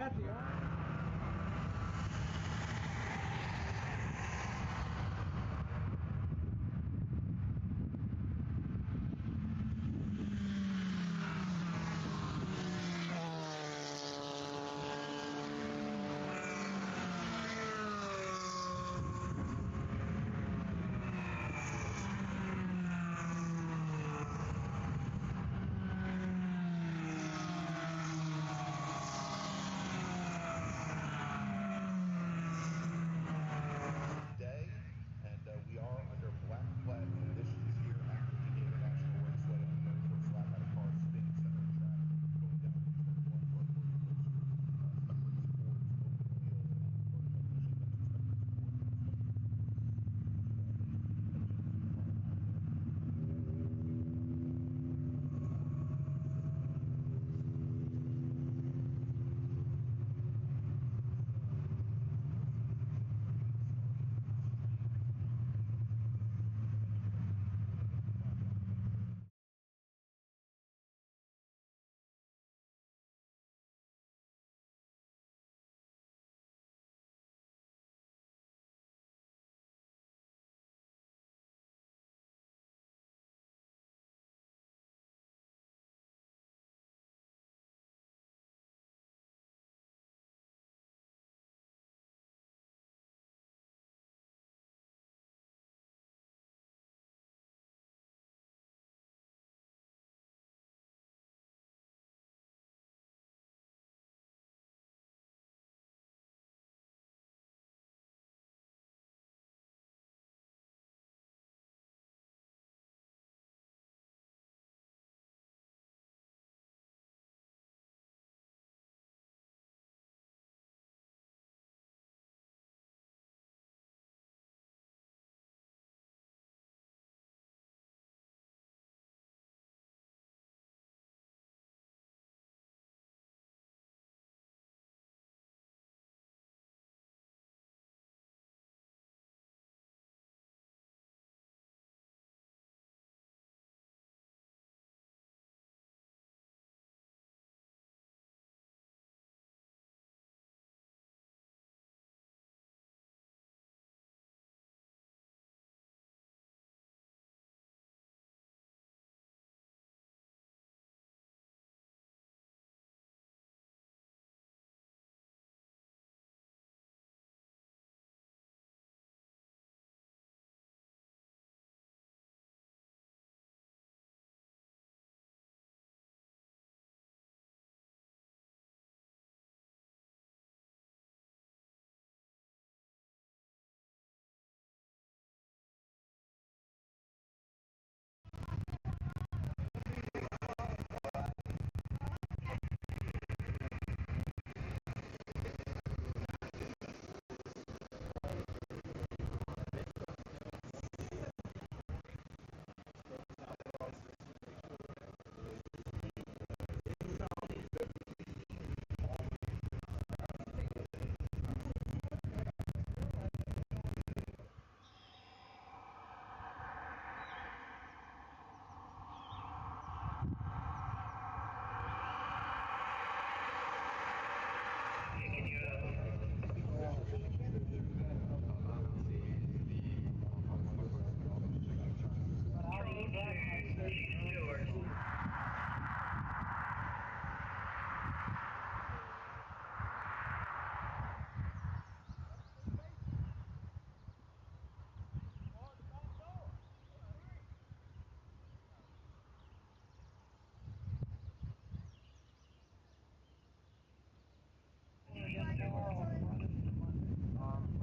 at the arm. We are under black flag conditions here at Virginia International Raceway. I'm very first lap at a car spinning center of track, going down to turn one for our first racer. Spec Sports, open wheels, and officially mentioned Spec Sports.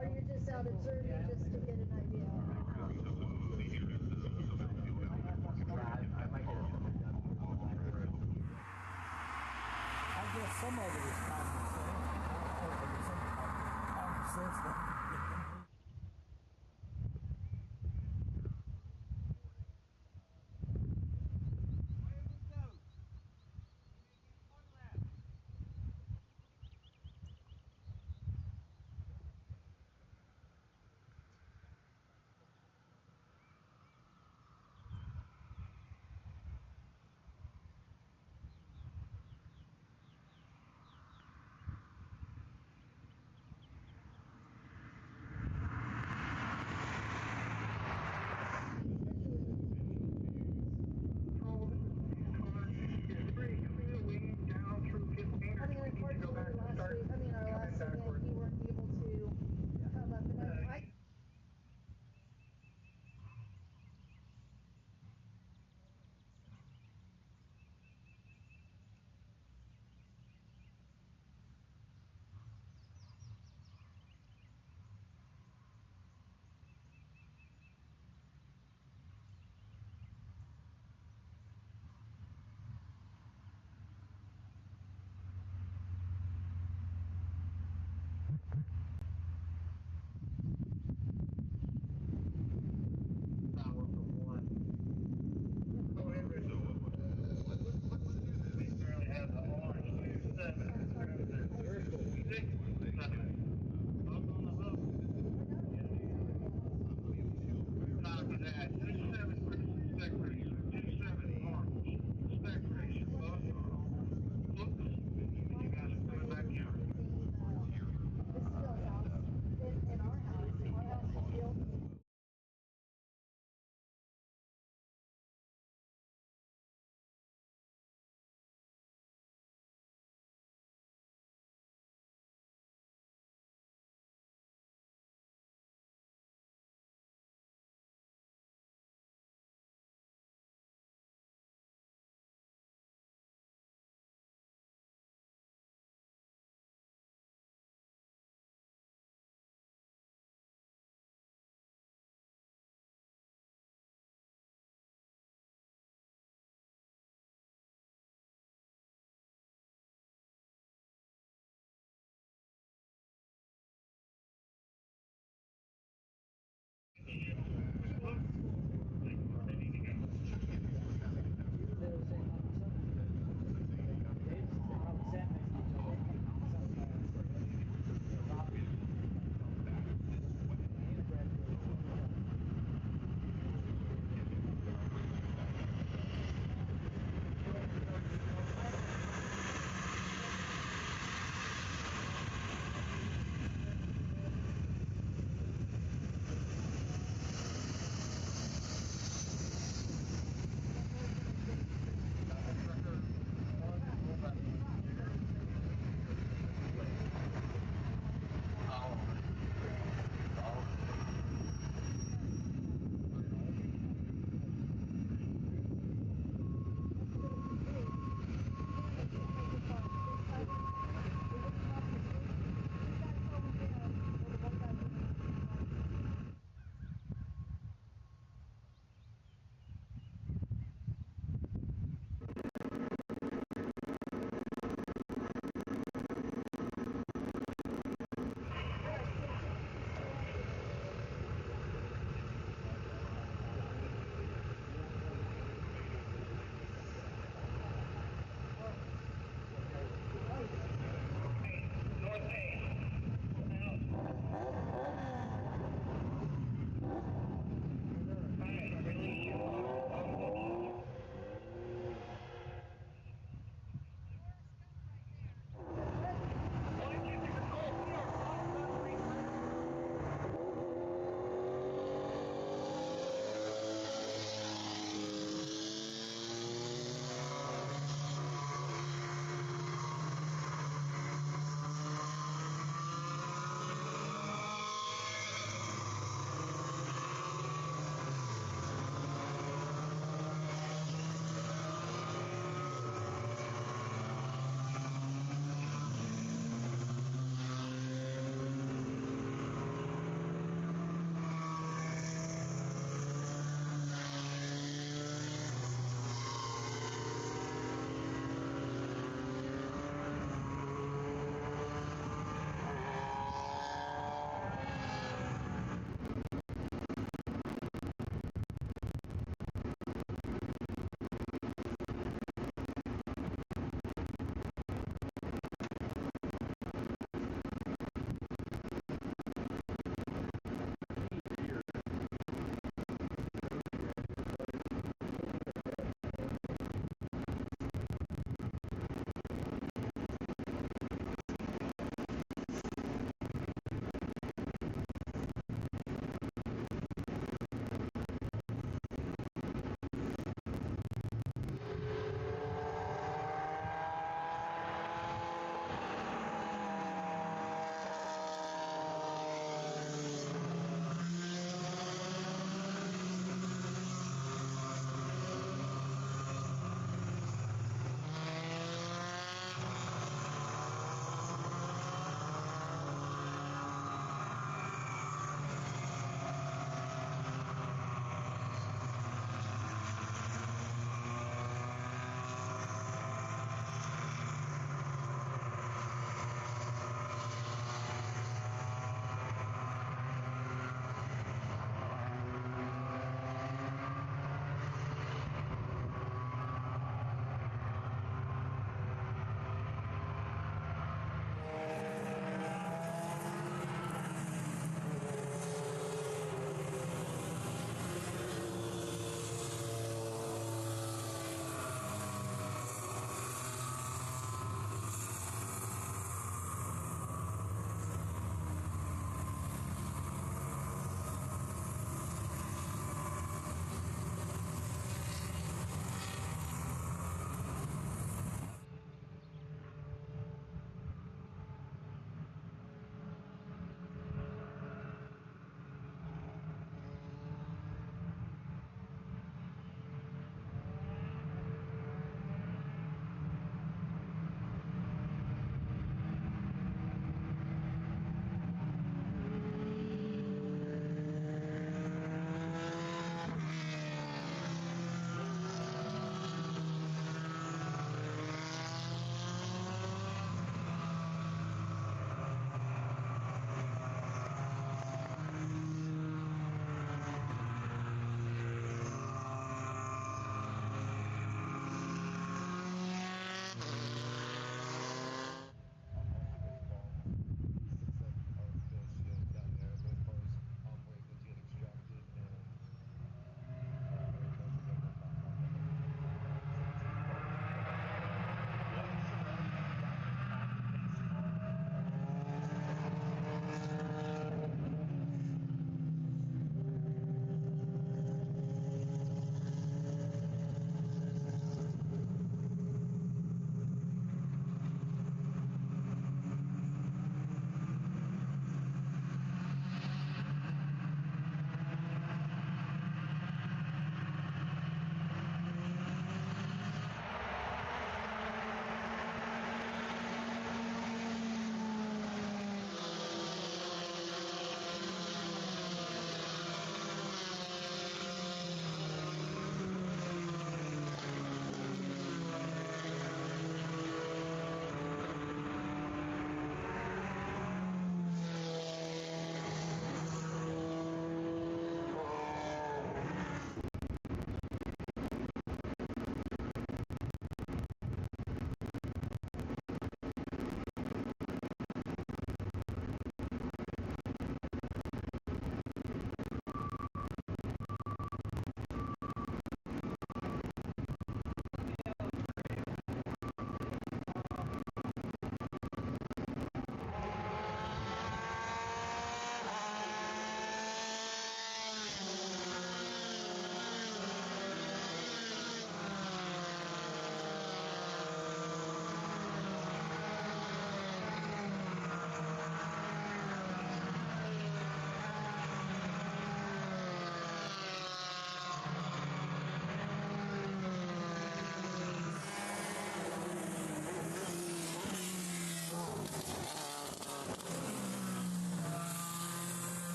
Or you're just out observing just to get an idea? I guess some of it is common sense. Common sense.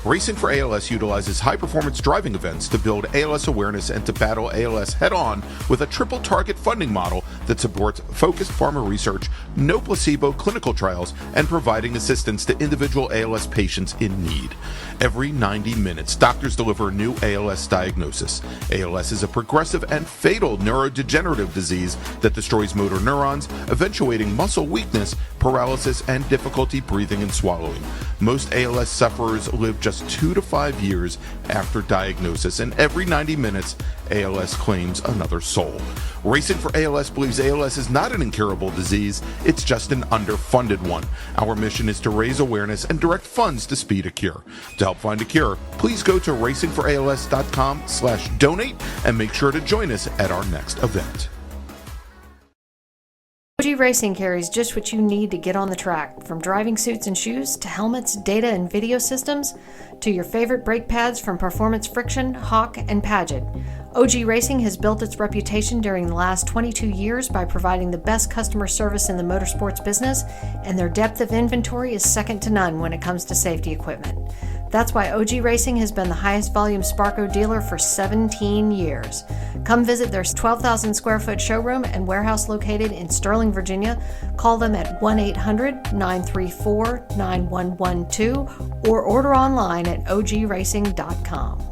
Racing for ALS utilizes high-performance driving events to build ALS awareness and to battle ALS head-on with a triple-target funding model that supports focused pharma research, no placebo clinical trials, and providing assistance to individual ALS patients in need. Every 90 minutes, doctors deliver a new ALS diagnosis. ALS is a progressive and fatal neurodegenerative disease that destroys motor neurons, eventuating muscle weakness, paralysis, and difficulty breathing and swallowing. Most ALS sufferers live just 2 to 5 years after diagnosis, and every 90 minutes, ALS claims another soul. Racing for ALS believes ALS is not an incurable disease, it's just an underfunded one. Our mission is to raise awareness and direct funds to speed a cure. To help find a cure, please go to racingforals.com/donate and make sure to join us at our next event. OG Racing carries just what you need to get on the track, from driving suits and shoes to helmets, data and video systems, to your favorite brake pads from Performance Friction, Hawk, and Paget. OG Racing has built its reputation during the last 22 years by providing the best customer service in the motorsports business, and their depth of inventory is second to none when it comes to safety equipment. That's why OG Racing has been the highest volume Sparco dealer for 17 years. Come visit their 12,000 square foot showroom and warehouse located in Sterling, Virginia. Call them at 1-800-934-9112 or order online at ogracing.com.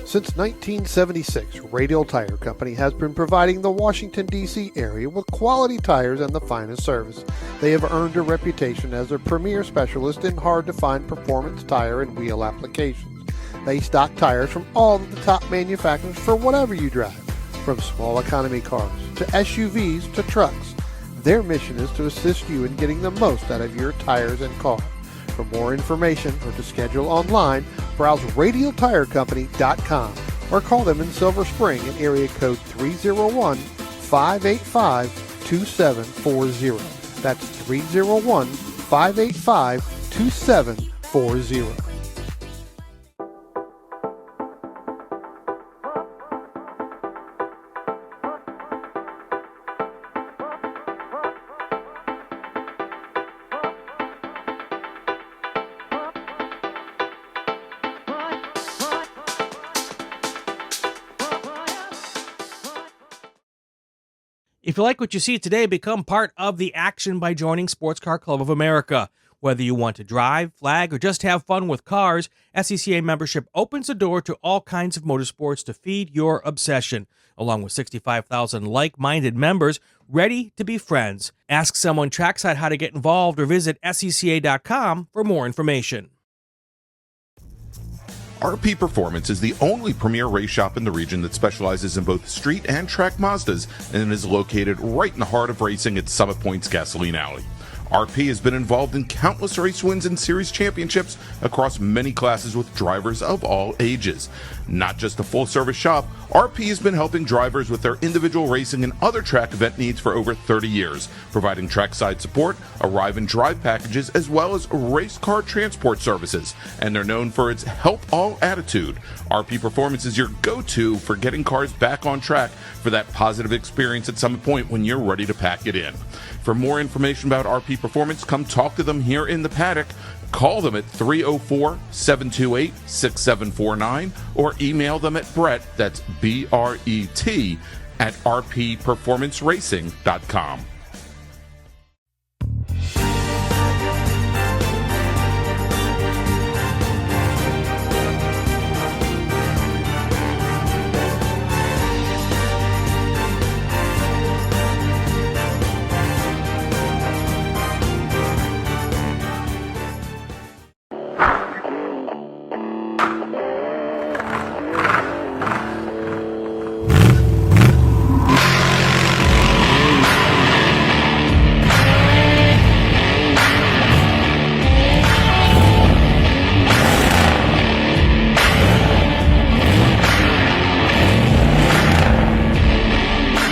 Since 1976, Radial Tire Company has been providing the Washington, D.C. area with quality tires and the finest service. They have earned a reputation as a premier specialist in hard-to-find performance tire and wheel applications. They stock tires from all of the top manufacturers for whatever you drive, from small economy cars to SUVs to trucks. Their mission is to assist you in getting the most out of your tires and car. For more information or to schedule online, browse radialtirecompany.com or call them in Silver Spring at area code 301-585-2740. That's 301-585-2740. If you like what you see today, become part of the action by joining Sports Car Club of America. Whether you want to drive, flag, or just have fun with cars, SCCA membership opens the door to all kinds of motorsports to feed your obsession, along with 65,000 like-minded members ready to be friends. Ask someone trackside how to get involved or visit scca.com for more information. RP Performance is the only premier race shop in the region that specializes in both street and track Mazdas and is located right in the heart of racing at Summit Point's Gasoline Alley. RP has been involved in countless race wins and series championships across many classes with drivers of all ages. Not just a full-service shop, RP has been helping drivers with their individual racing and other track event needs for over 30 years, providing trackside support, arrive and drive packages, as well as race car transport services. And they're known for its help all attitude. RP Performance is your go-to for getting cars back on track for that positive experience at Summit Point when you're ready to pack it in. For more information about RP Performance, come talk to them here in the paddock. Call them at 304-728-6749 or email them at Brett, that's B-R-E-T, at rpperformanceracing.com.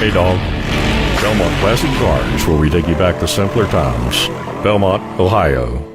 Hey, dog. Belmont Classic Cars, where we take you back to simpler times. Belmont, Ohio.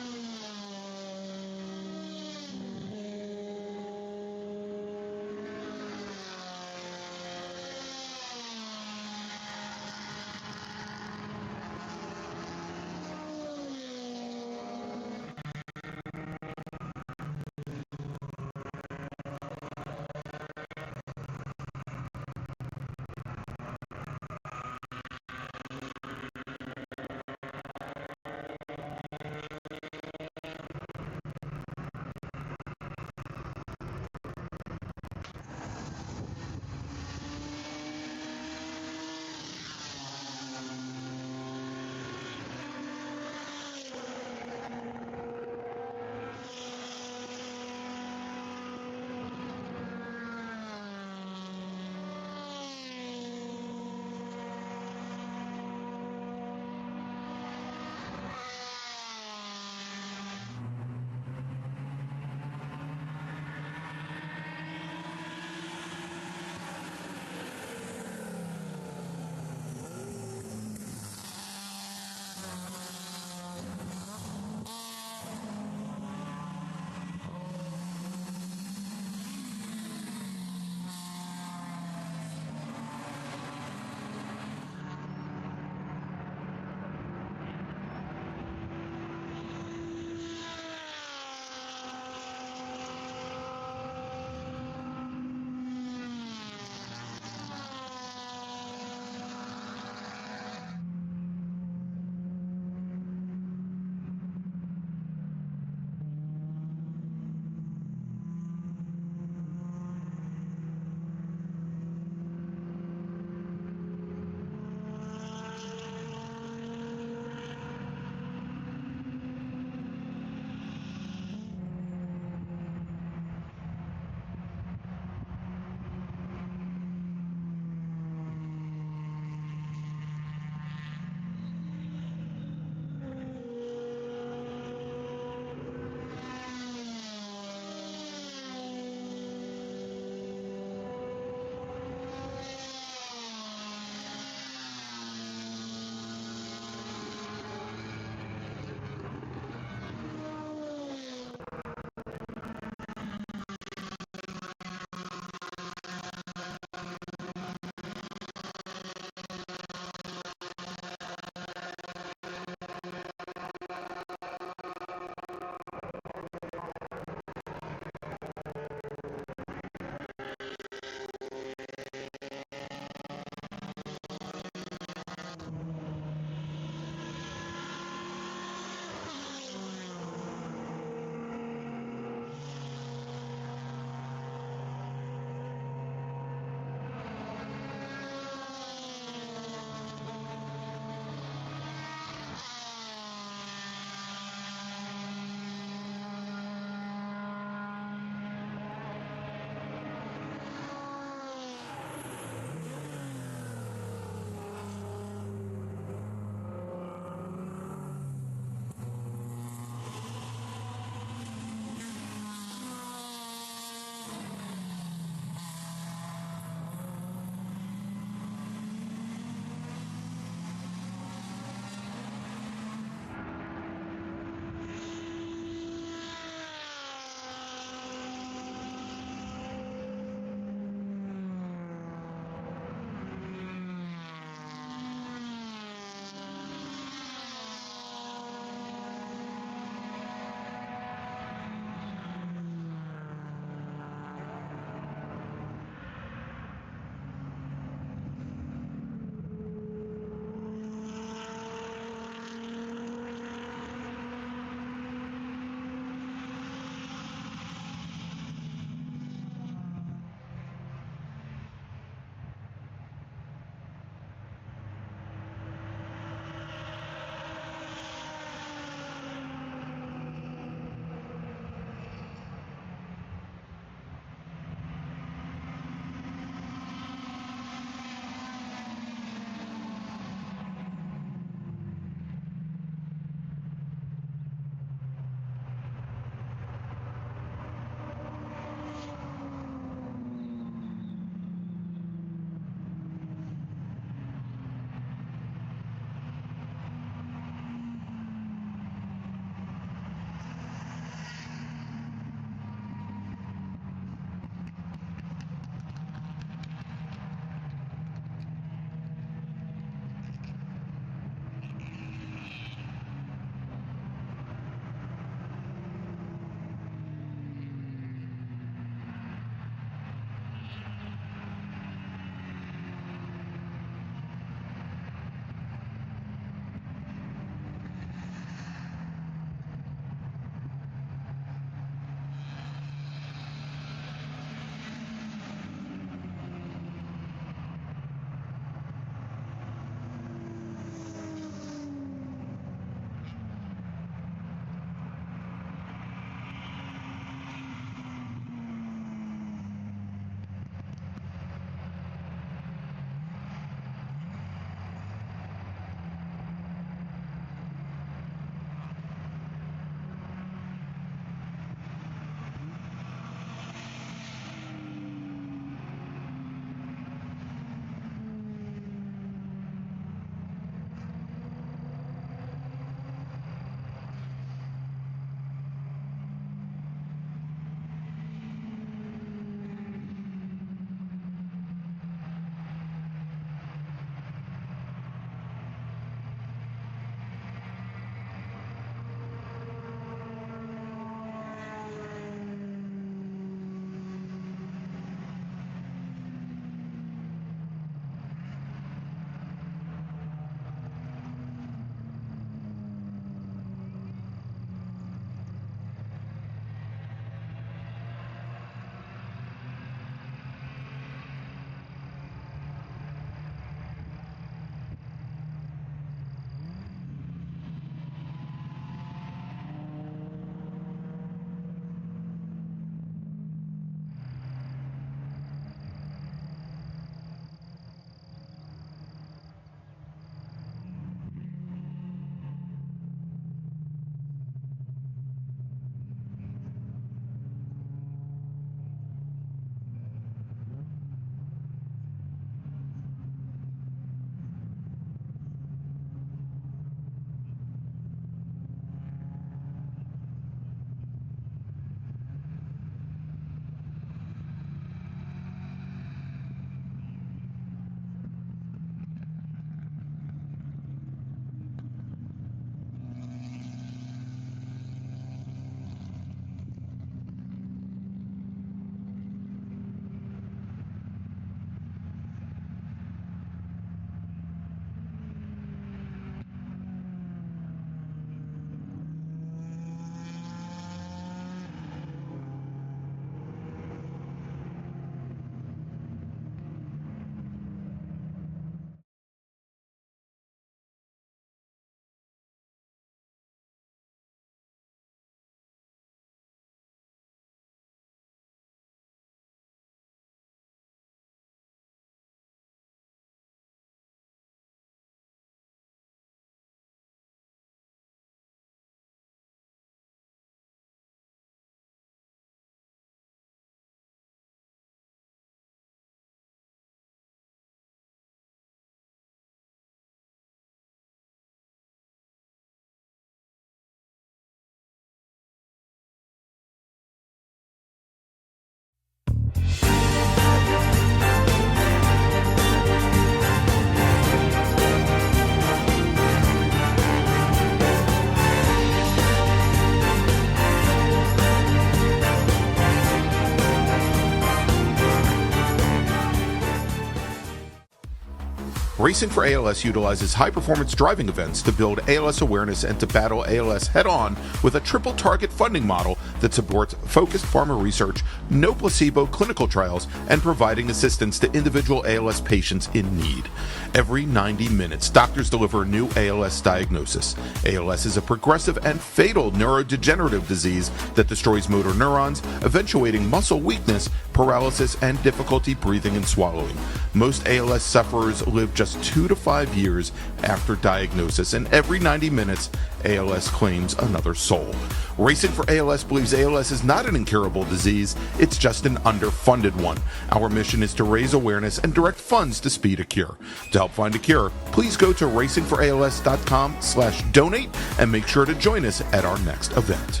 Racing for ALS utilizes high-performance driving events to build ALS awareness and to battle ALS head-on with a triple target funding model that supports focused pharma research, no placebo clinical trials, and providing assistance to individual ALS patients in need. Every 90 minutes, doctors deliver a new ALS diagnosis. ALS is a progressive and fatal neurodegenerative disease that destroys motor neurons, eventuating muscle weakness, paralysis, and difficulty breathing and swallowing. Most ALS sufferers live just 2 to 5 years after diagnosis, and every 90 minutes, ALS claims another soul. Racing for ALS believes ALS is not an incurable disease, it's just an underfunded one. Our mission is to raise awareness and direct funds to speed a cure. To help find a cure, please go to racingforals.com/donate and make sure to join us at our next event.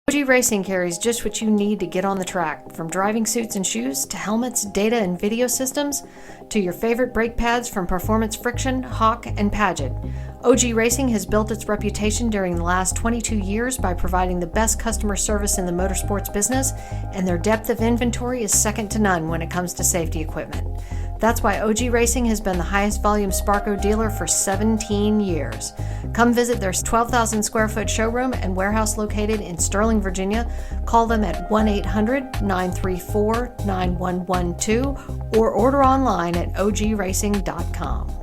OG Racing carries just what you need to get on the track, from driving suits and shoes to helmets, data and video systems, to your favorite brake pads from Performance Friction, Hawk, and Paget. OG Racing has built its reputation during the last 22 years by providing the best customer service in the motorsports business, and their depth of inventory is second to none when it comes to safety equipment. That's why OG Racing has been the highest volume Sparco dealer for 17 years. Come visit their 12,000 square foot showroom and warehouse located in Sterling, Virginia. Call them at 1-800-934-9112 or order online at ogracing.com.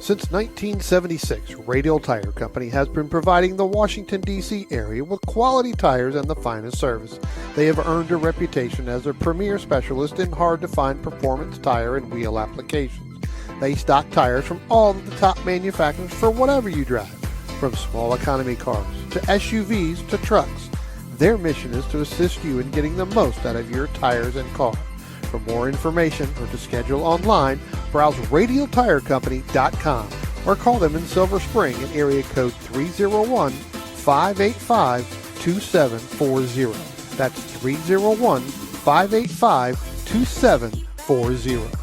Since 1976, Radial Tire Company has been providing the Washington, D.C. area with quality tires and the finest service. They have earned a reputation as a premier specialist in hard-to-find performance tire and wheel applications. They stock tires from all of the top manufacturers for whatever you drive, from small economy cars to SUVs to trucks. Their mission is to assist you in getting the most out of your tires and car. For more information or to schedule online, browse radialtirecompany.com or call them in Silver Spring at area code 301-585-2740. That's 301-585-2740.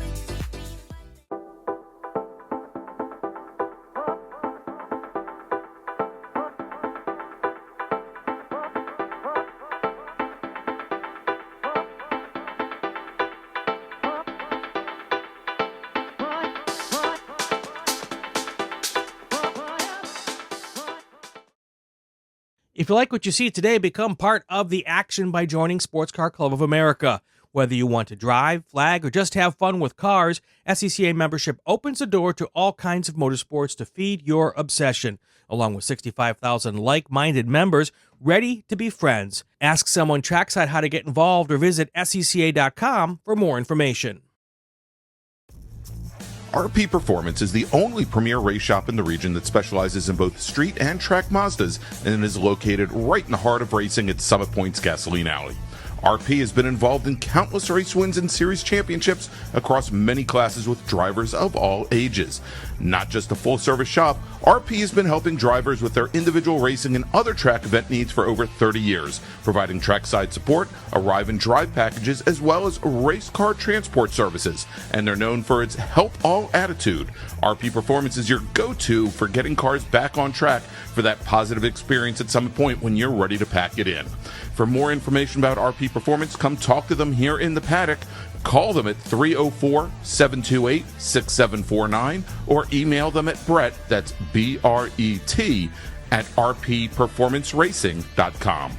If you like what you see today, become part of the action by joining Sports Car Club of America. Whether you want to drive, flag, or just have fun with cars, SCCA membership opens the door to all kinds of motorsports to feed your obsession, along with 65,000 like-minded members ready to be friends. Ask someone trackside how to get involved or visit SCCA.com for more information. RP Performance is the only premier race shop in the region that specializes in both street and track Mazdas and is located right in the heart of racing at Summit Point's Gasoline Alley. RP has been involved in countless race wins and series championships across many classes with drivers of all ages. Not just a full-service shop, RP has been helping drivers with their individual racing and other track event needs for over 30 years, providing trackside support, arrive and drive packages, as well as race car transport services. And they're known for its help all attitude. RP Performance is your go-to for getting cars back on track for that positive experience at Summit Point when you're ready to pack it in. For more information about RP Performance, come talk to them here in the paddock. Call them at 304-728-6749 or email them at Brett, that's B-R-E-T, at rpperformanceracing.com.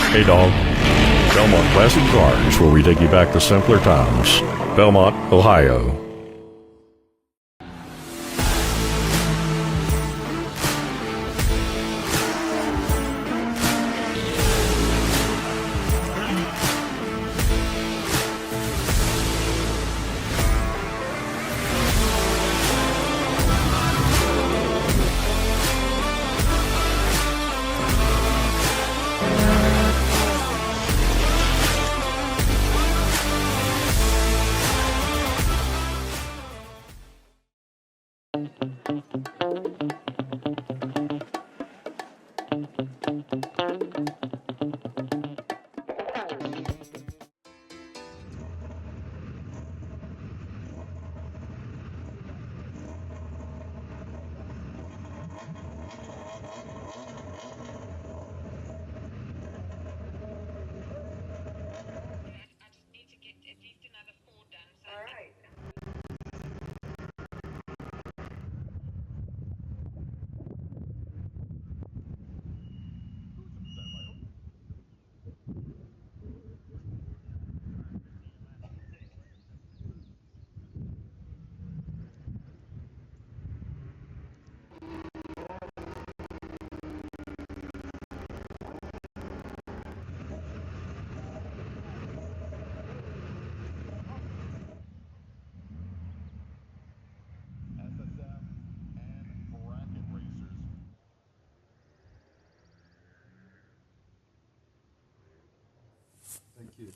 Hey dog, Belmont Classic Cars, where we take you back to simpler times. Belmont, Ohio. SSM and bracket racers. Thank you.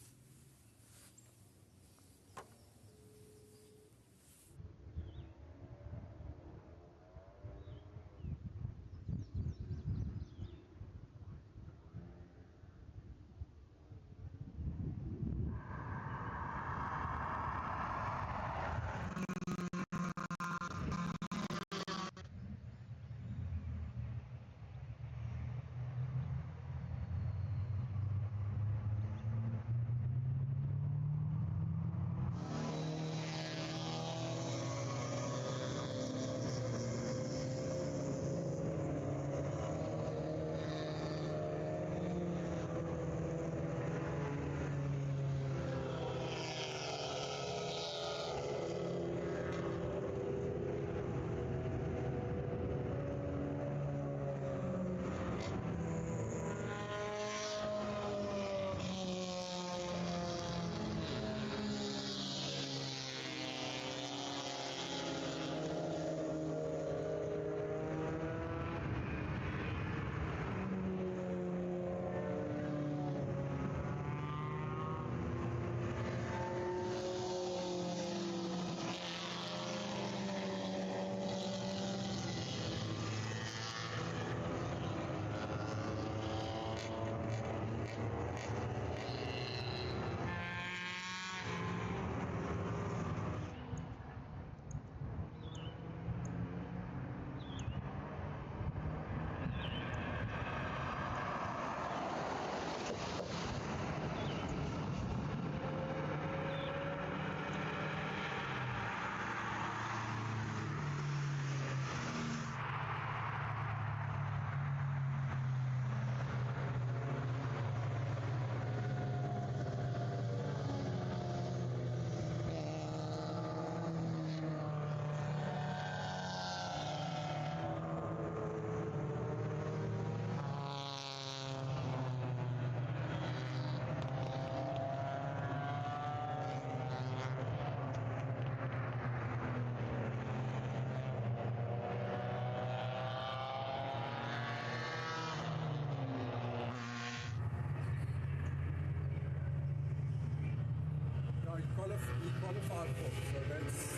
You qualified for, so that's...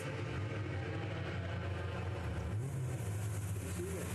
You see that?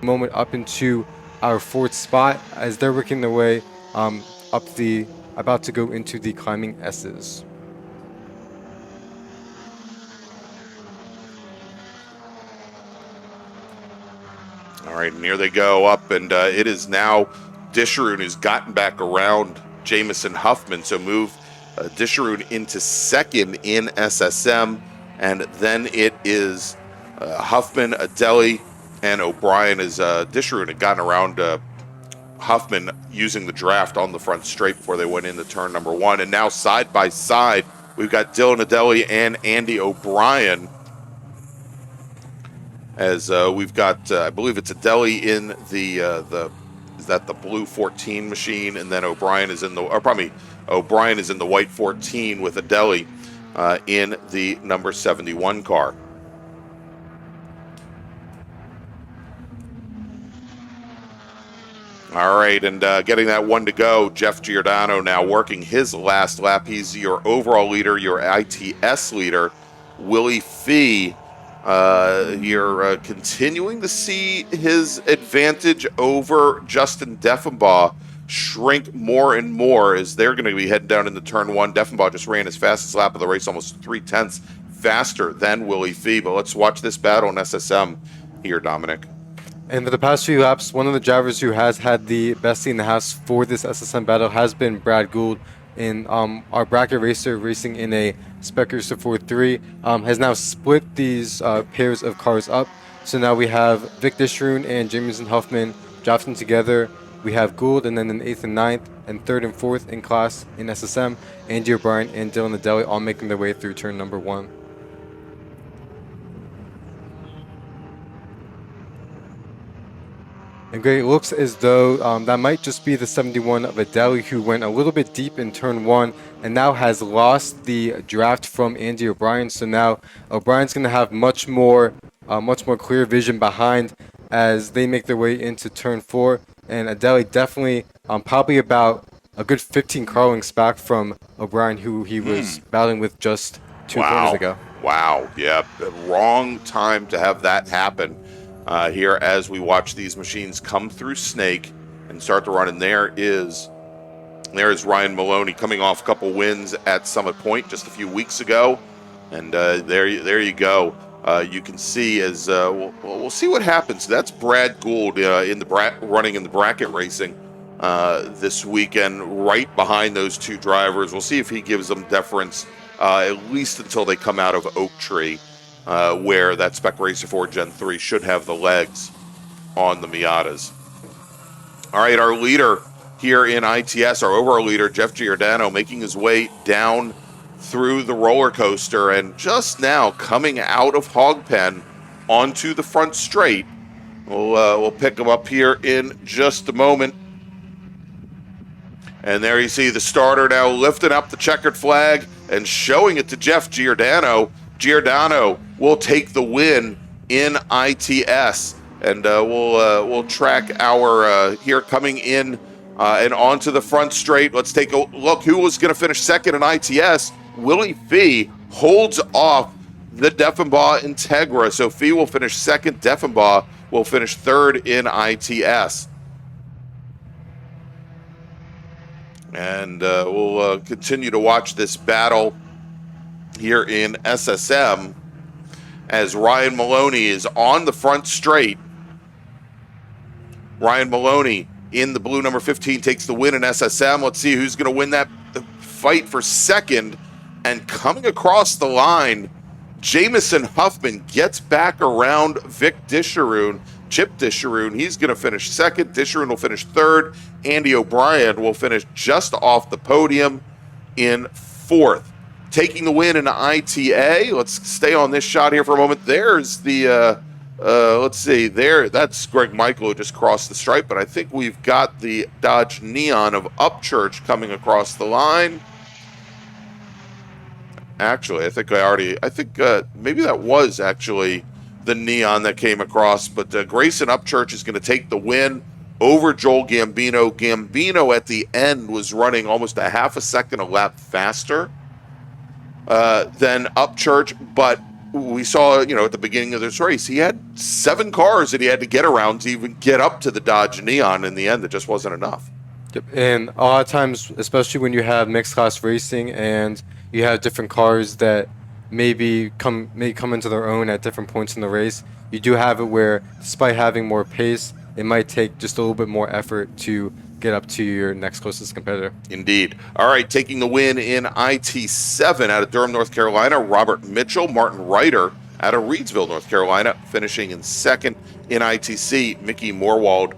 moment up into our fourth spot as they're working their way about to go into the climbing S's. All right, and here they go up, and it is now Disharoon who's gotten back around Jamison Huffman, so move Disharoon into second in SSM, and then it is Huffman, Adeli, and O'Brien as Disharoon had gotten around Huffman using the draft on the front straight before they went into turn number one. And now side by side, we've got Dylan Adeli and Andy O'Brien. As we've got, I believe it's Adeli in is that the blue 14 machine, and then O'Brien is in the, or probably O'Brien is in the white 14 with Adeli in the number 71 car. All right, and getting that one to go, Jeff Giordano now working his last lap. He's your overall leader, your ITS leader. Willie Fee, you're continuing to see his advantage over Justin Deffenbaugh shrink more and more as they're going to be heading down into turn one. Deffenbaugh just ran his fastest lap of the race, almost 0.3 faster than Willie Fee. But let's watch this battle in SSM here, Dominic. And for the past few laps, one of the drivers who has had the best seat in the house for this SSM battle has been Brad Gould. In our bracket racer racing in a Spec Racer 4-3, has now split these pairs of cars up. So now we have Vic Disharoon and Jamison Huffman drafting together. We have Gould, and then in 8th and 9th and 3rd and 4th in class in SSM, Andy O'Brien and Dylan Adeli all making their way through turn number one. And great, it looks as though that might just be the 71 of Adeli, who went a little bit deep in turn one and now has lost the draft from Andy O'Brien. So now O'Brien's going to have much more clear vision behind as they make their way into turn four. And Adeli definitely probably about a good 15 car lengths back from O'Brien, who he was battling with just two corners ago. Wow, yeah, wrong time to have that happen. Here as we watch these machines come through Snake and start to run, and there is Ryan Maloney coming off a couple wins at Summit Point just a few weeks ago, and there you go. You can see as we'll see what happens. That's Brad Gould running in the bracket racing this weekend, right behind those two drivers. We'll see if he gives them deference at least until they come out of Oak Tree. Where that Spec Racer 4 Gen 3 should have the legs on the Miatas. All right, our leader here in ITS, our overall leader, Jeff Giordano, making his way down through the roller coaster and just now coming out of Hog Pen onto the front straight. We'll pick him up here in just a moment. And there you see the starter now lifting up the checkered flag and showing it to Jeff Giordano. Giordano will take the win in ITS, and we'll track our here coming in and onto the front straight. Let's take a look who was going to finish second in ITS. Willie Fee holds off the Deffenbaugh Integra, so Fee will finish second. Deffenbaugh will finish third in ITS. And we'll continue to watch this battle here in SSM as Ryan Maloney is on the front straight. Ryan Maloney in the blue number 15 takes the win in SSM. Let's see who's going to win that fight for second. And coming across the line, Jamison Huffman gets back around Vic Disharoon. Chip Disharoon, he's going to finish second. Disharoon will finish third. Andy O'Brien will finish just off the podium in fourth. Taking the win in ITA. Let's stay on this shot here for a moment. There's the, let's see, that's Greg Michael who just crossed the stripe, but I think we've got the Dodge Neon of Upchurch coming across the line. Actually, I think maybe that was actually the Neon that came across, but Grayson Upchurch is going to take the win over Joel Gambino. Gambino at the end was running almost a half a second a lap faster than Upchurch, but we saw, at the beginning of this race, he had 7 cars that he had to get around to even get up to the Dodge Neon. In the end, it just wasn't enough. Yep. And a lot of times, especially when you have mixed class racing and you have different cars that may come into their own at different points in the race, you do have it where, despite having more pace, it might take just a little bit more effort to get up to your next closest competitor. Indeed. All right, taking the win in IT7 out of Durham, North Carolina, Robert Mitchell. Martin Ryder out of Reidsville, North Carolina, finishing in second. In ITC, Mickey Morwald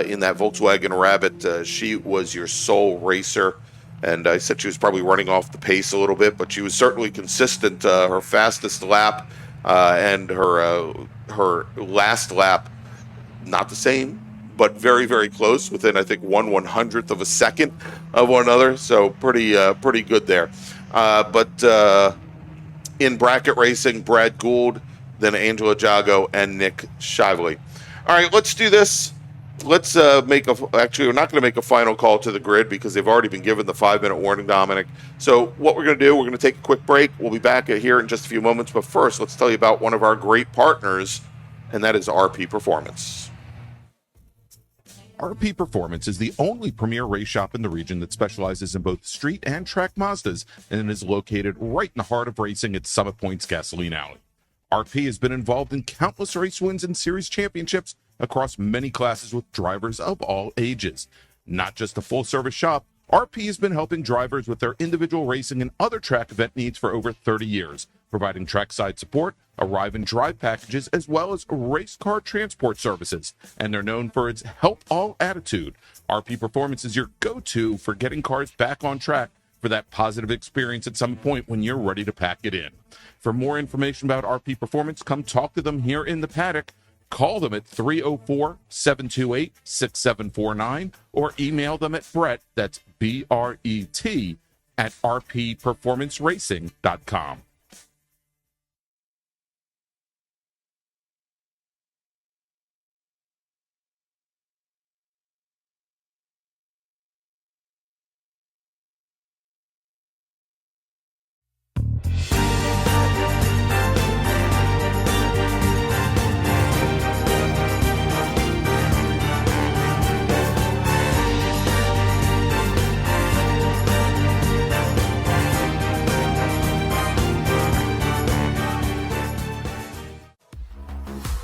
in that Volkswagen Rabbit. She was your sole racer, and I said she was probably running off the pace a little bit, but she was certainly consistent. Her fastest lap and her last lap, not the same, but very, very close, within, I think, 1/100th of a second of one another. So pretty good there. But in bracket racing, Brad Gould, then Angela Jago, and Nick Shively. All right, let's do this. Let's actually, we're not going to make a final call to the grid because they've already been given the 5-minute warning, Dominic. So what we're going to do, we're going to take a quick break. We'll be back here in just a few moments. But first, let's tell you about one of our great partners, and that is RP Performance. RP Performance is the only premier race shop in the region that specializes in both street and track Mazdas and is located right in the heart of racing at Summit Point's Gasoline Alley. RP has been involved in countless race wins and series championships across many classes with drivers of all ages. Not just a full-service shop, RP has been helping drivers with their individual racing and other track event needs for over 30 years, providing trackside support, arrive and drive packages, as well as race car transport services. And they're known for its help all attitude. RP Performance is your go-to for getting cars back on track for that positive experience at some point when you're ready to pack it in. For more information about RP Performance, come talk to them here in the paddock. Call them at 304-728-6749 or email them at Brett, that's B-R-E-T, at rpperformanceracing.com.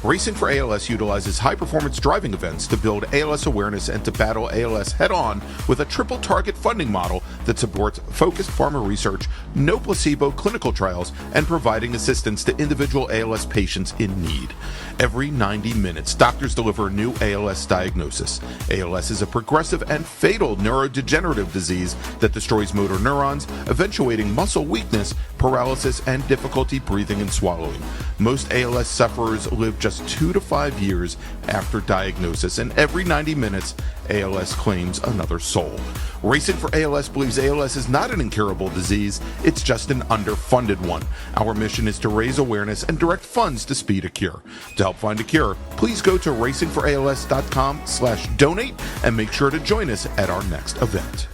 Racing for ALS utilizes high-performance driving events to build ALS awareness and to battle ALS head-on with a triple-target funding model that supports focused pharma research, no placebo clinical trials, and providing assistance to individual ALS patients in need. Every 90 minutes, doctors deliver a new ALS diagnosis. ALS is a progressive and fatal neurodegenerative disease that destroys motor neurons, eventuating muscle weakness, paralysis, and difficulty breathing and swallowing. Most ALS sufferers live just 2 to 5 years after diagnosis, and every 90 minutes, ALS claims another soul. Racing for ALS believes ALS is not an incurable disease, it's just an underfunded one. Our mission is to raise awareness and direct funds to speed a cure. To help find a cure, please go to racingforals.com/donate and make sure to join us at our next event.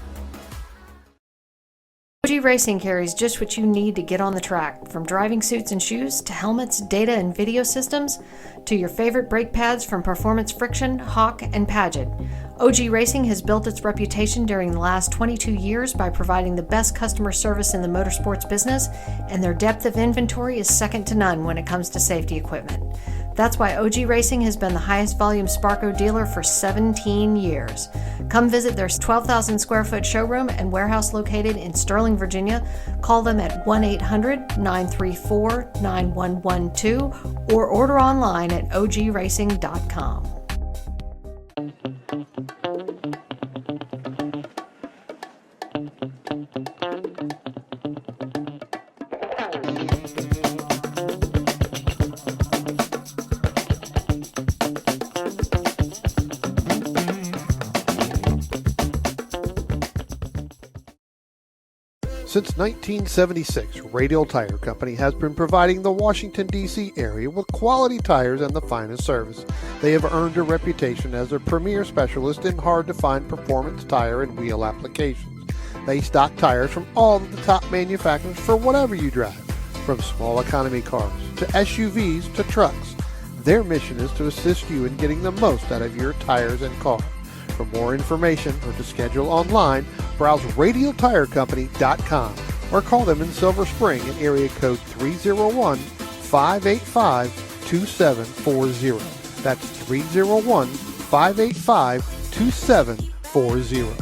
OG Racing carries just what you need to get on the track, from driving suits and shoes to helmets, data and video systems, to your favorite brake pads from Performance Friction, Hawk, and Paget. OG Racing has built its reputation during the last 22 years by providing the best customer service in the motorsports business, and their depth of inventory is second to none when it comes to safety equipment. That's why OG Racing has been the highest volume Sparco dealer for 17 years. Come visit their 12,000 square foot showroom and warehouse located in Sterling, Virginia. Call them at 1-800-934-9112 or order online at ogracing.com. Since 1976, Radial Tire Company has been providing the Washington, D.C. area with quality tires and the finest service. They have earned a reputation as a premier specialist in hard-to-find performance tire and wheel applications. They stock tires from all of the top manufacturers for whatever you drive. From small economy cars to SUVs to trucks, their mission is to assist you in getting the most out of your tires and car. For more information or to schedule online, browse radialtirecompany.com or call them in Silver Spring at area code 301-585-2740. That's 301-585-2740.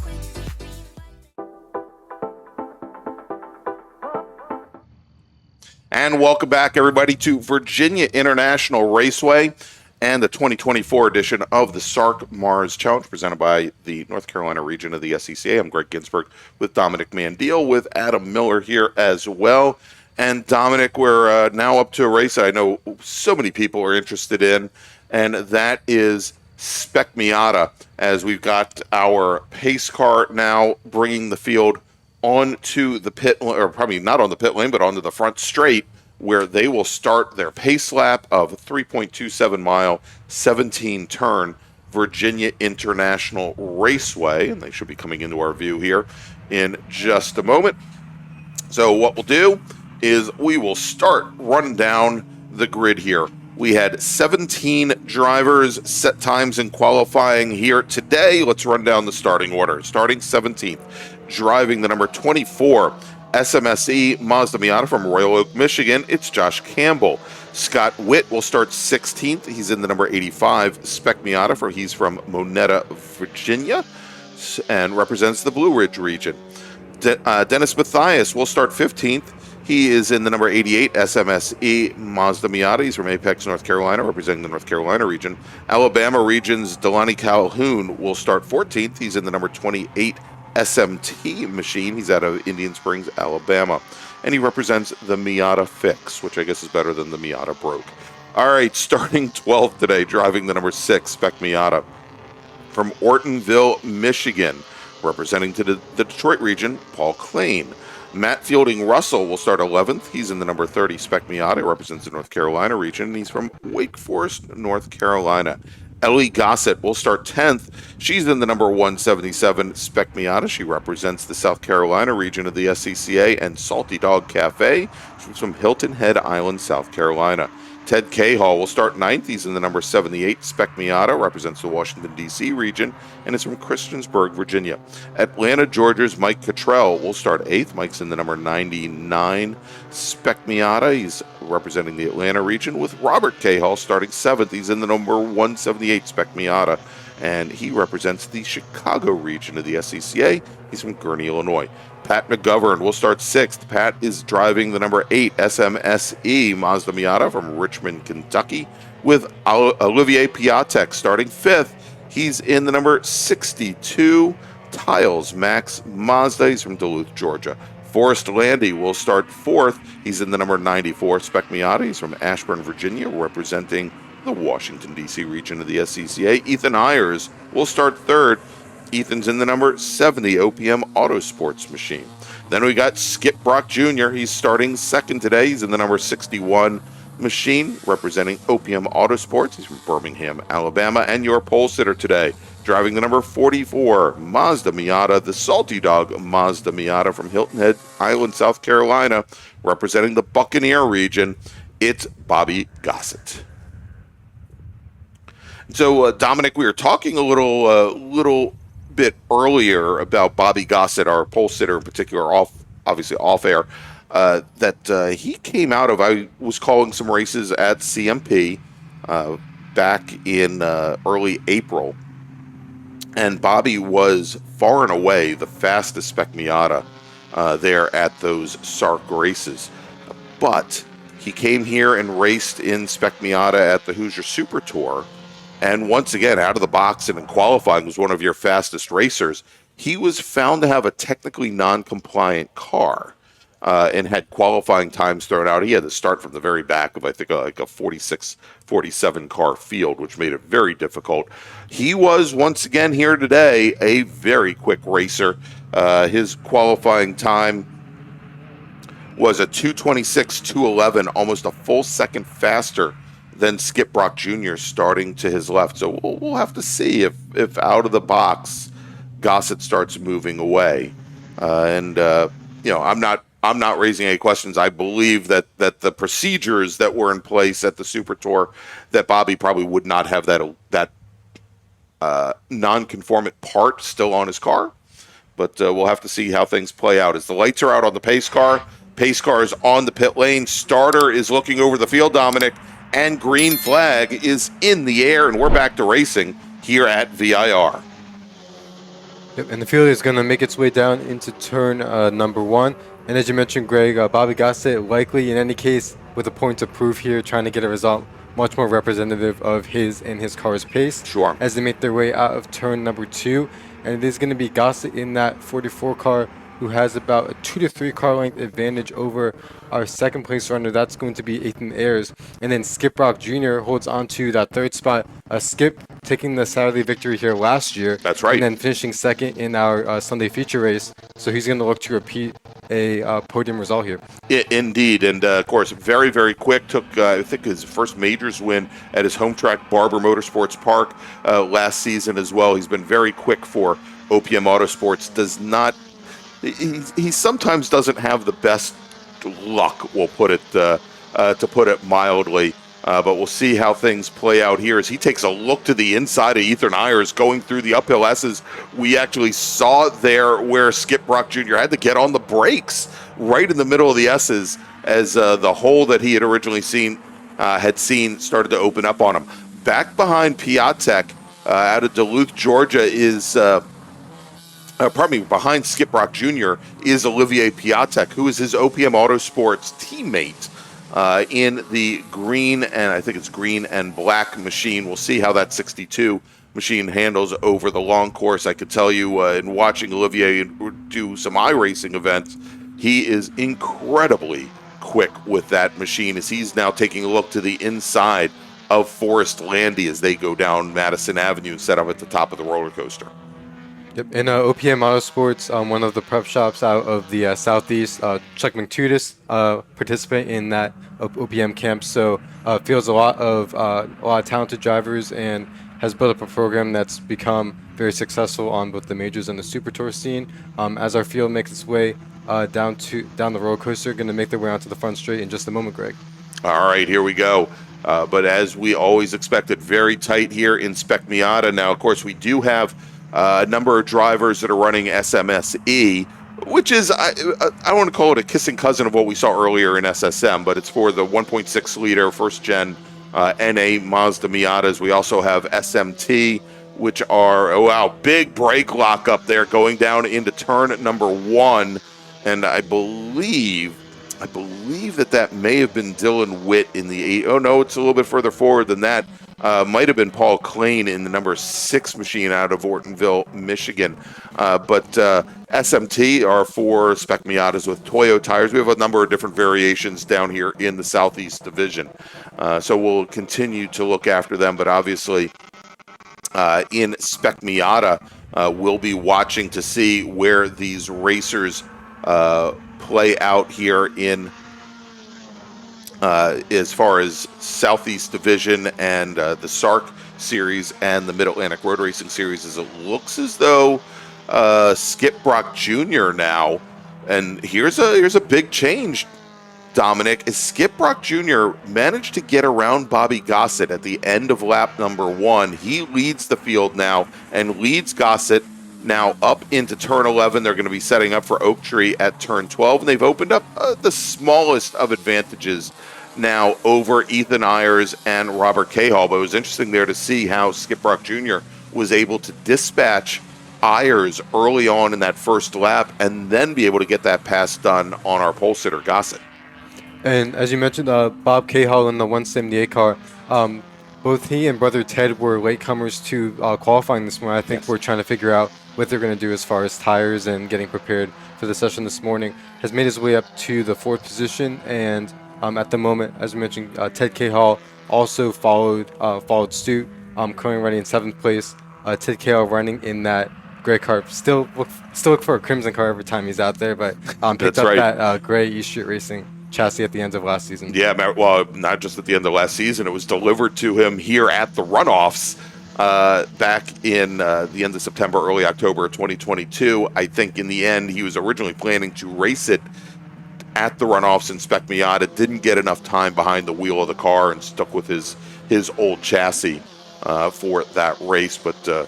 And welcome back, everybody, to Virginia International Raceway and the 2024 edition of the SARRC MARRS Challenge presented by the North Carolina region of the SCCA. I'm Greg Ginsburg with Dominic Mandiel with Adam Miller here as well. And Dominic, we're now up to a race that I know so many people are interested in, and that is Spec Miata, as we've got our pace car now bringing the field onto the pit, or probably not on the pit lane, but onto the front straight, where they will start their pace lap of 3.27 mile, 17 turn Virginia International Raceway, and they should be coming into our view here in just a moment. So what we'll do is we will start running down the grid here. We had 17 drivers set times in qualifying here today. Let's run down the starting order. Starting 17th, driving the number 24 SMSE Mazda Miata from Royal Oak, Michigan, it's Josh Campbell. Scott Witt will start 16th. He's in the number 85 Spec Miata. He's from Monetta, Virginia, and represents the Blue Ridge region. Dennis Mathias will start 15th. He is in the number 88 SMSE Mazda Miata. He's from Apex, North Carolina, representing the North Carolina region. Alabama region's Delaney Calhoun will start 14th. He's in the number 28 SMT machine. He's out of Indian Springs, Alabama. And he represents the Miata Fix, which I guess is better than the Miata Broke. All right, starting 12th today, driving the number 6 Spec Miata from Ortonville, Michigan, representing to the Detroit region, Paul Klain. Matt Fielding Russell will start 11th. He's in the number 30 Spec Miata. He represents the North Carolina region, and he's from Wake Forest, North Carolina. Ellie Gossett will start 10th. She's in the number 177 Spec Miata. She represents the South Carolina region of the SCCA and Salty Dog Cafe. She's from Hilton Head Island, South Carolina. Ted Cahall will start 9th. He's in the number 78 Spec Miata, represents the Washington, D.C. region, and is from Christiansburg, Virginia. Atlanta, Georgia's Mike Cottrell will start 8th. Mike's in the number 99 Spec Miata. He's representing the Atlanta region, with Robert Cahall starting 7th. He's in the number 178 Spec Miata, and he represents the Chicago region of the SCCA. He's from Gurnee, Illinois. Pat McGovern will start 6th. Pat is driving the number 8 SMSE Mazda Miata from Richmond, Kentucky, with Olivier Piatek starting 5th. He's in the number 62 Tiles Max Mazda. He's from Duluth, Georgia. Forrest Landy will start 4th. He's in the number 94 Spec Miata. He's from Ashburn, Virginia, representing the Washington, D.C. region of the SCCA. Ethan Ayers will start 3rd. Ethan's in the number 70 OPM Autosports machine. Then we got Skip Brock Jr. He's starting 2nd today. He's in the number 61 machine, representing OPM Autosports. He's from Birmingham, Alabama. And your pole sitter today, driving the number 44 Mazda Miata, the Salty Dog Mazda Miata from Hilton Head Island, South Carolina, representing the Buccaneer region. It's Bobby Gossett. So, Dominic, we were talking a little bit earlier about Bobby Gossett, our pole sitter in particular, obviously off air, that he came out of, I was calling some races at CMP back in early April, and Bobby was far and away the fastest Spec Miata there at those SARRC races. But he came here and raced in Spec Miata at the Hoosier Super Tour, and once again, out of the box and in qualifying, was one of your fastest racers. He was found to have a technically non-compliant car and had qualifying times thrown out. He had to start from the very back of, I think, like a 46, 47 car field, which made it very difficult. He was, once again, here today, a very quick racer. His qualifying time was a 2:26.211, almost a full second faster than Skip Brock Jr. starting to his left. So we'll have to see if out of the box Gossett starts moving away. I'm not I'm not raising any questions. I believe that the procedures that were in place at the Super Tour, that Bobby probably would not have that non-conformant part still on his car. But we'll have to see how things play out. As the lights are out on the pace car is on the pit lane. Starter is looking over the field, Dominic, and green flag is in the air, and we're back to racing here at VIR. Yep, and the field is going to make its way down into turn number 1. And as you mentioned, Greg, Bobby Gossett likely, in any case, with a point to prove here, trying to get a result much more representative of his and his car's pace. Sure. As they make their way out of turn number 2. And it is going to be Gossett in that 44 car who has about a 2 to 3 car length advantage over our second place runner. That's going to be Ethan Ayers. And then Skip Rock Jr. holds on to that 3rd spot. Skip taking the Saturday victory here last year. That's right. And then finishing 2nd in our Sunday feature race. So he's going to look to repeat a podium result here. Indeed. And, of course, very, very quick. Took, I think, his first majors win at his home track, Barber Motorsports Park, last season as well. He's been very quick for OPM Autosports. Does not... He sometimes doesn't have the best luck, we'll put it to put it mildly. But we'll see how things play out here as he takes a look to the inside of Ethan Ayers going through the uphill S's. We actually saw there where Skip Brock Jr. had to get on the brakes right in the middle of the S's as the hole that he had originally seen started to open up on him. Back behind Piatek out of Duluth, Georgia is... behind Skip Rock Jr. is Olivier Piatek, who is his OPM Autosports teammate in the green, and I think it's green and black machine. We'll see how that 62 machine handles over the long course. I could tell you in watching Olivier do some iRacing events, he is incredibly quick with that machine as he's now taking a look to the inside of Forest Landy as they go down Madison Avenue and set up at the top of the roller coaster. Yep, and OPM Autosports, one of the prep shops out of the Southeast, Chuck McTudis, participant in that OPM camp, so fields a lot of talented drivers and has built up a program that's become very successful on both the majors and the Super Tour scene. As our field makes its way down the roller coaster, going to make their way onto the front straight in just a moment, Greg. All right, here we go. But as we always expected, very tight here in Spec Miata. Now, of course, we do have a number of drivers that are running SMSE, which is, I don't want to call it a kissing cousin of what we saw earlier in SSM, but it's for the 1.6 liter first-gen NA Mazda Miatas. We also have SMT, which are, oh wow, big brake lock up there going down into turn number 1. And I believe that may have been Dylan Witt in the 8. Oh no, it's a little bit further forward than that. Might have been Paul Klain in the number 6 machine out of Ortonville, Michigan. But SMT are for Spec Miatas with Toyo tires. We have a number of different variations down here in the Southeast Division. So we'll continue to look after them. But obviously, in Spec Miata, we'll be watching to see where these racers play out here in as far as Southeast Division and the SARRC Series and the Mid-Atlantic Road Racing Series, as it looks as though Skip Brock Jr. now, and here's a big change, Dominic, is Skip Brock Jr. managed to get around Bobby Gossett at the end of lap number 1. He leads the field now and leads Gossett now up into turn 11. They're going to be setting up for Oak Tree at turn 12, and they've opened up the smallest of advantages now over Ethan Ayers and Robert Cahall. But it was interesting there to see how Skip Brock Jr. was able to dispatch Ayers early on in that first lap and then be able to get that pass done on our pole sitter Gossett. And as you mentioned, Bob Cahall in the 178 car, both he and brother Ted were latecomers to qualifying this morning. I think we're trying to figure out what they're going to do as far as tires and getting prepared for the session this morning. Has made his way up to the 4th position, and at the moment, as we mentioned, Ted Cahall also followed suit, currently running in 7th place. Ted Cahall running in that gray car. Still look for a crimson car every time he's out there, but picked up that gray East Street Racing chassis at the end of last season. Yeah, well, not just at the end of last season. It was delivered to him here at the runoffs back in the end of September, early October of 2022. I think in the end, he was originally planning to race it at the runoffs in Spec Miata. Didn't get enough time behind the wheel of the car and stuck with his old chassis for that race, but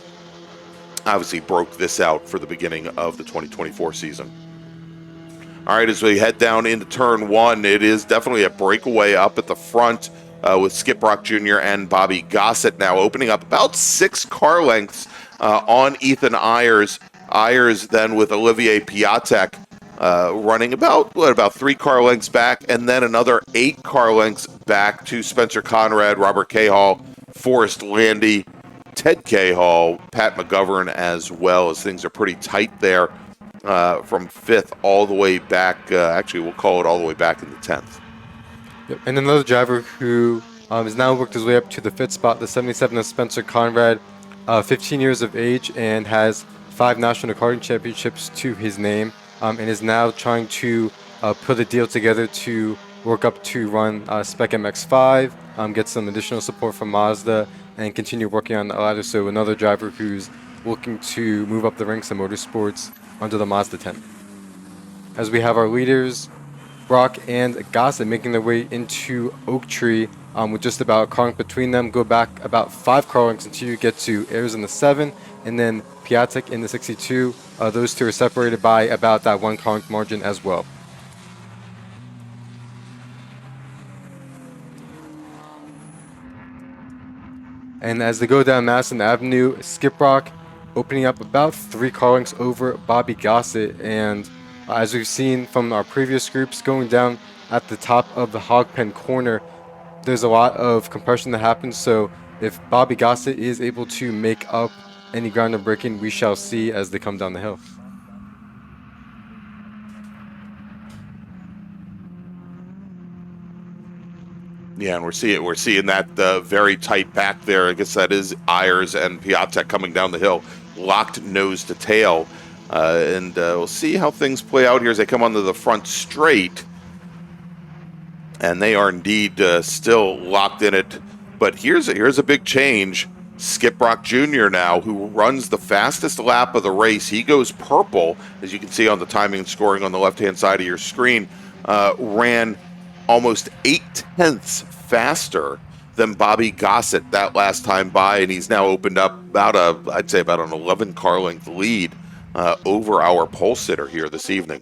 obviously broke this out for the beginning of the 2024 season. All right, as we head down into turn one, it is definitely a breakaway up at the front with Skip Brock Jr. and Bobby Gossett now opening up about 6 car lengths on Ethan Ayers. Ayers then with Olivier Piatek running about 3 car lengths back, and then another 8 car lengths back to Spencer Conrad, Robert Cahall, Forrest Landy, Ted Cahall, Pat McGovern, as well, as things are pretty tight there from 5th all the way back. Actually, we'll call it all the way back in the 10th. Yep. And another driver who has now worked his way up to the 5th spot, the 77 of Spencer Conrad, 15 years of age and has 5 national karting championships to his name, and is now trying to put a deal together to work up to run Spec MX-5, get some additional support from Mazda, and continue working on the ladder. So another driver who's looking to move up the ranks in motorsports under the Mazda 10. As we have our leaders, Brock and Gossett, making their way into Oak Tree with just about a car length between them. Go back about 5 car lengths until you get to Ayers in the 7 and then Piatek in the 62. Those two are separated by about that 1 car length margin as well. And as they go down Madison Avenue, Skip Brock opening up about 3 car lengths over Bobby Gossett, and as we've seen from our previous groups, going down at the top of the hog pen corner, there's a lot of compression that happens. So if Bobby Gossett is able to make up any ground of braking, we shall see as they come down the hill. Yeah, and we're seeing that very tight back there. I guess that is Ayers and Piatek coming down the hill, locked nose to tail. And we'll see how things play out here as they come onto the front straight. And they are indeed still locked in it. But here's a big change. Skip Brock Jr. now, who runs the fastest lap of the race. He goes purple, as you can see on the timing and scoring on the left-hand side of your screen. Ran almost 0.8 faster than Bobby Gossett that last time by, and he's now opened up I'd say about an 11 car length lead over our pole sitter here this evening.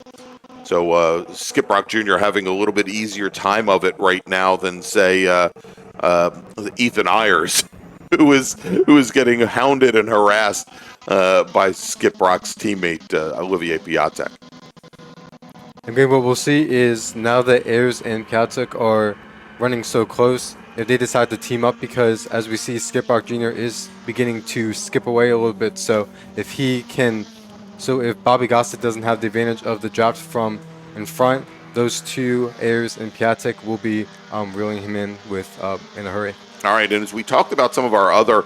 So Skip Brock Jr. having a little bit easier time of it right now than, say, Ethan Ayers, who is getting hounded and harassed by Skip Brock's teammate Olivier Piatek. Again, what we'll see is now that Ayers and Piatek are running so close, if they decide to team up, because as we see, Skip Brock Jr. is beginning to skip away a little bit. So if Bobby Gossett doesn't have the advantage of the drops from in front, those two, Ayers and Piatek, will be reeling him in in a hurry. All right, and as we talked about some of our other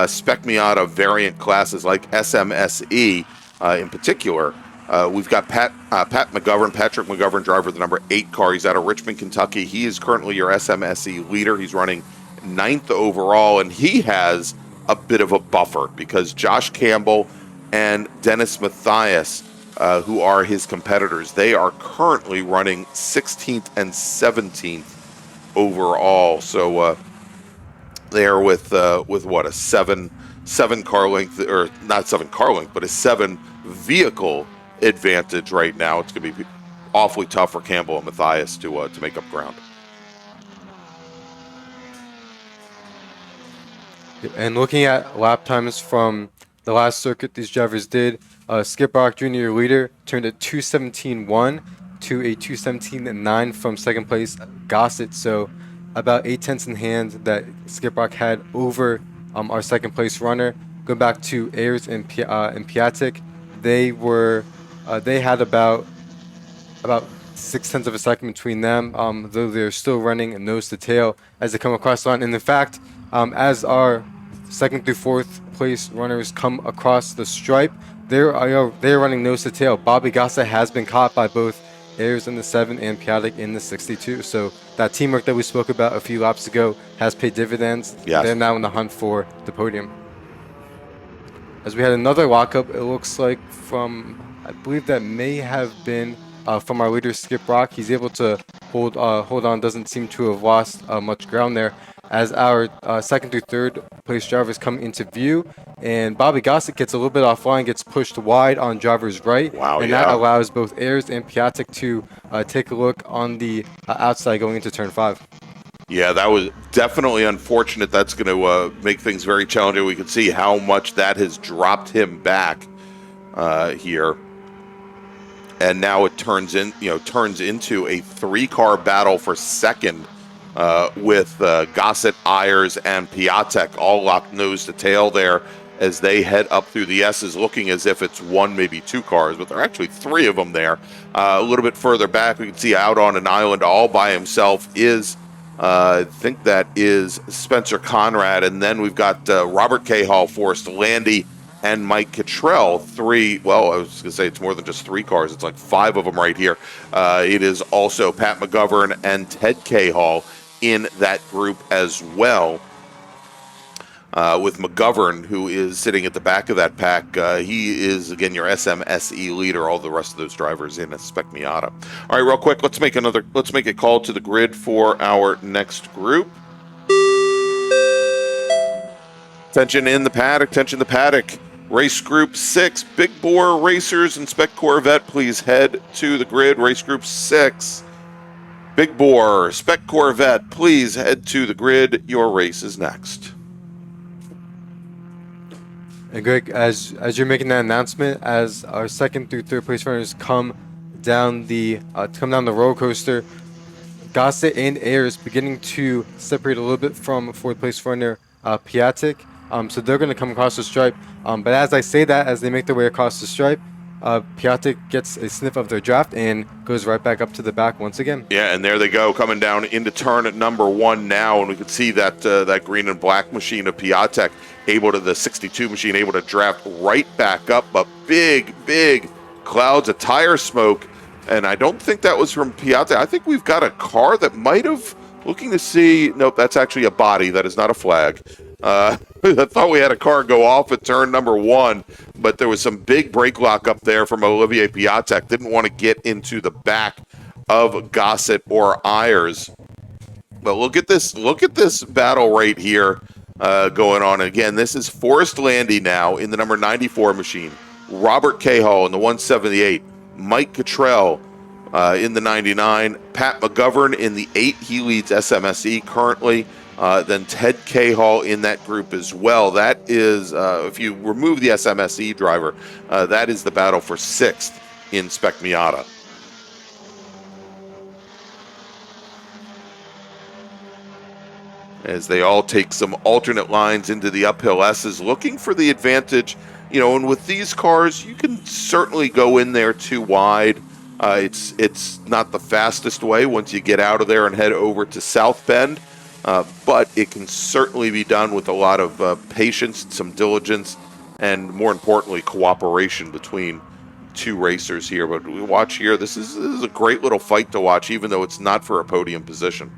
Spec Miata variant classes like SMSE in particular, we've got Patrick McGovern, driver of the number 8 car. He's out of Richmond, Kentucky. He is currently your SMSE leader. He's running 9th overall, and he has a bit of a buffer because Josh Campbell and Dennis Mathias, who are his competitors, they are currently running 16th and 17th overall. So they are with what, a 7 car length, or not 7 car length, but a 7 vehicle advantage right now. It's going to be awfully tough for Campbell and Mathias to make up ground. And looking at lap times from the last circuit these drivers did, Skip Brock Jr., leader, turned a 2:17.1 to a 2:17.9 from second place Gossett. So about 8 tenths in hand that Skip Brock had over our second place runner. Going back to Ayers and Piatek, they had about 6 tenths of a second between them, though they're still running nose to tail as they come across the line. And in fact, as our second through fourth place runners come across the stripe, they're running nose to tail. Bobby Gossett has been caught by both Ayers in the 7 and Piatek in the 62. So that teamwork that we spoke about a few laps ago has paid dividends. Yes. They're now in the hunt for the podium. As we had another lockup, it looks like from, I believe that may have been from our leader Skip Rock. He's able to hold on, doesn't seem to have lost much ground there. As our second through third place drivers come into view, and Bobby Gossett gets a little bit offline, gets pushed wide on driver's right, and that allows both Ayers and Piatek to take a look on the outside going into turn 5. Yeah, that was definitely unfortunate. That's going to make things very challenging. We can see how much that has dropped him back here, and now it turns into a 3-car battle for second. With Gossett, Ayers, and Piatek all locked nose to tail there as they head up through the S's, looking as if it's 1, maybe 2 cars, but there are actually 3 of them there. A little bit further back, we can see out on an island all by himself is, I think that is Spencer Conrad, and then we've got Robert Cahall, Forrest Landy, and Mike Cottrell. 3, well, I was going to say it's more than just 3 cars. It's like 5 of them right here. It is also Pat McGovern and Ted Cahall in that group as well, with McGovern, who is sitting at the back of that pack. He is, again, your SMSE leader. All the rest of those drivers in a Spec Miata. All right, real quick, let's make a call to the grid for our next group. Attention in the paddock, attention the paddock. Race Group 6, Big Bore Racers and Spec Corvette, please head to the grid. Race Group 6. Big Bore, Spec Corvette, please head to the grid. Your race is next. And Greg, as you're making that announcement, as our second through third place runners come down the roller coaster, Gossett and Ayers beginning to separate a little bit from fourth place runner Piatek. So they're going to come across the stripe. But as I say that, as they make their way across the stripe, Piatek gets a sniff of their draft and goes right back up to the back once again. Yeah, and there they go, coming down into turn at number 1 now, and we can see that that green and black machine of Piatek, the 62 machine, able to draft right back up, but big clouds of tire smoke, and I don't think that was from Piatek. I think we've got a car that might have, looking to see, nope, that's actually a body, that is not a flag. I thought we had a car go off at turn number 1, but there was some big brake lock up there from Olivier Piatek. Didn't want to get into the back of Gossett or Ayers. But look at this battle right here going on. Again, this is Forrest Landy now in the number 94 machine. Robert Cahall in the 178. Mike Cottrell in the 99. Pat McGovern in the 8. He leads SMSE currently. Then Ted Cahall in that group as well. That is, if you remove the SMSE driver, that is the battle for 6th in Spec Miata. As they all take some alternate lines into the uphill S's, looking for the advantage. And with these cars, you can certainly go in there too wide. It's not the fastest way once you get out of there and head over to South Bend. But it can certainly be done with a lot of patience, some diligence, and more importantly, cooperation between 2 racers here. But we watch here, this is a great little fight to watch, even though it's not for a podium position.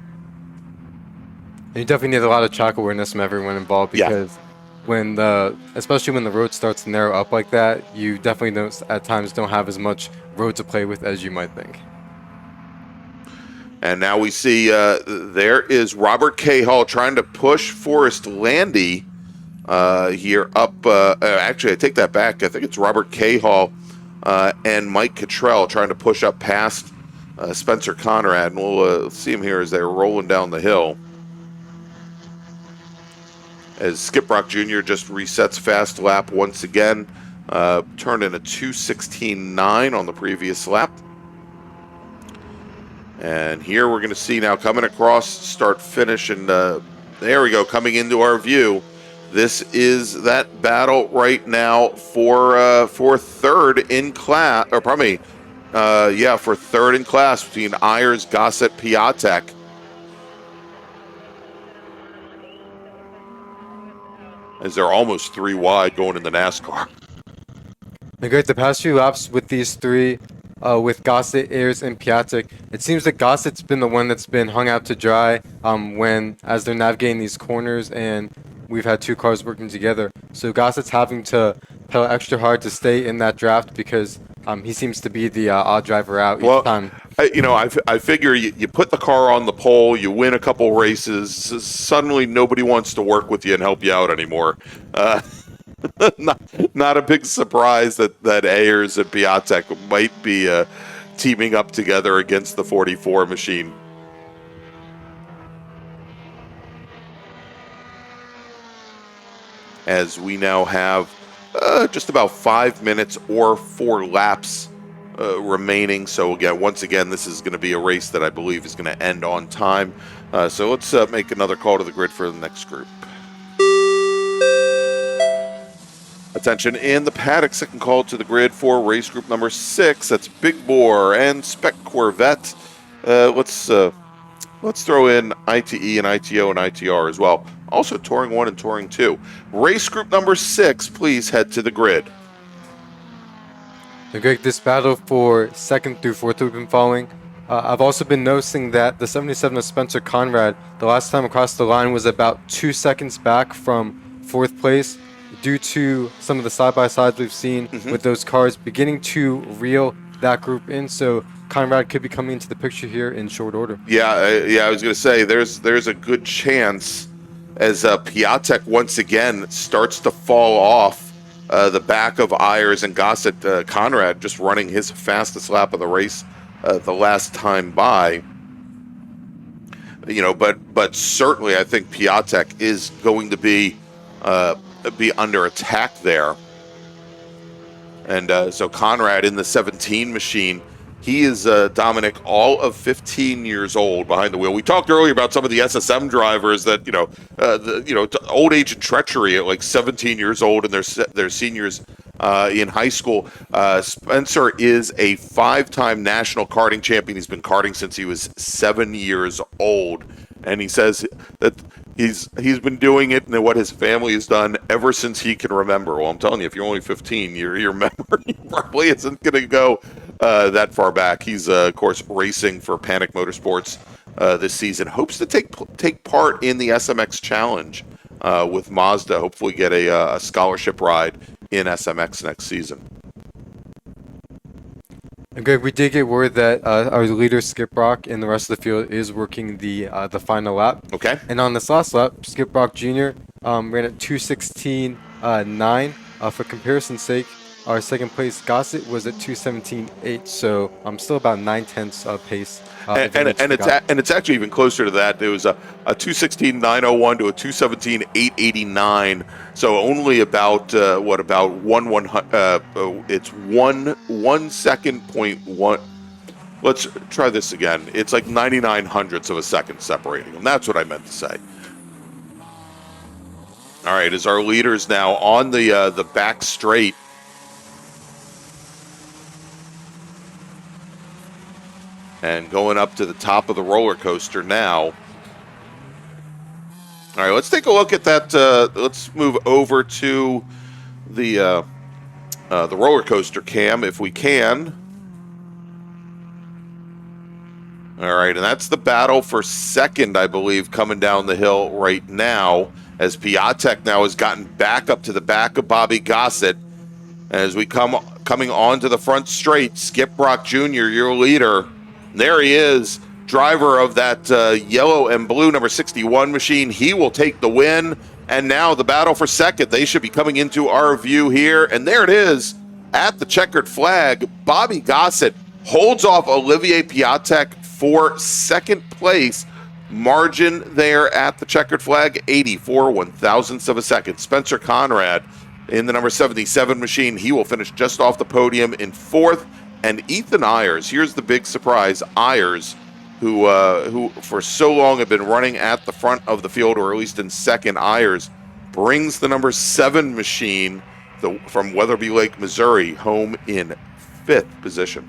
And you definitely need a lot of track awareness from everyone involved, because especially when the road starts to narrow up like that, you definitely at times don't have as much road to play with as you might think. And now we see there is Robert Cahall trying to push Forrest Landy here up. Actually, I take that back. I think it's Robert Cahall and Mike Cottrell trying to push up past Spencer Conrad. And we'll see him here as they're rolling down the hill. As Skip Rock Jr. just resets fast lap once again. Turned in a 2:16.9 on the previous lap. And here we're going to see now coming across start finish, and there we go, coming into our view. This is that battle right now for third in class, or pardon me, for third in class between Ayers, Gossett, Piatek. As they're almost 3 wide going in the NASCAR. And great, the past few laps with these 3. With Gossett, Ayers, and Piatek, it seems that Gossett's been the one that's been hung out to dry as they're navigating these corners, and we've had 2 cars working together. So Gossett's having to pedal extra hard to stay in that draft, because he seems to be the odd driver out each time. I figure you put the car on the pole, you win a couple races, suddenly nobody wants to work with you and help you out anymore. Not a big surprise that Ayers and Piatek might be teaming up together against the 44 machine. As we now have just about 5 minutes or 4 laps remaining. So again, once again, this is going to be a race that I believe is going to end on time. So let's make another call to the grid for the next group. Attention in the paddock, second call to the grid for race group number 6. That's Big Bore and Spec Corvette. Let's throw in ITE and ITO and ITR as well. Also Touring 1 and Touring 2. Race group number 6, please head to the grid. Greg, this battle for 2nd through 4th we've been following. I've also been noticing that the 77 of Spencer Conrad, the last time across the line was about 2 seconds back from 4th place due to some of the side-by-sides we've seen with those cars beginning to reel that group in. So Conrad could be coming into the picture here in short order. Yeah, I was going to say there's a good chance as Piatek once again starts to fall off the back of Ayers and Gossett. Conrad just running his fastest lap of the race the last time by. But certainly I think Piatek is going to be under attack there. And so Conrad in the 17 machine, he is, Dominic, all of 15 years old behind the wheel. We talked earlier about some of the SSM drivers that, old age and treachery at like 17 years old and they're seniors in high school. Spencer is a 5-time national karting champion. He's been karting since he was 7 years old. And he says that he's been doing it and what his family has done ever since he can remember. Well, I'm telling you, if you're only 15, your memory probably isn't going to go that far back. He's, of course, racing for Panic Motorsports this season. Hopes to take part in the SMX Challenge with Mazda. Hopefully get a scholarship ride in SMX next season. And Greg, we did get word that our leader Skip Rock and the rest of the field is working the final lap. Okay. And on this last lap, Skip Rock Jr. Ran at 2:16.9. For comparison's sake, our second place Gossett was at 2:17.8. So I'm still about 9/10 pace. And it's actually even closer to that. There was a 2:16.901 to a 2:17.889. So only about it's 1 second point one. Let's try this again. It's like 99 hundredths of a second separating them. That's what I meant to say. All right, as our leaders now on the back straight. And going up to the top of the roller coaster now. All right, let's take a look at that. Let's move over to the roller coaster cam if we can. All right, and that's the battle for second, I believe, coming down the hill right now. As Piatek now has gotten back up to the back of Bobby Gossett. As we coming onto the front straight, Skip Rock Jr., your leader. There he is, driver of that yellow and blue number 61 machine. He will take the win. And now the battle for second. They should be coming into our view here. And there it is at the checkered flag. Bobby Gossett holds off Olivier Piatek for second place. Margin there at the checkered flag, 84 1/1000ths of a second. Spencer Conrad in the number 77 machine. He will finish just off the podium in fourth. And Ethan Ayers, here's the big surprise. Ayers, who for so long had been running at the front of the field, or at least in second. Ayers brings the number 7 machine from Weatherby Lake, Missouri, home in 5th position.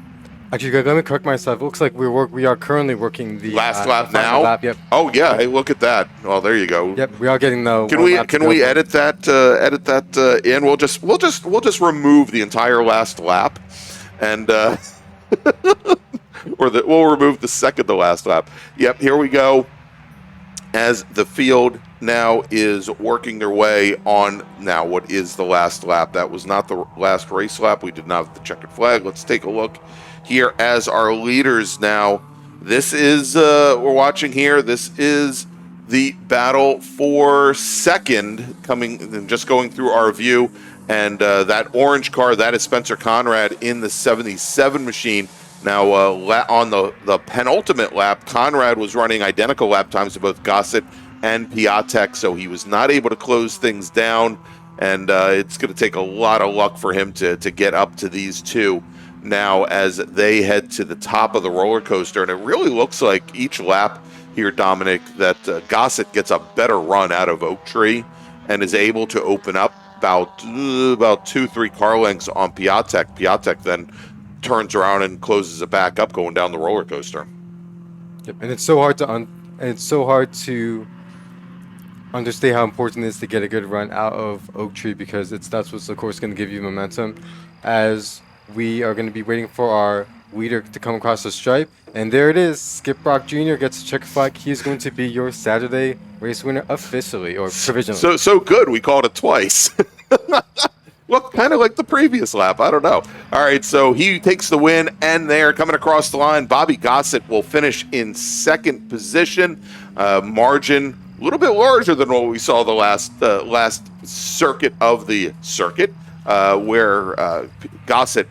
Actually, Greg, let me correct myself. It looks like we are currently working the last lap now. Lap, yep. Oh yeah, hey, look at that. Well, there you go. Yep, we are getting the. Can we edit that in? We'll just remove the entire last lap. And we'll remove the second to last lap. Yep, here we go. As the field now is working their way on now what is the last lap. That was not the last race lap. We did not have the checkered flag. Let's take a look here as our leaders now. This is, we're watching here, this is the battle for second, just going through our view. And that orange car, that is Spencer Conrad in the 77 machine. Now, on the penultimate lap, Conrad was running identical lap times to both Gossett and Piatek, so he was not able to close things down, and it's going to take a lot of luck for him to get up to these two now as they head to the top of the roller coaster. And it really looks like each lap here, Dominic, that Gossett gets a better run out of Oak Tree and is able to open up about 2-3 car lengths on Piatek. Piatek then turns around and closes it back up going down the roller coaster. Yep, and it's so hard to understand how important it is to get a good run out of Oak Tree, because that's what's of course going to give you momentum, as we are going to be waiting for our leader to come across the stripe. And there it is. Skip Brock Jr. gets a check flag. He's going to be your Saturday race winner officially, or provisionally. So good. We called it twice. Look, kind of like the previous lap. I don't know. All right, so he takes the win, and they're coming across the line. Bobby Gossett will finish in second position. Margin a little bit larger than what we saw the last circuit of the circuit, where Gossett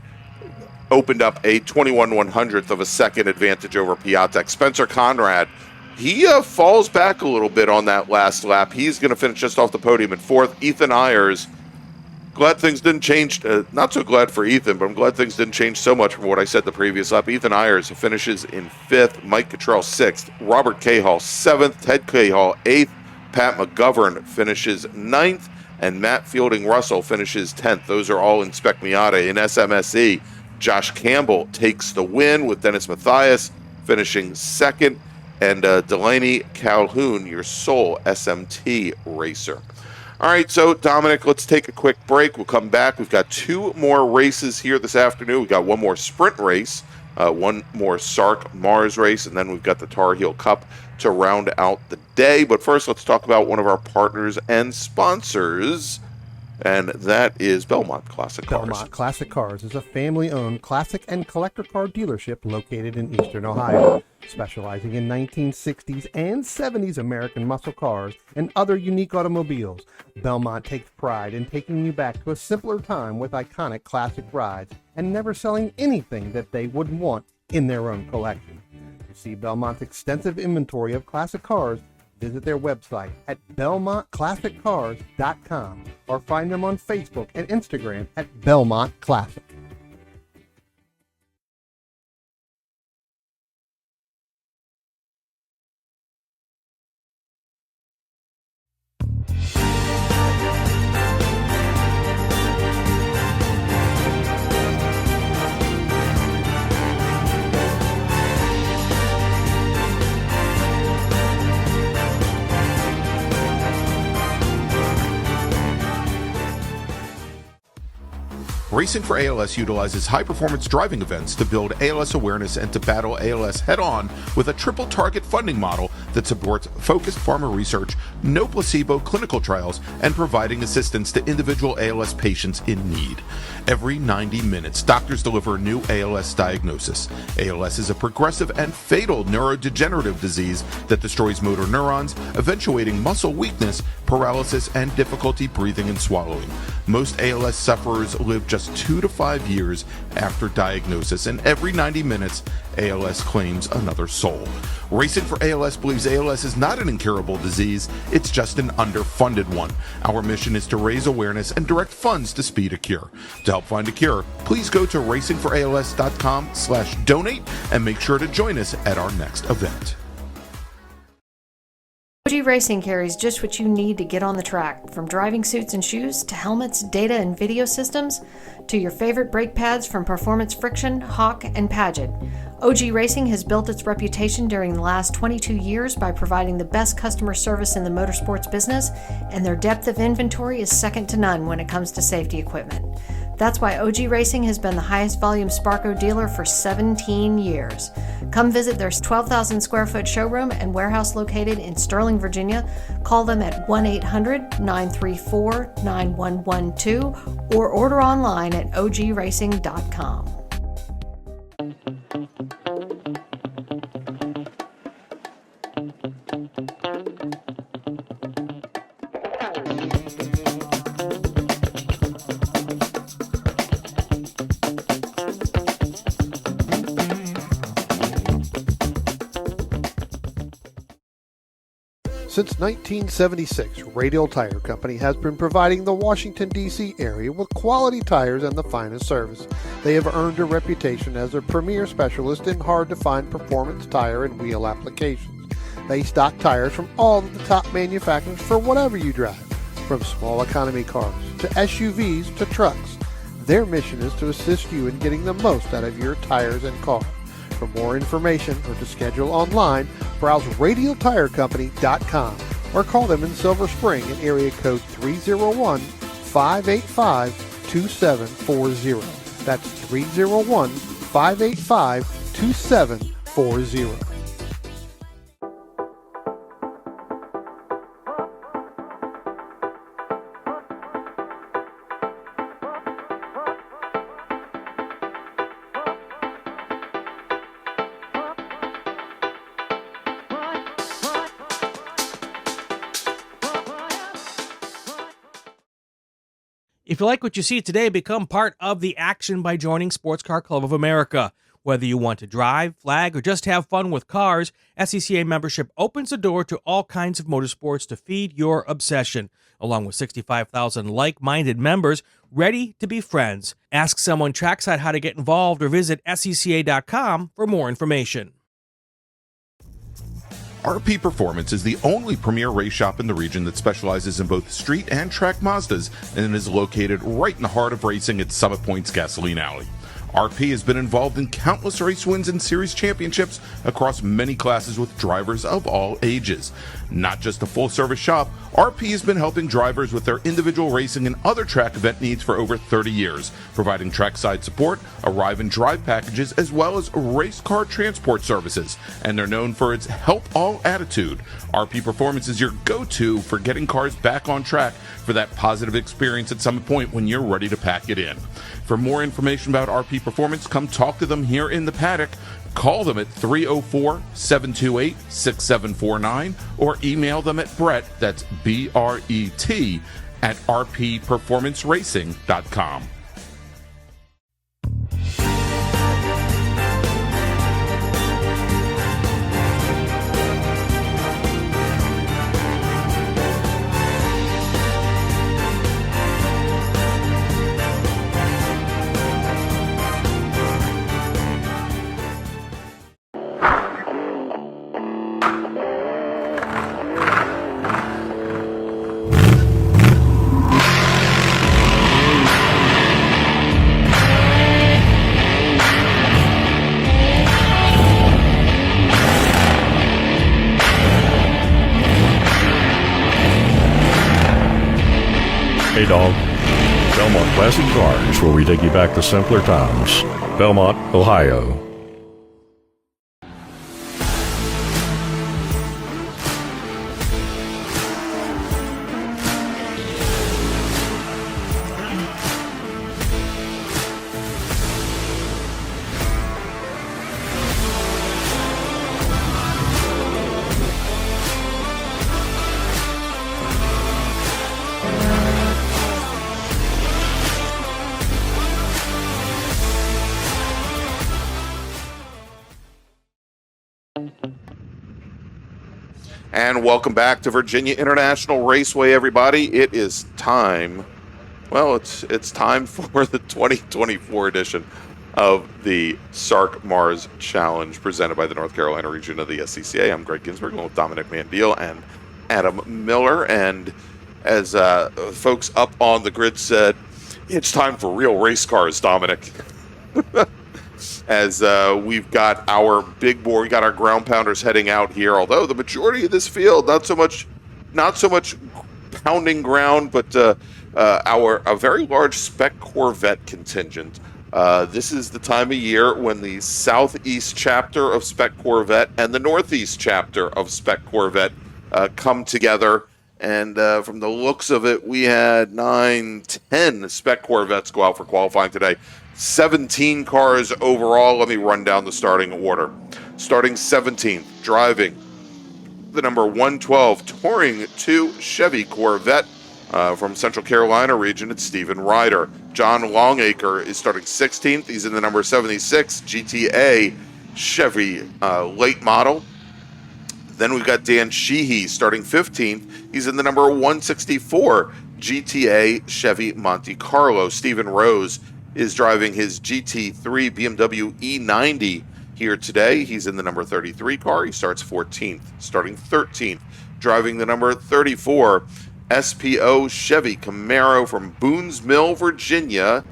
opened up a 21/100th of a second advantage over Piatek. Spencer Conrad, he falls back a little bit on that last lap. He's going to finish just off the podium in fourth. Ethan Ayers, glad things didn't change. Not so glad for Ethan, but I'm glad things didn't change so much from what I said the previous lap. Ethan Ayers finishes in fifth. Mike Cottrell sixth. Robert Cahall seventh. Ted Cahall eighth. Pat McGovern finishes ninth. And Matt Fielding Russell finishes 10th. Those are all in Spec Miata. In SMSE, Josh Campbell takes the win with Dennis Mathias finishing second. And Delaney Calhoun, your sole SMT racer. All right, so Dominic, let's take a quick break. We'll come back. We've got two more races here this afternoon. We've got one more sprint race, one more SARRC MARRS race, and then we've got the Tarheel Cup to round out the day. But first, let's talk about one of our partners and sponsors, and that is Belmont Classic Cars. Belmont Classic Cars is a family-owned classic and collector car dealership located in eastern Ohio, specializing in 1960s and 70s American muscle cars and other unique automobiles. Belmont takes pride in taking you back to a simpler time with iconic classic rides and never selling anything that they wouldn't want in their own collection. To see Belmont's extensive inventory of classic cars, visit their website at belmontclassiccars.com or find them on Facebook and Instagram at Belmont Classic. Racing for ALS utilizes high-performance driving events to build ALS awareness and to battle ALS head-on with a triple target funding model that supports focused farmer research, no placebo clinical trials, and providing assistance to individual ALS patients in need. Every 90 minutes, doctors deliver a new ALS diagnosis. ALS is a progressive and fatal neurodegenerative disease that destroys motor neurons, eventuating muscle weakness, paralysis, and difficulty breathing and swallowing. Most ALS sufferers live just 2 to 5 years after diagnosis, and every 90 minutes, ALS claims another soul. Racing for ALS believes ALS is not an incurable disease, it's just an underfunded one. Our mission is to raise awareness and direct funds to speed a cure. To help find a cure, please go to racingforals.com/donate and make sure to join us at our next event. OG Racing carries just what you need to get on the track, from driving suits and shoes to helmets, data and video systems, to your favorite brake pads from Performance Friction, Hawk, and Paget. OG Racing has built its reputation during the last 22 years by providing the best customer service in the motorsports business, and their depth of inventory is second to none when it comes to safety equipment. That's why OG Racing has been the highest volume Sparco dealer for 17 years. Come visit their 12,000 square foot showroom and warehouse located in Sterling, Virginia. Call them at 1-800-934-9112 or order online at ogracing.com. Since 1976, Radial Tire Company has been providing the Washington, D.C. area with quality tires and the finest service. They have earned a reputation as a premier specialist in hard-to-find performance tire and wheel applications. They stock tires from all of the top manufacturers for whatever you drive, from small economy cars to SUVs to trucks. Their mission is to assist you in getting the most out of your tires and car. For more information or to schedule online, browse radialtirecompany.com or call them in Silver Spring at area code 301-585-2740. That's 301-585-2740. If you like what you see today, become part of the action by joining Sports Car Club of America. Whether you want to drive, flag, or just have fun with cars, SCCA membership opens the door to all kinds of motorsports to feed your obsession, along with 65,000 like-minded members ready to be friends. Ask someone trackside how to get involved or visit SCCA.com for more information. RP Performance is the only premier race shop in the region that specializes in both street and track Mazdas and is located right in the heart of racing at Summit Point's Gasoline Alley. RP has been involved in countless race wins and series championships across many classes with drivers of all ages. Not just a full-service shop, RP has been helping drivers with their individual racing and other track event needs for over 30 years, providing trackside support, arrive and drive packages, as well as race car transport services. And they're known for its help all attitude. RP Performance is your go-to for getting cars back on track for that positive experience at Summit Point when you're ready to pack it in. For more information about RP Performance, come talk to them here in the paddock. Call them at 304-728-6749 or email them at Brett, that's B-R-E-T, at rpperformanceracing.com. Hey dog. Belmont Classic Cars, where we take you back to simpler times. Belmont, Ohio. And welcome back to Virginia International Raceway, everybody. It is time. Well, it's time for the 2024 edition of the SARRC MARRS Challenge presented by the North Carolina region of the SCCA. I'm Greg Ginsberg, along with Dominic Mandiel and Adam Miller. And as folks up on the grid said, it's time for real race cars, Dominic. As we've got our big board, we got our ground pounders heading out here. Although the majority of this field, not so much pounding ground, but a very large Spec Corvette contingent. This is the time of year when the Southeast chapter of Spec Corvette and the Northeast chapter of Spec Corvette come together. And from the looks of it, we had 9, 10 Spec Corvettes go out for qualifying today. 17 cars overall. Let me run down the starting order. Starting 17th, driving the number 112 Touring 2 Chevy Corvette from Central Carolina region, it's Stephen Ryder. John Longacre is starting 16th. He's in the number 76 GTA Chevy late model. Then we've got Dan Sheehy starting 15th. He's in the number 164 GTA Chevy Monte Carlo. Stephen Rose is driving his GT3 BMW E90 here today. He's in the number 33 car. He starts 14th. Starting 13th, driving the number 34 SPO Chevy Camaro from Boones Mill, Virginia,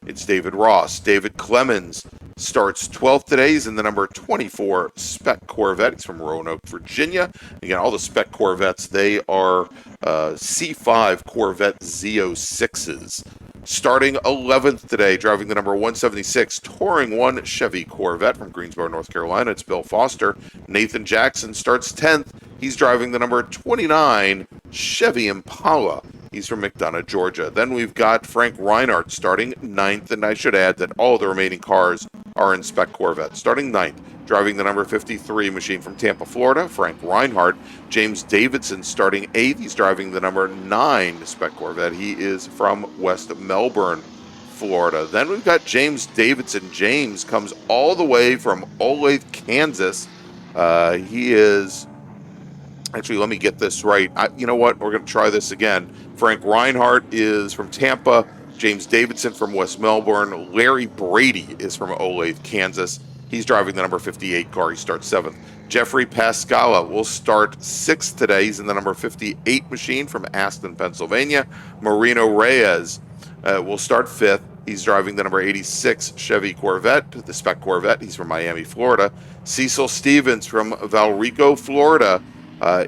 it's David Ross. David Clemens starts 12th today. He's in the number 24 Spec Corvette. He's from Roanoke, Virginia. Again, all the Spec Corvettes, they are C5 Corvette Z06s. Starting 11th today, driving the number 176 Touring 1 Chevy Corvette from Greensboro, North Carolina, it's Bill Foster. Nathan Jackson starts 10th. He's driving the number 29 Chevy Impala. He's from McDonough, Georgia. Then we've got Frank Reinhardt starting 9th, and I should add that all the remaining cars are in Spec Corvette. Starting 9th, driving the number 53 machine from Tampa, Florida, Frank Reinhardt. James Davidson starting 8th. He's driving the number 9 Spec Corvette. He is from West Melbourne, Florida. Then we've got James Davidson. James comes all the way from Olathe, Kansas. He is... Actually, let me get this right. You know what? We're going to try this again. Frank Reinhardt is from Tampa. James Davidson from West Melbourne. Larry Brady is from Olathe, Kansas. He's driving the number 58 car. He starts 7th. Jeffrey Pascala will start 6th today. He's in the number 58 machine from Aston, Pennsylvania. Marino Reyes will start 5th. He's driving the number 86 Chevy Corvette, the Spec Corvette. He's from Miami, Florida. Cecil Stevens from Valrico, Florida.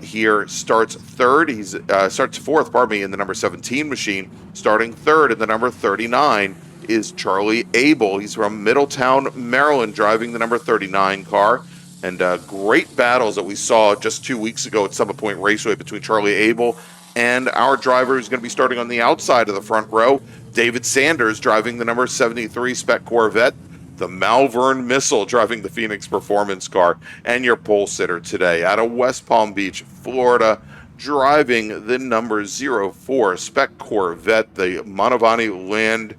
Here starts 3rd. He's starts 4th, pardon me, in the number 17 machine. Starting 3rd in the number 39 is Charlie Abel. He's from Middletown, Maryland, driving the number 39 car. And great battles that we saw just 2 weeks ago at Summit Point Raceway between Charlie Abel and our driver who's going to be starting on the outside of the front row, David Sanders, driving the number 73 Spec Corvette. The Malvern Missile driving the Phoenix Performance car, and your pole sitter today out of West Palm Beach, Florida, driving the number 04 Spec Corvette, the Manavani Land.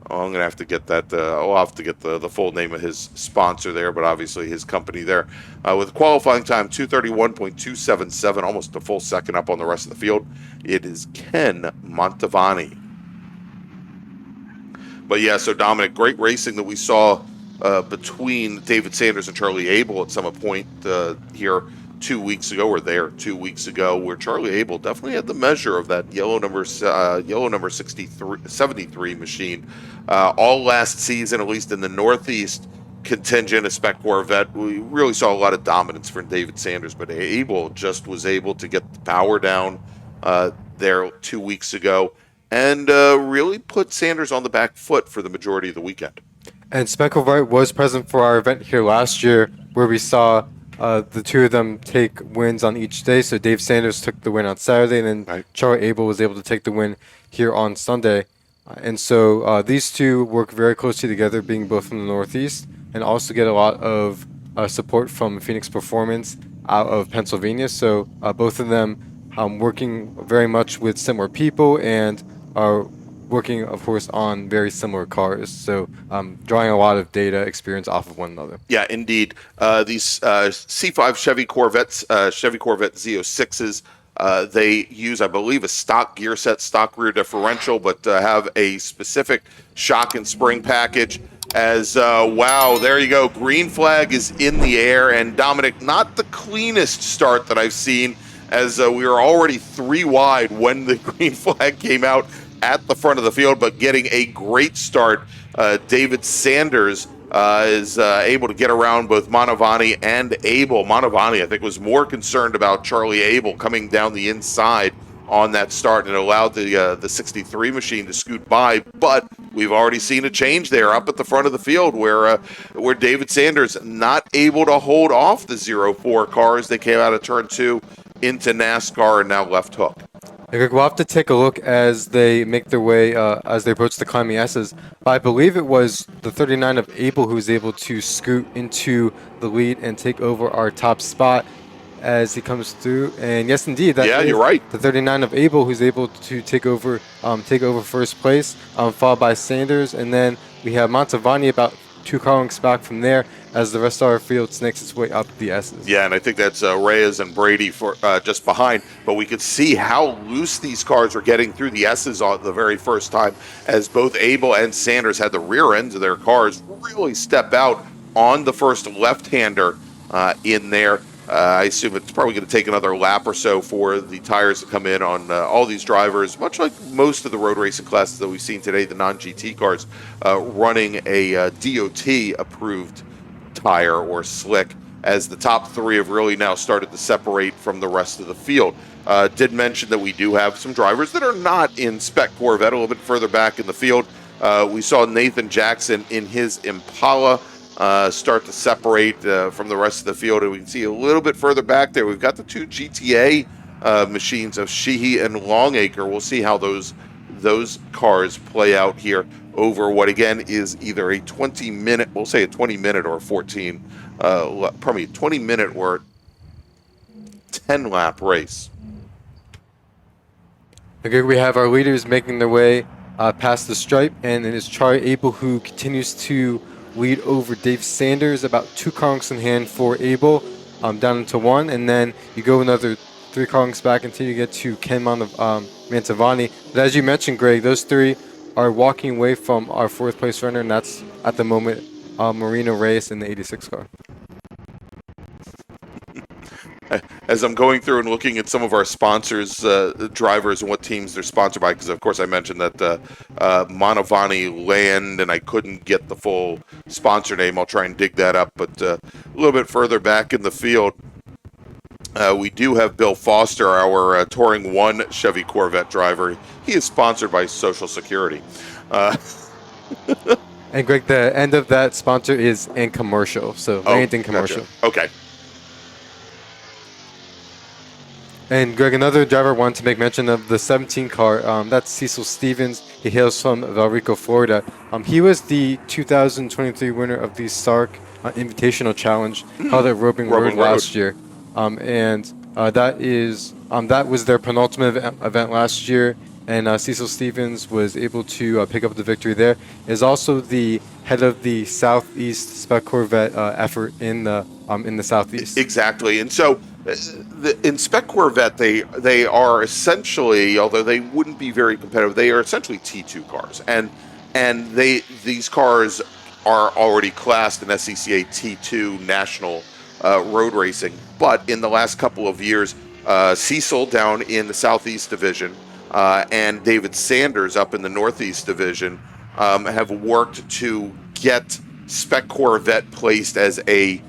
Oh, I'm going to have to get that. I'll have to get the full name of his sponsor there, but obviously his company there. With qualifying time 2:31.277, almost a full second up on the rest of the field. It is Ken Montavani. But yeah, so Dominic, great racing that we saw between David Sanders and Charlie Abel at Summit Point here 2 weeks ago, or there 2 weeks ago, where Charlie Abel definitely had the measure of that yellow number 73 machine. All last season, at least in the Northeast contingent of Spec Corvette, we really saw a lot of dominance from David Sanders, but Abel just was able to get the power down there 2 weeks ago, and really put Sanders on the back foot for the majority of the weekend. And Spec Corvette was present for our event here last year, where we saw the two of them take wins on each day. So Dave Sanders took the win on Saturday, and then Charlie Abel was able to take the win here on Sunday. And so these two work very closely together, being both from the Northeast, and also get a lot of support from Phoenix Performance out of Pennsylvania. So both of them working very much with similar people and are working, of course, on very similar cars. So drawing a lot of data experience off of one another. Yeah, indeed. These C5 Chevy Corvettes, Chevy Corvette Z06s, they use, I believe, a stock gear set, stock rear differential, but have a specific shock and spring package. As, wow, there you go. Green flag is in the air. And Dominic, not the cleanest start that I've seen, as we were already 3 wide when the green flag came out at the front of the field, but getting a great start. David Sanders is able to get around both Manavani and Abel. Manavani, I think, was more concerned about Charlie Abel coming down the inside on that start, and it allowed the 63 machine to scoot by. But we've already seen a change there up at the front of the field where David Sanders not able to hold off the 04 cars. They came out of turn 2 into NASCAR and now left hook. We'll have to take a look as they make their way, as they approach the climbing S's. But I believe it was the 39 of Abel who was able to scoot into the lead and take over our top spot as he comes through. And yes, indeed, that is you're right. The 39 of Abel who's able to take over first place, followed by Sanders. And then we have Montavani about 2 car lengths back from there as the rest of our field snakes its way up the S's. Yeah, and I think that's Reyes and Brady for just behind. But we could see how loose these cars were getting through the S's on the very first time, as both Abel and Sanders had the rear ends of their cars really step out on the first left-hander in there. I assume it's probably going to take another lap or so for the tires to come in on all these drivers, much like most of the road racing classes that we've seen today, the non-GT cars running a DOT-approved tire or slick, as the top 3 have really now started to separate from the rest of the field. Did mention that we do have some drivers that are not in Spec Corvette a little bit further back in the field. We saw Nathan Jackson in his Impala start to separate from the rest of the field, and we can see a little bit further back there we've got the 2 GTA machines of Sheehy and Longacre. We'll see how those cars play out here over what again is either a 20-minute, we'll say a 20-minute or a 20-minute or 10-lap race. Okay, we have our leaders making their way past the stripe, and it is Charlie Abel who continues to lead over Dave Sanders, about 2 car lengths in hand for Abel, down into 1, and then you go another 3 car lengths back until you get to Ken Mantovani. But as you mentioned, Greg, those 3 are walking away from our 4th place runner, and that's at the moment Marino Reyes in the 86 car. As I'm going through and looking at some of our sponsors, drivers, and what teams they're sponsored by, because of course I mentioned that Mantovani Land, and I couldn't get the full sponsor name. I'll try and dig that up. But a little bit further back in the field, we do have Bill Foster, our Touring 1 Chevy Corvette driver. He is sponsored by Social Security. And Greg, the end of that sponsor is in commercial, so Land in commercial. Gotcha. Okay. And Greg, another driver wanted to make mention of the 17 car. That's Cecil Stevens. He hails from Valrico, Florida. He was the 2023 winner of the SARRC Invitational Challenge held at Roping Road last year. That was their penultimate event last year, and Cecil Stevens was able to pick up the victory there. Is also the head of the Southeast Spec Corvette effort in the Southeast. Exactly, and so. In Spec Corvette, they are essentially, although they wouldn't be very competitive, they are essentially T2 cars, and these cars are already classed in SCCA T2 national road racing. But in the last couple of years, Cecil down in the Southeast Division and David Sanders up in the Northeast Division have worked to get Spec Corvette placed as a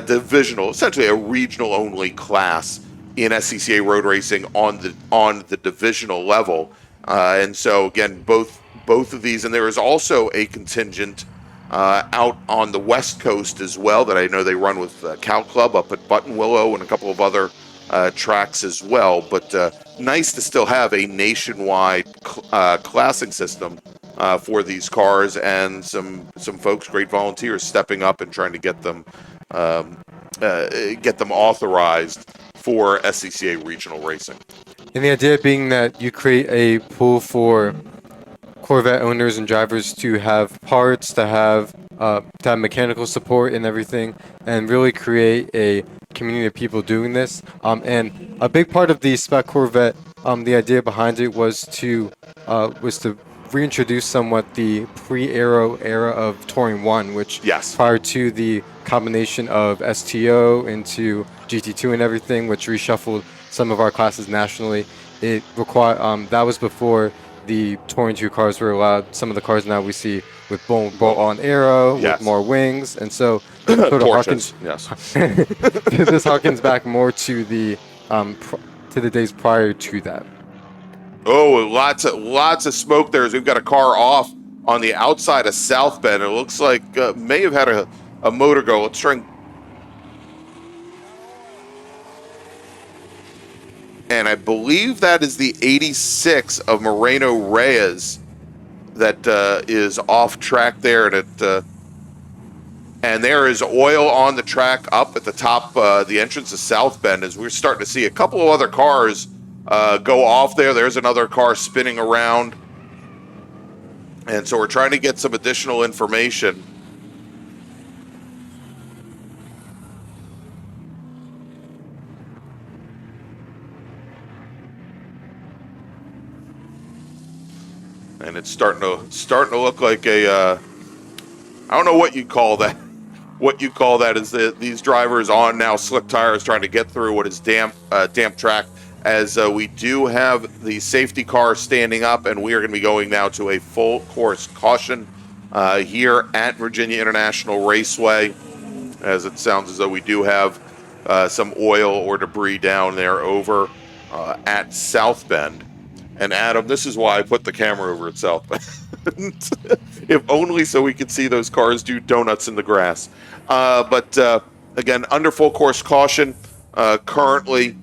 divisional, essentially a regional only class in SCCA road racing on the divisional level, and so again both of these, and there is also a contingent out on the West Coast as well that I know they run with Cal Club up at Button Willow and a couple of other tracks as well. But nice to still have a nationwide classing system for these cars, and some folks, great volunteers, stepping up and trying to get them authorized for SCCA regional racing. And the idea being that you create a pool for Corvette owners and drivers to have parts, to have mechanical support and everything, and really create a community of people doing this. And a big part of the Spec Corvette, the idea behind it was to reintroduce somewhat the pre-Aero era of Touring 1, which prior to the combination of STO into GT2 and everything, which reshuffled some of our classes nationally, it required that was before the Touring 2 cars were allowed. Some of the cars now we see with bolt-on aero, with more wings, and so sort of harkens, this harkens back more to the to the days prior to that. Oh, lots of smoke there as we've got a car off on the outside of South Bend. It looks like may have had a motor go. Let's try and I believe that is the 86 of Moreno Reyes that is off track there, and there is oil on the track up at the top, the entrance of South Bend, as we're starting to see a couple of other cars go off there. There's another car spinning around, and so we're trying to get some additional information. And it's starting to look like a I don't know what you call that. What you call that is these drivers on now slick tires trying to get through what is damp track. As we do have the safety car standing up, and we are going to be going now to a full course caution here at Virginia International Raceway, as it sounds as though we do have some oil or debris down there over at South Bend. And Adam, this is why I put the camera over at South Bend. If only so we could see those cars do donuts in the grass. But again, under full course caution currently.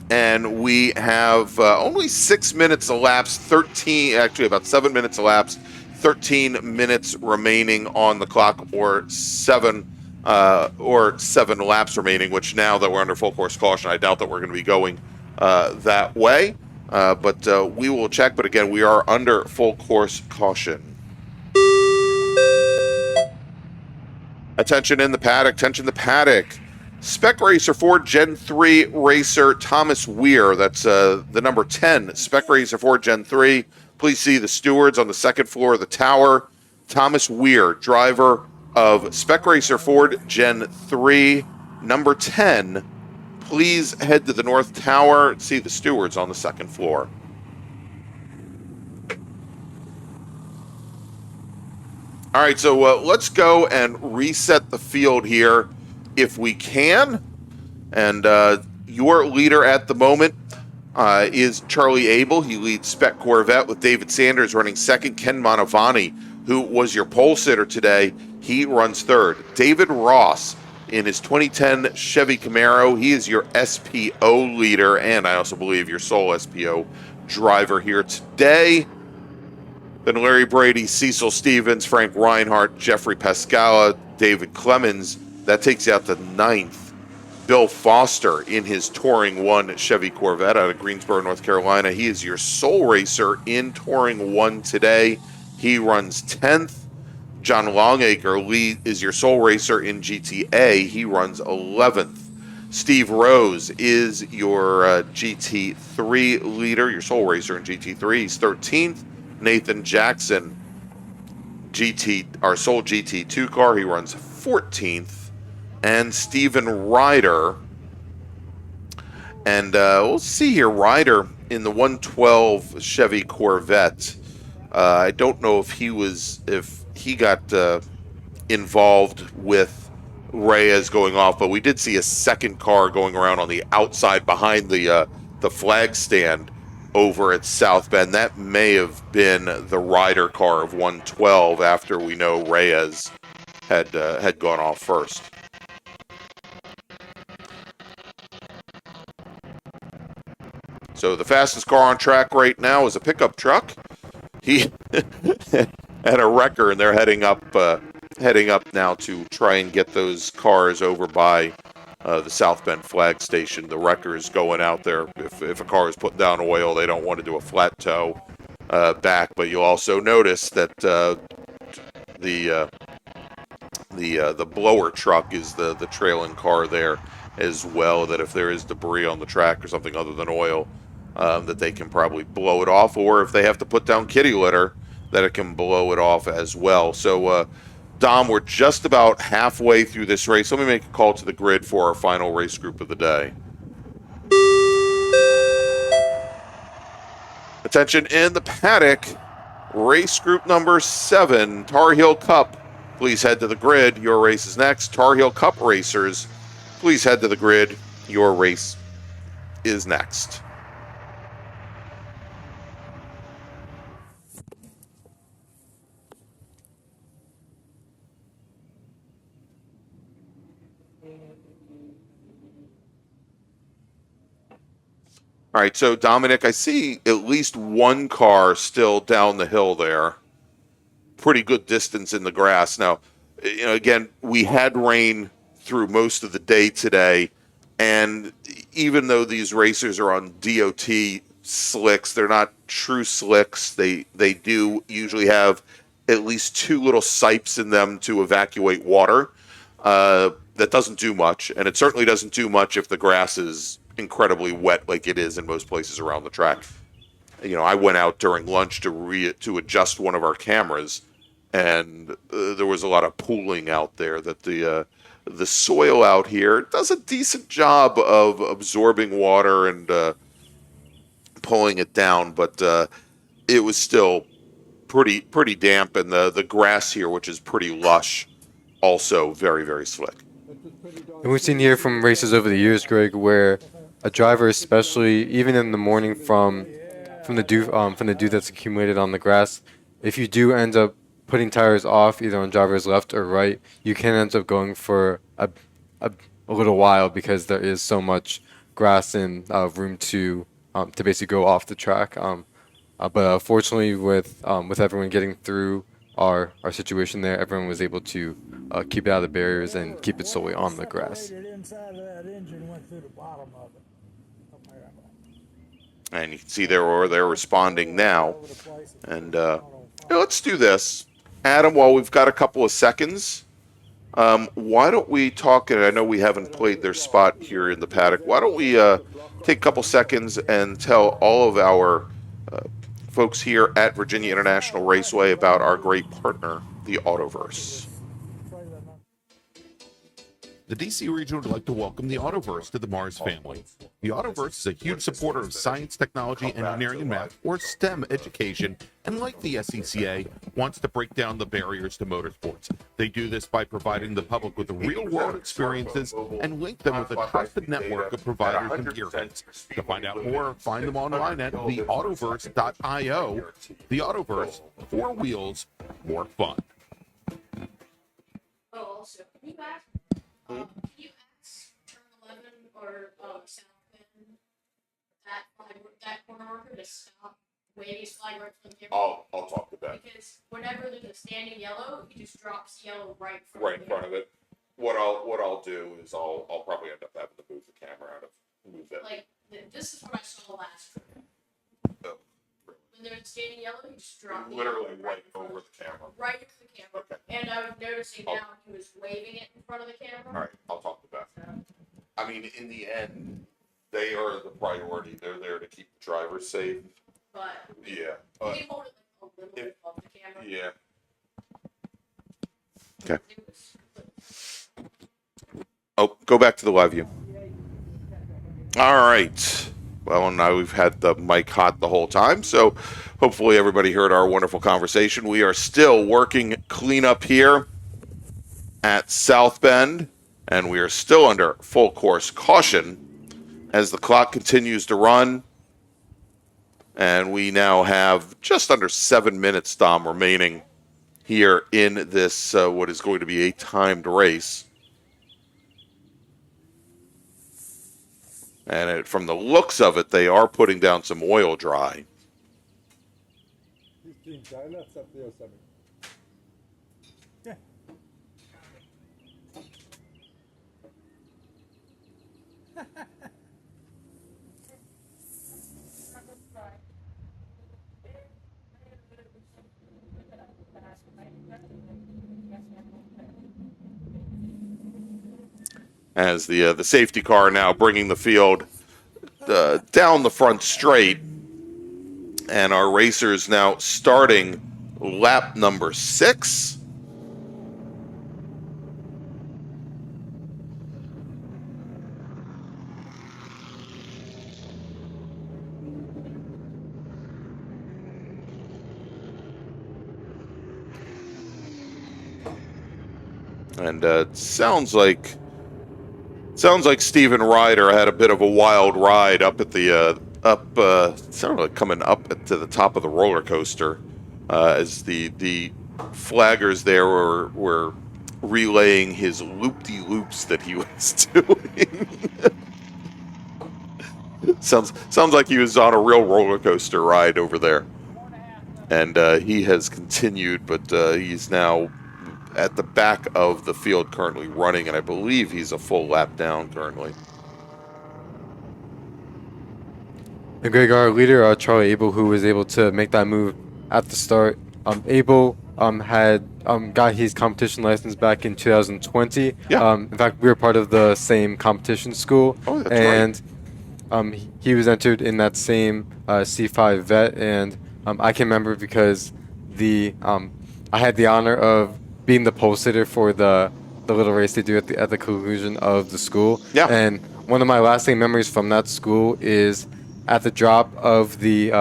And we have only 6 minutes elapsed, about 7 minutes elapsed, 13 minutes remaining on the clock, or seven laps remaining, which now that we're under full course caution, I doubt that we're going to be going that way. But we will check. But again, we are under full course caution. Attention in the paddock. Attention the paddock. Spec Racer Ford Gen 3 racer Thomas Weir. That's the number 10. Spec Racer Ford Gen 3. Please see the stewards on the second floor of the tower. Thomas Weir, driver of Spec Racer Ford Gen 3, number 10. Please head to the North Tower and see the stewards on the second floor. All right, so let's go and reset the field here if we can. And your leader at the moment is Charlie Abel. He leads Spec Corvette with David Sanders running second. Ken Mantovani, who was your pole sitter today, he runs third. David Ross in his 2010 Chevy Camaro, he is your SPO leader, and I also believe your sole SPO driver here today. Then Larry Brady, Cecil Stevens, Frank Reinhardt, Jeffrey Pascala, David Clemens. That takes you out to ninth. Bill Foster in his Touring 1 Chevy Corvette out of Greensboro, North Carolina. He is your sole racer in Touring 1 today. He runs 10th. John Longacre is your sole racer in GTA. He runs 11th. Steve Rose is your GT3 leader, your sole racer in GT3. He's 13th. Nathan Jackson, our sole GT2 car, he runs 14th. And Steven Ryder. And we'll see here, Ryder in the 112 Chevy Corvette. I don't know if he got involved with Reyes going off, but we did see a second car going around on the outside behind the flag stand over at South Bend. That may have been the Ryder car of 112 after we know Reyes had gone off first. So the fastest car on track right now is a pickup truck. He had a wrecker, and they're heading up now to try and get those cars over by the South Bend flag station. The wrecker is going out there. If a car is putting down oil, they don't want to do a flat tow back. But you'll also notice that the blower truck is the trailing car there as well. That if there is debris on the track or something other than oil, that they can probably blow it off, or if they have to put down kitty litter, that it can blow it off as well. So, Dom, we're just about halfway through this race. Let me make a call to the grid for our final race group of the day. Attention in the paddock. Race group number 7, Tarheel Cup. Please head to the grid. Your race is next. Tarheel Cup racers, please head to the grid. Your race is next. All right, so Dominic, I see at least one car still down the hill there. Pretty good distance in the grass. Now, again, we had rain through most of the day today, and even though these racers are on DOT slicks, they're not true slicks. They do usually have at least two little sipes in them to evacuate water. That doesn't do much, and it certainly doesn't do much if the grass is incredibly wet like it is in most places around the track. I went out during lunch to adjust one of our cameras, and there was a lot of pooling out there. That the soil out here does a decent job of absorbing water and pulling it down, but it was still pretty damp, and the grass here, which is pretty lush, also very, very slick. And we've seen here from races over the years, Greg, where a driver, especially even in the morning from the dew that's accumulated on the grass, if you do end up putting tires off either on driver's left or right, you can end up going for a little while because there is so much grass and room to basically go off the track. But fortunately, with everyone getting through our situation there, everyone was able to keep it out of the barriers and keep it solely on the grass. Inside of that engine went through the bottom of it. And you can see they're responding now. And let's do this. Adam, while we've got a couple of seconds, why don't we talk, and I know we haven't played their spot here in the paddock, why don't we take a couple seconds and tell all of our folks here at Virginia International Raceway about our great partner, the Autoverse. The DC region would like to welcome the Autoverse to the MARRS family. The Autoverse is a huge supporter of science, technology, engineering, and math, or STEM education, and like the SCCA, wants to break down the barriers to motorsports. They do this by providing the public with real-world experiences and link them with a trusted network of providers and gearheads. To find out more, find them online at theautoverse.io. The Autoverse, 4 wheels, more fun. Oh, also, can you ask turn 11 or South Bend, that corner worker to stop waving his flag right from the camera? I'll talk to Ben. Because whenever there's a standing yellow, he just drops yellow right in front of it. What I'll do is I'll probably end up having to move the camera out of move it. Like this is what I saw last trip. Oh, really? When there's a standing yellow, he just dropped the Literally yellow right over the camera. Right into the camera. Okay. And I was noticing now he was waving it in front of the camera. All right, I'll talk to Beth. I mean, in the end, they are the priority. They're there to keep the drivers safe. But Yeah. can you hold it like a little bit above the camera? Yeah. Okay. Oh, go back to the live view. All right. Well, now we've had the mic hot the whole time, so hopefully everybody heard our wonderful conversation. We are still working cleanup here at South Bend, and we are still under full course caution as the clock continues to run. And we now have just under 7 minutes, Dom, remaining here in this, what is going to be a timed race. And from the looks of it, they are putting down some oil dry. Yeah. As the safety car now bringing the field down the front straight. And our racers now starting lap number 6. And it sounds like Sounds like Steven Ryder had a bit of a wild ride up at the sounded like coming up to the top of the roller coaster, as the flaggers there were relaying his loop-de-loops that he was doing. sounds like he was on a real roller coaster ride over there, and he has continued, but he's now at the back of the field currently running, and I believe he's a full lap down currently. And Greg, our leader, Charlie Abel, who was able to make that move at the start. Abel had got his competition license back in 2020. Yeah. In fact, we were part of the same competition school. Oh, that's and he was entered in that same C5 vet, and I can remember because I had the honor of being the pole sitter for the little race they do at the conclusion of the school. Yeah. And one of my lasting memories from that school is at the drop of the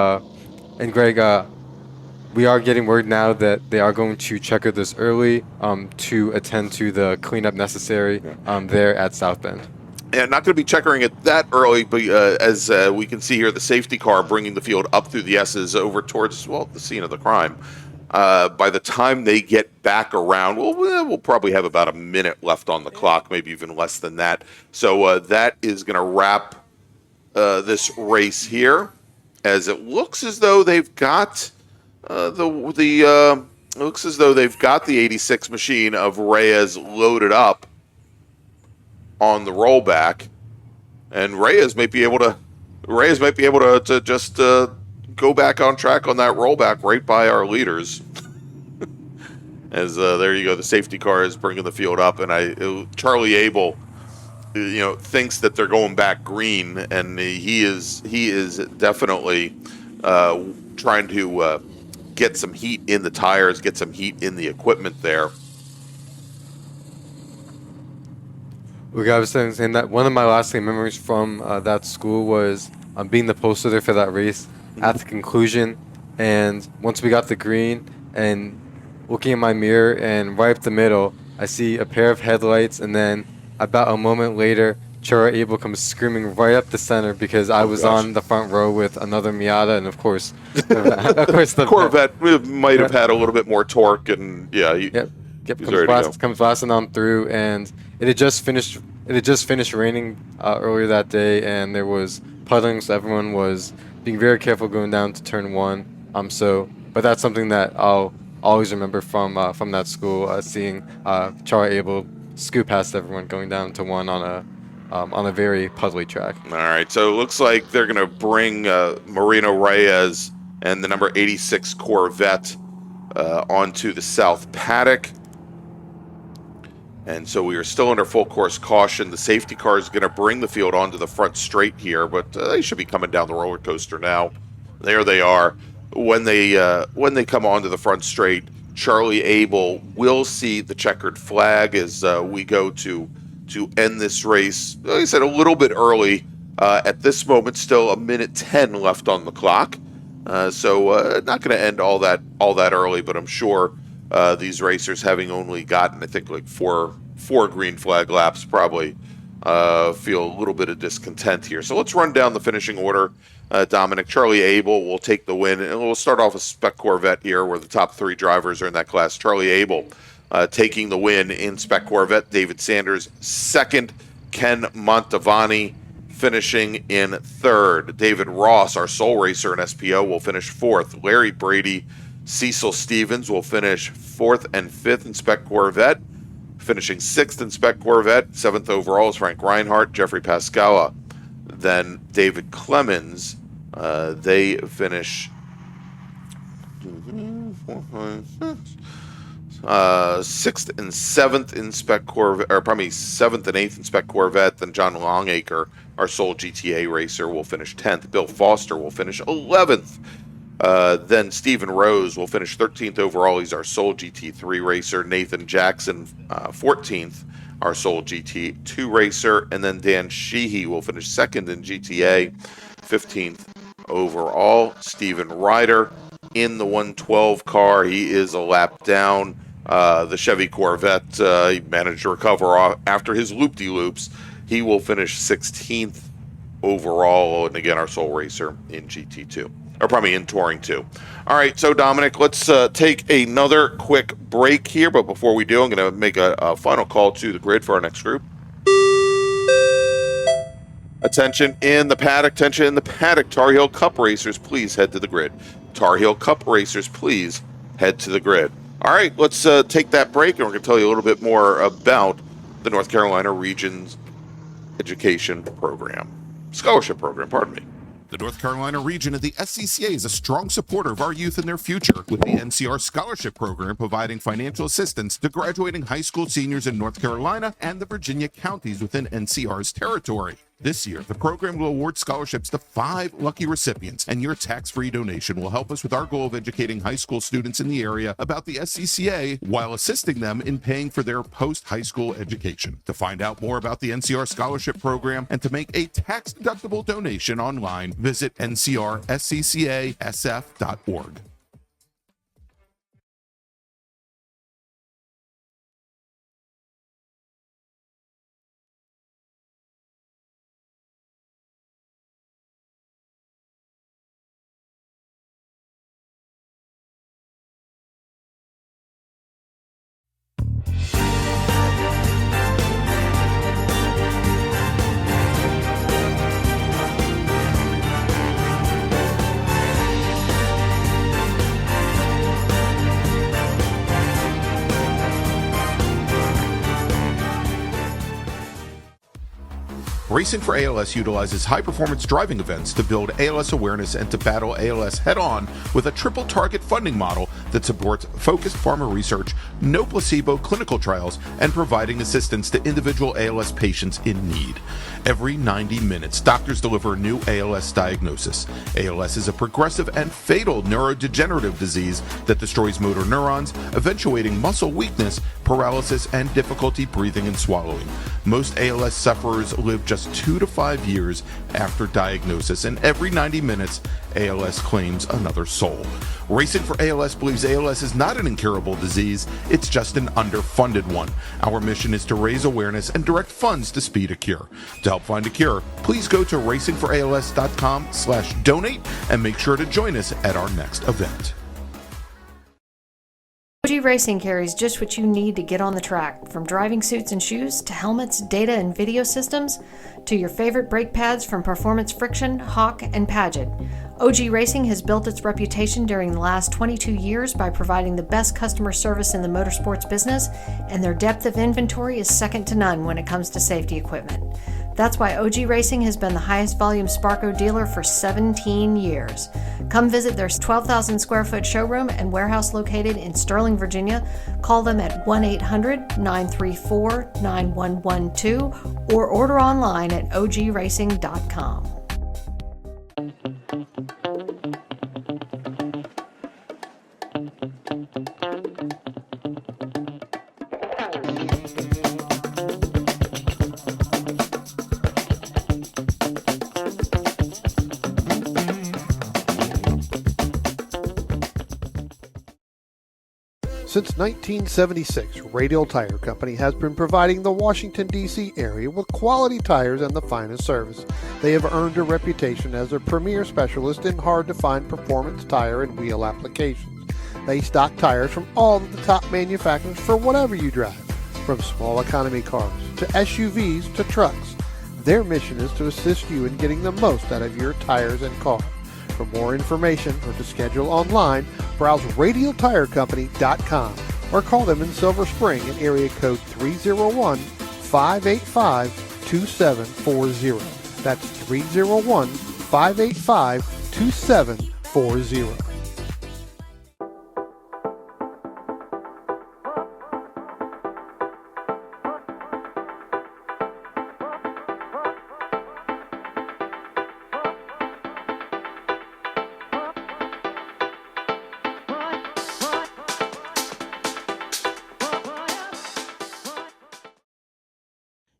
and Greg, we are getting word now that they are going to checker this early to attend to the cleanup necessary there at South Bend. Yeah, not going to be checkering it that early, but as we can see here, the safety car bringing the field up through the S's over towards, well, the scene of the crime. By the time they get back around, we'll probably have about a minute left on the clock, maybe even less than that. So that is going to wrap this race here, as it looks as though they've got looks as though they've got the 86 machine of Reyes loaded up on the rollback, and Reyes might be able to just go back on track on that rollback right by our leaders. As there you go, the safety car is bringing the field up, and Charlie Abel, thinks that they're going back green, and he is definitely trying to get some heat in the tires, get some heat in the equipment there. Look, I was saying that one of my lasting memories from that school was being the poster there for that race at the conclusion, and once we got the green and looking in my mirror, and right up the middle I see a pair of headlights, and then about a moment later Charlie Abel comes screaming right up the center because I was on the front row with another Miata, and of course the Corvette might have had a little bit more torque, and comes blasting on through, and it had just finished raining earlier that day, and there was puddling, so everyone was being very careful going down to turn one. But that's something that I'll always remember from that school, seeing Charlie Abel scoop past everyone going down to one on a very puddly track. All right, so it looks like they're going to bring Marino Reyes and the number 86 Corvette onto the south paddock. And so we are still under full course caution. The safety car is going to bring the field onto the front straight here, but they should be coming down the roller coaster now. There they are. When they come onto the front straight, Charlie Abel will see the checkered flag as we go to end this race. Like I said, a little bit early. At this moment, still a minute 10 left on the clock. So not going to end all that early, but I'm sure these racers, having only gotten, I think, like four green flag laps, probably feel a little bit of discontent here. So let's run down the finishing order. Dominic, Charlie Abel will take the win, and we'll start off with Spec Corvette here, where the top three drivers are in that class. Charlie Abel taking the win in Spec Corvette. David Sanders second. Ken Montavani finishing in third. David Ross, our sole racer in SPO, will finish fourth. Larry Brady, Cecil Stevens will finish fourth and fifth in Spec Corvette. Finishing sixth in Spec Corvette. Seventh overall is Frank Reinhardt, Jeffrey Pascala. Then David Clemens. They finish sixth and seventh in Spec Corvette, or pardon me, seventh and eighth in Spec Corvette. Then John Longacre, our sole GTA racer, will finish 10th. Bill Foster will finish 11th. Then Stephen Rose will finish 13th overall. He's our sole GT3 racer. Nathan Jackson, 14th, our sole GT2 racer. And then Dan Sheehy will finish second in GTA, 15th overall. Steven Ryder in the 112 car. He is a lap down. The Chevy Corvette, he managed to recover after his loop-de-loops. He will finish 16th overall, and again, our sole racer in GT2, or probably in Touring 2. All right, so Dominic, let's take another quick break here, but before we do, I'm going to make a final call to the grid for our next group. Attention in the paddock, Tarheel Cup racers, please head to the grid. Tarheel Cup racers, please head to the grid. All right, let's take that break, and we're going to tell you a little bit more about the North Carolina Region's Education Program. Scholarship Program, pardon me. The North Carolina region of the SCCA is a strong supporter of our youth and their future, with the NCR Scholarship Program providing financial assistance to graduating high school seniors in North Carolina and the Virginia counties within NCR's territory. This year, the program will award scholarships to 5 lucky recipients, and your tax-free donation will help us with our goal of educating high school students in the area about the SCCA while assisting them in paying for their post-high school education. To find out more about the NCR Scholarship Program and to make a tax-deductible donation online, visit ncrsccasf.org. Racing for ALS utilizes high-performance driving events to build ALS awareness and to battle ALS head-on with a triple target funding model that supports focused pharma research, no placebo clinical trials, and providing assistance to individual ALS patients in need. Every 90 minutes, doctors deliver a new ALS diagnosis. ALS is a progressive and fatal neurodegenerative disease that destroys motor neurons, eventuating muscle weakness, paralysis, and difficulty breathing and swallowing. Most ALS sufferers live just 2 to 5 years after diagnosis, and every 90 minutes, ALS claims another soul. Racing for ALS believes ALS is not an incurable disease, it's just an underfunded one. Our mission is to raise awareness and direct funds to speed a cure. To help find a cure, please go to racingforals.com/donate and make sure to join us at our next event. OG Racing carries just what you need to get on the track, from driving suits and shoes to helmets, data and video systems, to your favorite brake pads from Performance Friction, Hawk, and Paget. OG Racing has built its reputation during the last 22 years by providing the best customer service in the motorsports business, and their depth of inventory is second to none when it comes to safety equipment. That's why OG Racing has been the highest volume Sparco dealer for 17 years. Come visit their 12,000 square foot showroom and warehouse located in Sterling, Virginia. Call them at 1-800-934-9112 or order online at ogracing.com. Since 1976, Radial Tire Company has been providing the Washington, D.C. area with quality tires and the finest service. They have earned a reputation as a premier specialist in hard-to-find performance tire and wheel applications. They stock tires from all of the top manufacturers for whatever you drive, from small economy cars to SUVs to trucks. Their mission is to assist you in getting the most out of your tires and car. For more information or to schedule online, browse radialtirecompany.com or call them in Silver Spring at area code 301-585-2740. That's 301-585-2740.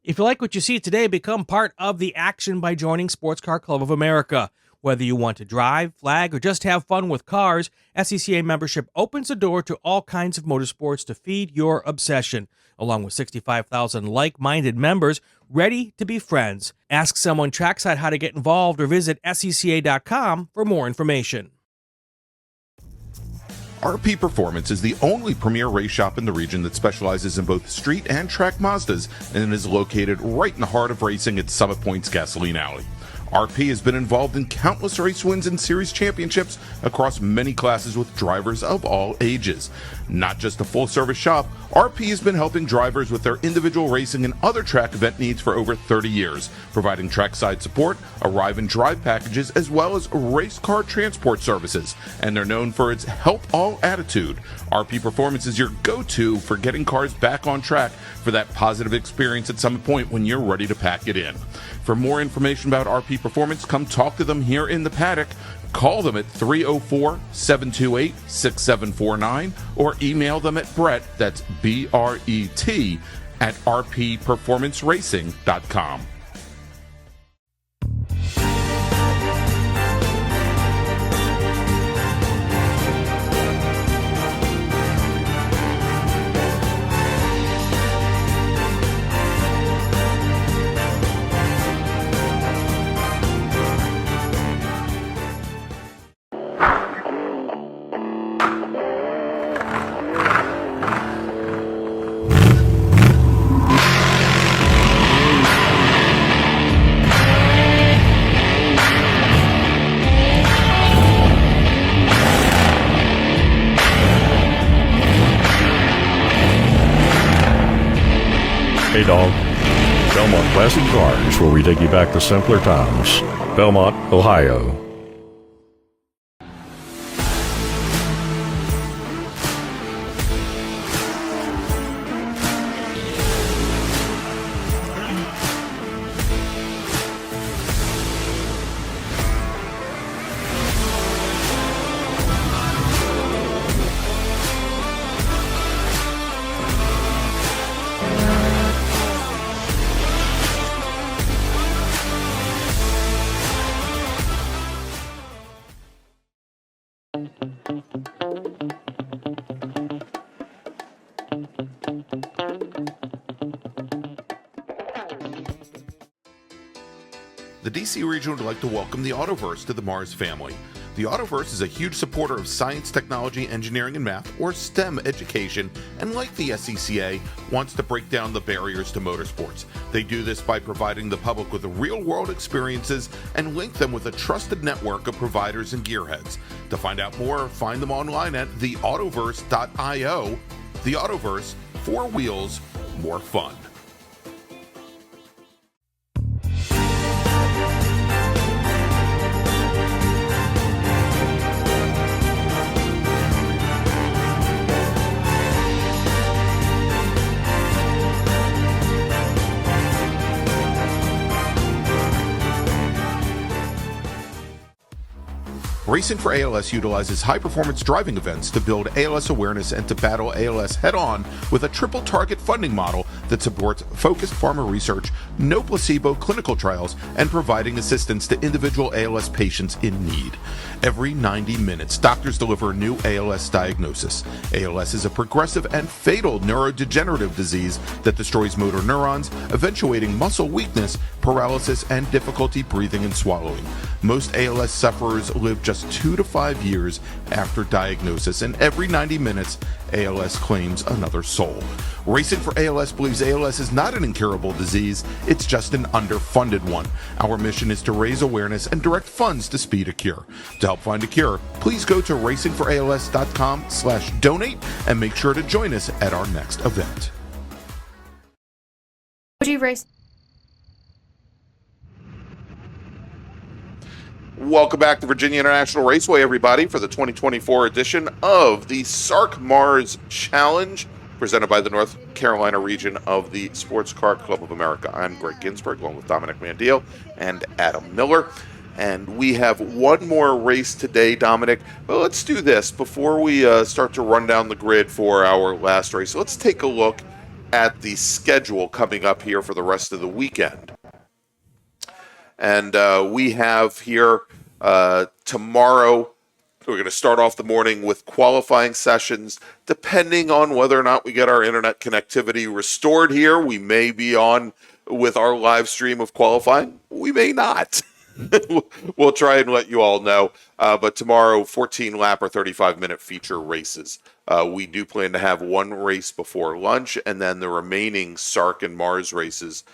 If you like what you see today, become part of the action by joining Sports Car Club of America. Whether you want to drive, flag, or just have fun with cars, SCCA membership opens the door to all kinds of motorsports to feed your obsession, along with 65,000 like-minded members ready to be friends. Ask someone trackside how to get involved or visit scca.com for more information. RP Performance is the only premier race shop in the region that specializes in both street and track Mazdas and is located right in the heart of racing at Summit Point's Gasoline Alley. RP has been involved in countless race wins and series championships across many classes with drivers of all ages. Not just a full-service shop, RP has been helping drivers with their individual racing and other track event needs for over 30 years, providing trackside support, arrive and drive packages, as well as race car transport services. And they're known for its help all attitude. RP Performance is your go-to for getting cars back on track for that positive experience at Summit Point when you're ready to pack it in. For more information about RP Performance, come talk to them here in the paddock. Call them at 304-728-6749 or email them at Brett, that's B-R-E-T, at rpperformanceracing.com. Hey dog, Belmont Classic Cars, where we take you back to simpler times. Belmont, Ohio. The DC region would like to welcome the Autoverse to the MARRS family. The Autoverse is a huge supporter of science, technology, engineering, and math, or STEM education, and like the SCCA, wants to break down the barriers to motorsports. They do this by providing the public with real-world experiences and link them with a trusted network of providers and gearheads. To find out more, find them online at theautoverse.io. The Autoverse, 4 wheels, more fun. Racing for ALS utilizes high-performance driving events to build ALS awareness and to battle ALS head-on with a triple-target funding model that supports focused farmer research, no placebo clinical trials, and providing assistance to individual ALS patients in need. Every 90 minutes, doctors deliver a new ALS diagnosis. ALS is a progressive and fatal neurodegenerative disease that destroys motor neurons, eventuating muscle weakness, paralysis, and difficulty breathing and swallowing. Most ALS sufferers live just 2 to 5 years after diagnosis, and every 90 minutes, ALS claims another soul. Racing for ALS believes ALS is not an incurable disease, it's just an underfunded one. Our mission is to raise awareness and direct funds to speed a cure. To help find a cure, please go to racingforals.com/donate and make sure to join us at our next event. OG Race. Welcome back to Virginia International Raceway, everybody, for the 2024 edition of the SARRC MARRS Challenge, presented by the North Carolina region of the Sports Car Club of America. I'm Greg Ginsberg, along with Dominic Mandiel and Adam Miller. And we have one more race today, Dominic. But let's do this before we start to run down the grid for our last race. Let's take a look at the schedule coming up here for the rest of the weekend. And we have here Tomorrow, we're going to start off the morning with qualifying sessions. Depending on whether or not we get our internet connectivity restored here, we may be on with our live stream of qualifying. We may not. We'll try and let you all know. But tomorrow, 14-lap or 35-minute feature races. We do plan to have one race before lunch, and then the remaining SARRC and MARRS races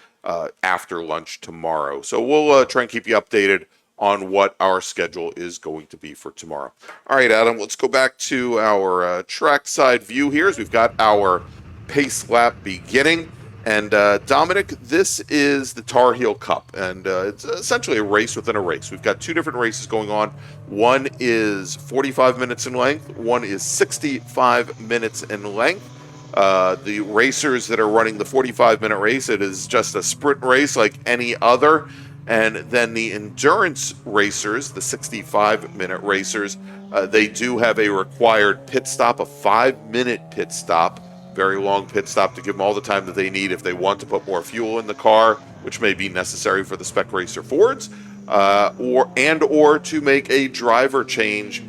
after lunch tomorrow. So we'll try and keep you updated on what our schedule is going to be for tomorrow. All right, Adam, let's go back to our trackside view here as we've got our pace lap beginning. And Dominic, this is the Tarheel Cup, and it's essentially a race within a race. We've got two different races going on. One is 45 minutes in length. One is 65 minutes in length. The racers that are running the 45-minute race, it is just a sprint race like any other. And then the endurance racers, the 65-minute racers, they do have a required pit stop, a 5-minute pit stop, very long pit stop to give them all the time that they need if they want to put more fuel in the car, which may be necessary for the Spec Racer Fords, or to make a driver change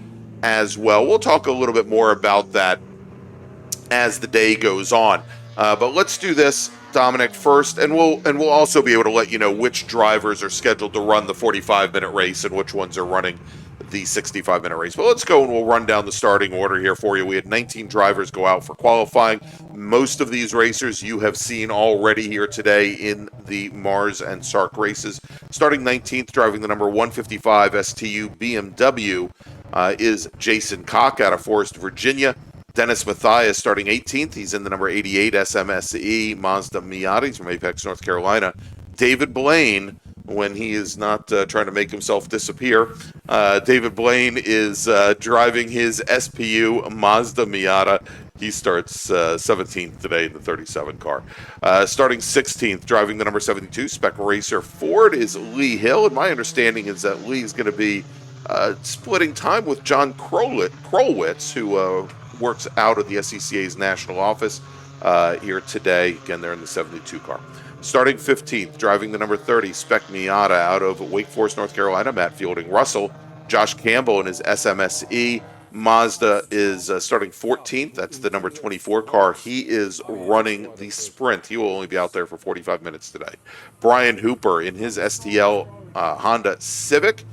as well. We'll talk a little bit more about that as the day goes on. But let's do this, Dominic, first, and we'll also be able to let you know which drivers are scheduled to run the 45-minute race and which ones are running the 65-minute race. But let's go and we'll run down the starting order here for you. We had 19 drivers go out for qualifying. Most of these racers you have seen already here today in the MARRS and SARRC races. Starting 19th, driving the number 155 STU BMW is Jason Koch out of Forest, Virginia. Dennis Mathias starting 18th. He's in the number 88 SMSE Mazda Miata. He's from Apex, North Carolina. David Blaine, when he is not trying to make himself disappear, David Blaine is driving his SPU Mazda Miata. He starts 17th today in the 37 car. Starting 16th, driving the number 72 Spec Racer Ford is Lee Hill. And my understanding is that Lee is going to be splitting time with John Krolwitz, who works out of the SCCA's national office here today. Again, they're in the 72 car. Starting 15th, driving the number 30 Spec Miata out of Wake Forest, North Carolina, Matt Fielding Russell. Josh Campbell in his SMSE Mazda is starting 14th. That's the number 24 car. He is running the sprint. He will only be out there for 45 minutes today. Brian Hooper in his STL Honda Civic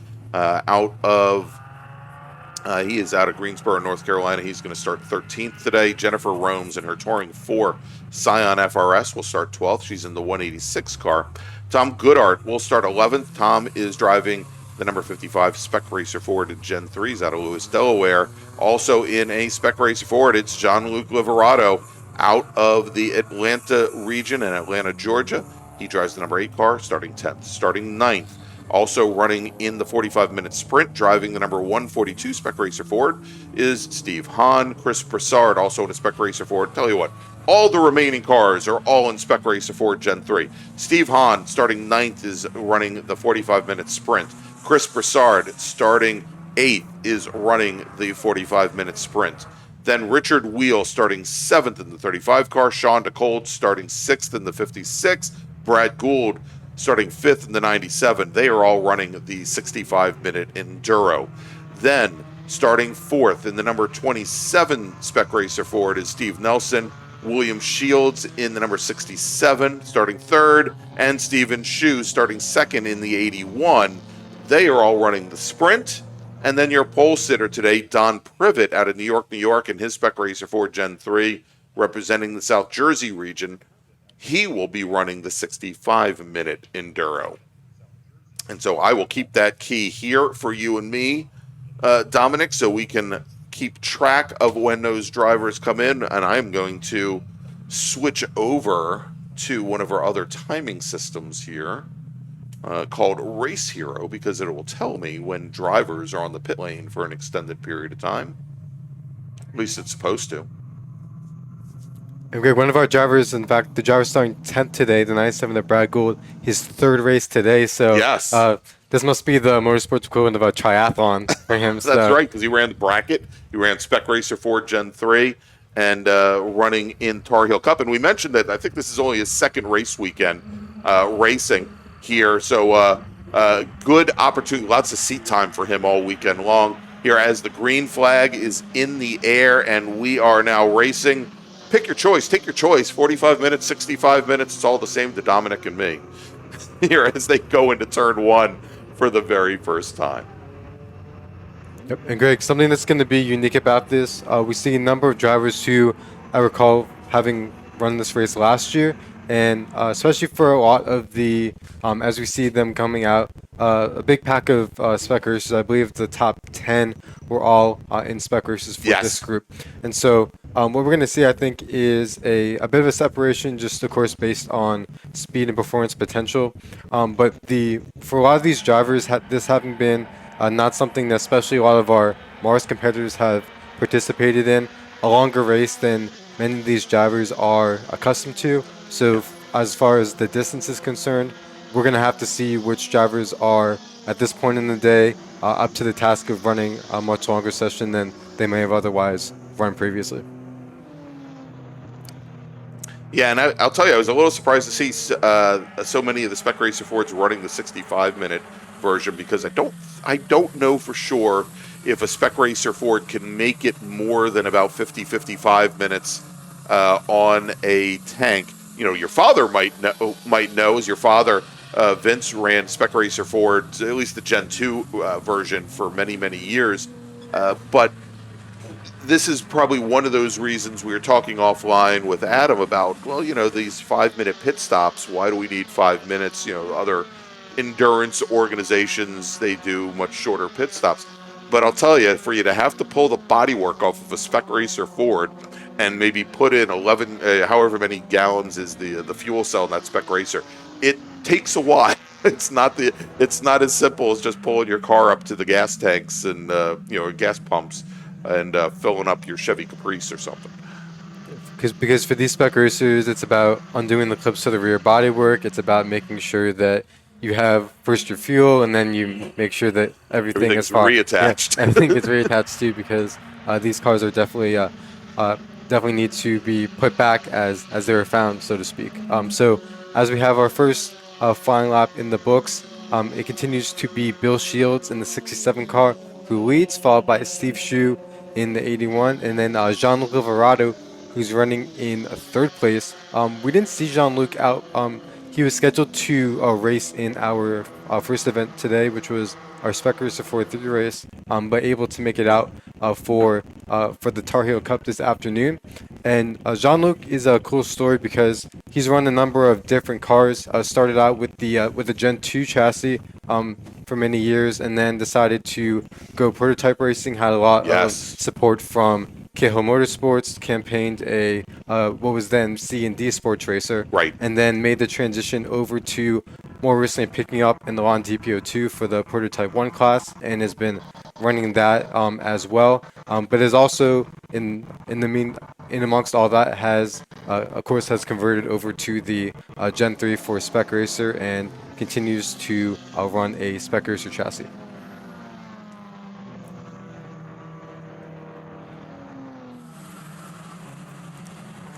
he is out of Greensboro, North Carolina. He's going to start 13th today. Jennifer Romes in her Touring 4 Scion FRS will start 12th. She's in the 186 car. Tom Goodart will start 11th. Tom is driving the number 55 Spec Racer Ford in Gen 3s out of Lewis, Delaware. Also in a Spec Racer Ford, it's John-Luc Liverato out of the Atlanta region in Atlanta, Georgia. He drives the number 8 car, starting 10th. Starting 9th. Also running in the 45-minute sprint, driving the number 142 Spec Racer Ford, is Steve Hahn. Chris Broussard, also in a Spec Racer Ford. Tell you what, all the remaining cars are all in Spec Racer Ford Gen 3. Steve Hahn, starting 9th, is running the 45-minute sprint. Chris Broussard, starting 8th, is running the 45-minute sprint. Then Richard Wheel, starting 7th in the 35 car. Sean DeCold, starting 6th in the 56. Brad Gould, starting 5th in the 97. They are all running the 65-minute Enduro. Then, starting 4th in the number 27 Spec Racer Ford is Steve Nelson. William Shields in the number 67, starting 3rd. And Stephen Shue, starting 2nd in the 81. They are all running the sprint. And then your pole sitter today, Don Privet out of New York, New York, in his Spec Racer Ford Gen 3, representing the South Jersey region. He will be running the 65-minute Enduro. And so I will keep that key here for you and me, Dominic, so we can keep track of when those drivers come in. And I'm going to switch over to one of our other timing systems here called Race Hero, because it will tell me when drivers are on the pit lane for an extended period of time. At least it's supposed to. Okay, one of our drivers, in fact, the driver starting 10th today, the 97 at Brad Gould, his 3rd race today. So yes. This must be the motorsports equivalent of a triathlon for him. That's right, because he ran the bracket. He ran Spec Racer Ford Gen 3 and running in Tarheel Cup. And we mentioned that I think this is only his 2nd race weekend racing here. So good opportunity, lots of seat time for him all weekend long. Here as the green flag is in the air and we are now racing. Pick your choice, take your choice, 45 minutes, 65 minutes, it's all the same to Dominic and me. Here as they go into turn one for the very first time. Yep. And Greg, something that's going to be unique about this, we see a number of drivers who I recall having run this race last year, and especially for a lot of the, as we see them coming out, a big pack of spec races. I believe the top 10 were all in spec races for this group. And so what we're going to see, I think, is a bit of a separation, just of course based on speed and performance potential. But for a lot of these drivers, this having been not something that especially a lot of our MARRS competitors have participated in, a longer race than many of these drivers are accustomed to. So as far as the distance is concerned, we're going to have to see which drivers are at this point in the day up to the task of running a much longer session than they may have otherwise run previously. Yeah, and I'll tell you, I was a little surprised to see so many of the Spec Racer Fords running the 65-minute version, because I don't know for sure if a Spec Racer Ford can make it more than about 55 minutes on a tank. You know, your father might know, as your father, Vince, ran Spec Racer Fords, at least the Gen 2 version, for many, many years. But this is probably one of those reasons we were talking offline with Adam about, well, you know, these 5-minute pit stops, why do we need 5 minutes? You know, other endurance organizations, they do much shorter pit stops. But I'll tell you, for you to have to pull the bodywork off of a Spec Racer Ford and maybe put in 11, however many gallons is the fuel cell in that Spec Racer, it takes a while. It's not as simple as just pulling your car up to the gas tanks and gas pumps and filling up your Chevy Caprice or something. Because for these Spec Racers, it's about undoing the clips to the rear bodywork. It's about making sure that you have first your fuel, and then you make sure that everything's reattached. Yeah, everything gets reattached too, because these cars are definitely need to be put back as they were found, so to speak. So as we have our first flying lap in the books, it continues to be Bill Shields in the 67 car who leads, followed by Steve Shue in the 81, and then Jean-Luc Alvarado, who's running in third place. We didn't see Jean-Luc out. He was scheduled to race in our first event today, which was our Spec Racer 4-3 race, but able to make it out for the Tarheel Cup this afternoon. And Jean-Luc is a cool story because he's run a number of different cars. Started out with the Gen 2 chassis for many years, and then decided to go prototype racing. Had a lot of support from Keho Motorsports, campaigned a what was then C&D Sports Racer, right, and then made the transition over to more recently picking up in the Lawn DPO2 for the Prototype 1 class, and has been running that as well. But is also in amongst all that has of course has converted over to the Gen 3 for Spec Racer and continues to run a Spec Racer chassis.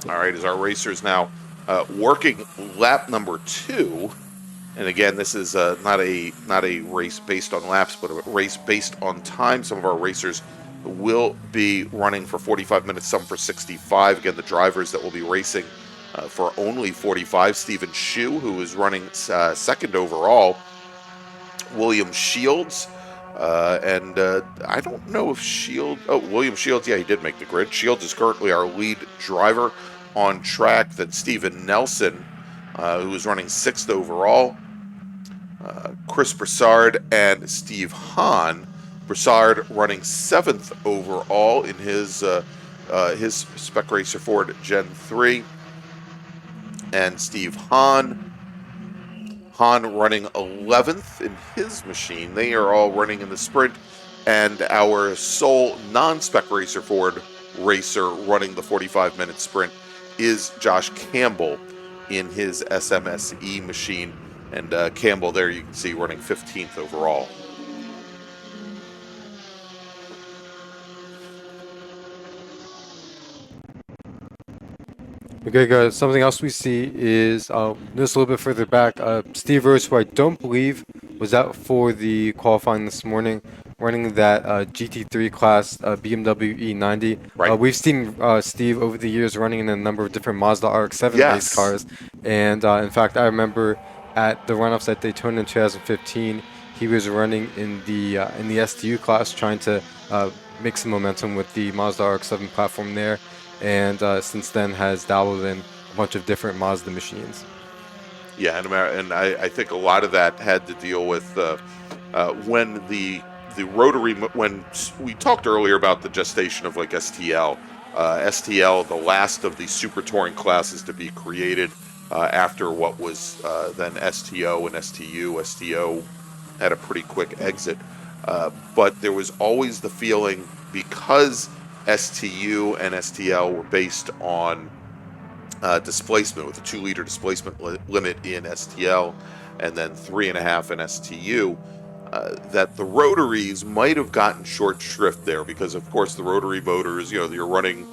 All right, as our racers now working lap number 2, and again, this is not a race based on laps, but a race based on time. Some of our racers will be running for 45 minutes, some for 65. Again, the drivers that will be racing for only 45: Stephen Shue, who is running second overall; William Shields. And I don't know if William Shields, he did make the grid. Shields is currently our lead driver on track. Then Steven Nelson, who is running 6th overall. Chris Broussard and Steve Hahn. Broussard running 7th overall in his Spec Racer Ford Gen 3. And Steve Hahn running 11th in his machine. They are all running in the sprint. And our sole non-Spec Racer Ford racer running the 45-minute sprint is Josh Campbell in his SMSE machine. And Campbell there you can see running 15th overall. Okay, guys, something else we see is just a little bit further back, Steve Rose, who I don't believe was out for the qualifying this morning, running that GT3 class BMW E90. Right. We've seen Steve over the years running in a number of different Mazda RX-7 race Yes. cars, and in fact, I remember at the runoffs at Daytona in 2015, he was running in the STU class, trying to make some momentum with the Mazda RX-7 platform there, and since then has dabbled in a bunch of different Mazda machines. Yeah, and I think a lot of that had to deal with when the rotary, when we talked earlier about the gestation of like STL. STL, the last of the super touring classes to be created after what was then STO and STU. STO had a pretty quick exit, but there was always the feeling, because STU and STL were based on displacement, with a 2-liter displacement limit in STL and then 3.5 in STU, that the rotaries might have gotten short shrift there, because of course the rotary motors, you're running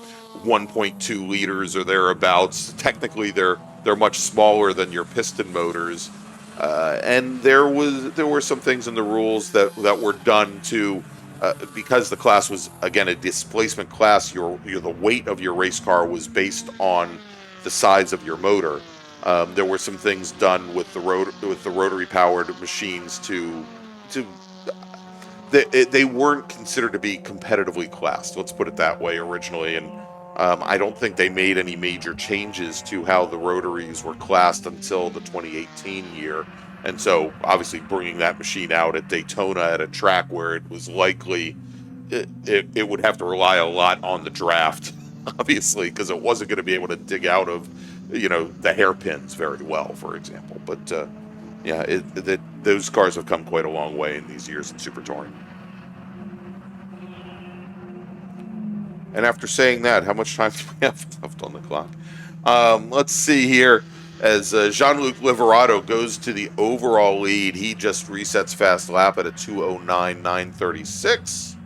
1.2 liters or thereabouts. Technically they're much smaller than your piston motors, and there were some things in the rules that were done to because the class was, again, a displacement class. The weight of your race car was based on the size of your motor. There were some things done with the rotary powered machines they weren't considered to be competitively classed, let's put it that way, originally, and I don't think they made any major changes to how the rotaries were classed until the 2018 year. And so obviously bringing that machine out at Daytona at a track where it was likely it would have to rely a lot on the draft, obviously, because it wasn't going to be able to dig out of the hairpins very well, for example. But those cars have come quite a long way in these years in super touring. And after saying that, how much time do we have left on the clock? Let's see here. As Jean-Luc Liverato goes to the overall lead, he just resets fast lap at a 209.936,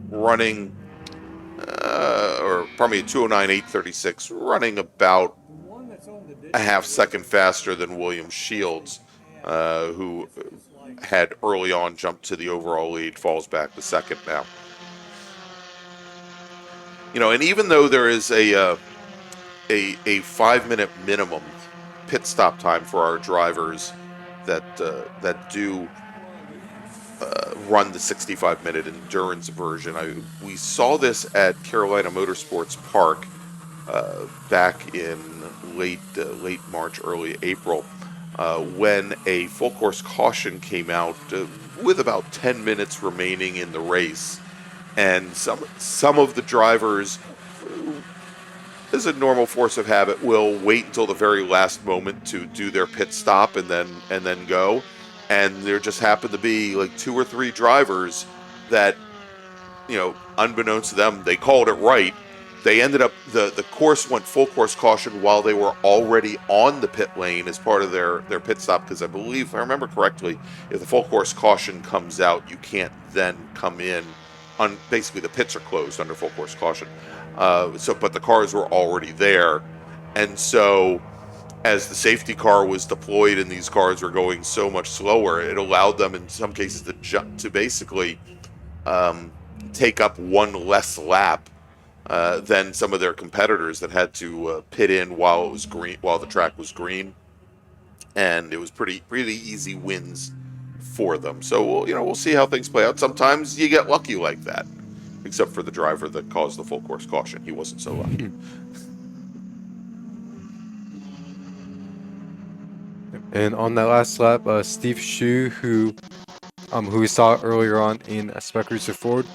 running, a 209.836, running about a half second faster than William Shields, who had early on jumped to the overall lead, falls back to second now. And even though there is a 5-minute minimum pit stop time for our drivers that do run the 65-minute endurance version, we saw this at Carolina Motorsports Park back in late March, early April, when a full course caution came out with about 10 minutes remaining in the race, and some of the drivers, as a normal force of habit, will wait until the very last moment to do their pit stop and then go. And there just happened to be like 2 or 3 drivers that, unbeknownst to them, they called it right. They ended up, the course went full course caution while they were already on the pit lane as part of their pit stop, because I believe, if I remember correctly, if the full course caution comes out, you can't then come in. Basically, the pits are closed under full course caution. But the cars were already there, and so as the safety car was deployed and these cars were going so much slower, it allowed them in some cases to basically take up one less lap than some of their competitors that had to pit in while it was green, while the track was green, and it was pretty easy wins for them. So we'll see how things play out. Sometimes you get lucky like that, except for the driver that caused the full course caution. He wasn't so lucky. And on that last lap, Steve Shu, who we saw earlier on in Spec Racer Ford,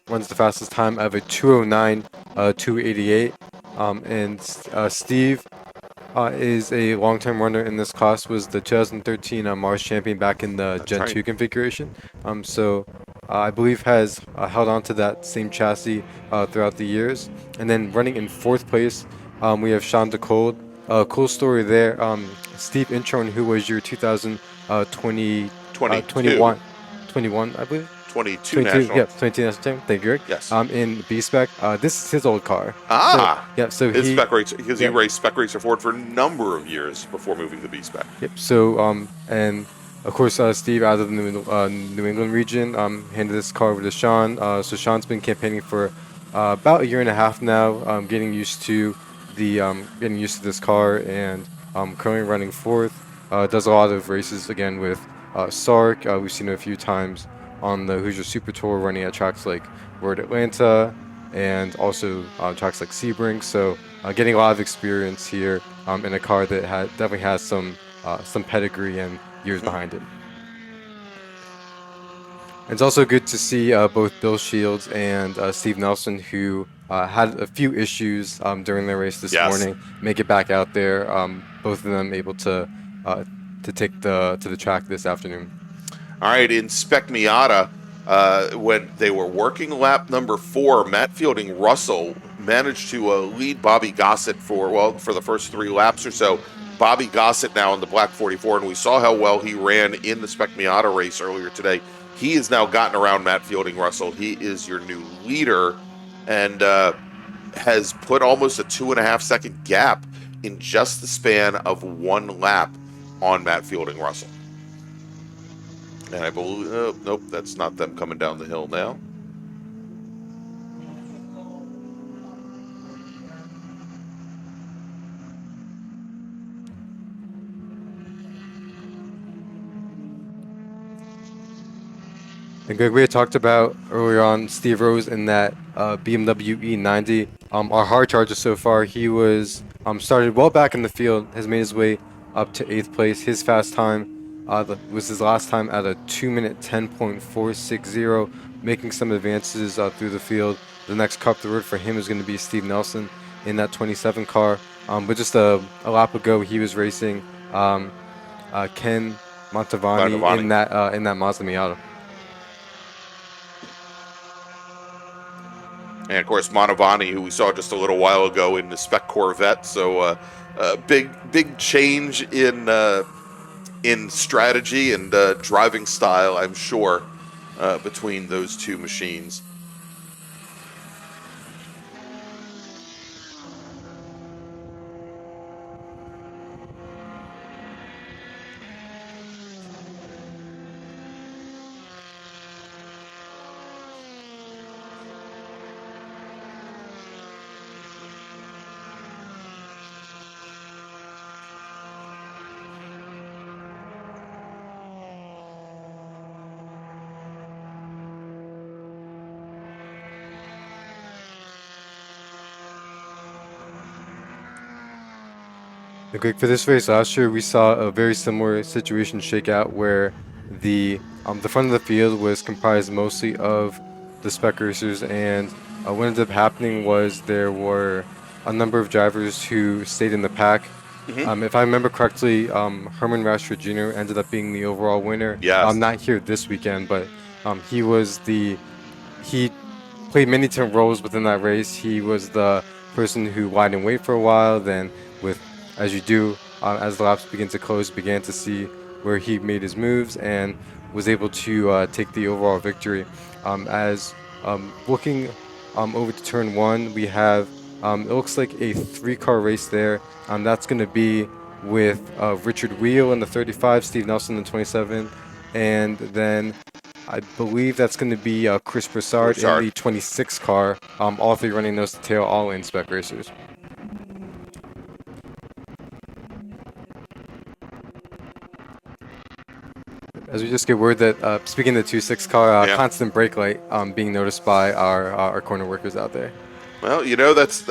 runs the fastest time of a 209.288. And Steve is a long-term runner in this class, was the 2013 MARRS champion back in the Gen 2 configuration. So I believe has held on to that same chassis throughout the years. And then running in 4th place, we have Sean DeCold. Cool story there. Steve Intron, who was your 2021, I believe. 22 national. Yeah, 22 national team. Thank you, Rick. Yes. In B-Spec. This is his old car. So his Spec Racer, because he raced Spec Racer Ford for a number of years before moving to B-Spec. Yep. So and Of course, Steve out of the New England region handed this car over to Sean. So Sean's been campaigning for about a year and a half now, getting used to this car, and currently running fourth. Does a lot of races again with SARRC. We've seen it a few times on the Hoosier Super Tour, running at tracks like Road Atlanta and also tracks like Sebring. So getting a lot of experience here in a car that definitely has some pedigree and years behind it. It's also good to see both Bill Shields and Steve Nelson, who had a few issues during their race this morning, make it back out there. Both of them able to take to the track this afternoon. All right, in Spec Miata, when they were working lap number 4, Matt Fielding Russell managed to lead Bobby Gossett for the first 3 laps or so. Bobby Gossett now in the black 44, and we saw how well he ran in the Spec Miata race earlier today. He has now gotten around Matt Fielding Russell. He is your new leader and has put almost a 2.5-second gap in just the span of 1 lap on Matt Fielding Russell. And I believe, nope, that's not them coming down the hill now. And Greg, we had talked about earlier on Steve Rose in that BMW E90. Our hard charger so far, he was started well back in the field, has made his way up to 8th place. His fast time was his last time at a 2-minute 10.460, making some advances through the field. The next car up the road for him is going to be Steve Nelson in that 27 car. But just a lap ago, he was racing Ken Montavani in that Mazda Miata. And, of course, Montavani, who we saw just a little while ago in the Spec Corvette. So big change in strategy and driving style, I'm sure, between those two machines. Greg, for this race last year, we saw a very similar situation shake out where the front of the field was comprised mostly of the Spec racers, and what ended up happening was there were a number of drivers who stayed in the pack. Mm-hmm. If I remember correctly, Herman Rashford Jr. ended up being the overall winner. Yes. Not here this weekend, but he played many different roles within that race. He was the person who lied in wait for a while, then as you do, as the laps begin to close, began to see where he made his moves and was able to take the overall victory. Looking over to turn 1, we have, it looks like a 3-car race there. That's going to be with Richard Wheel in the 35, Steve Nelson in the 27, and then I believe that's going to be Chris Broussard in the 26 car, all 3 running nose to tail, all in Spec racers. As we just get word that, speaking of the 26 car, constant brake light being noticed by our corner workers out there. Well, that's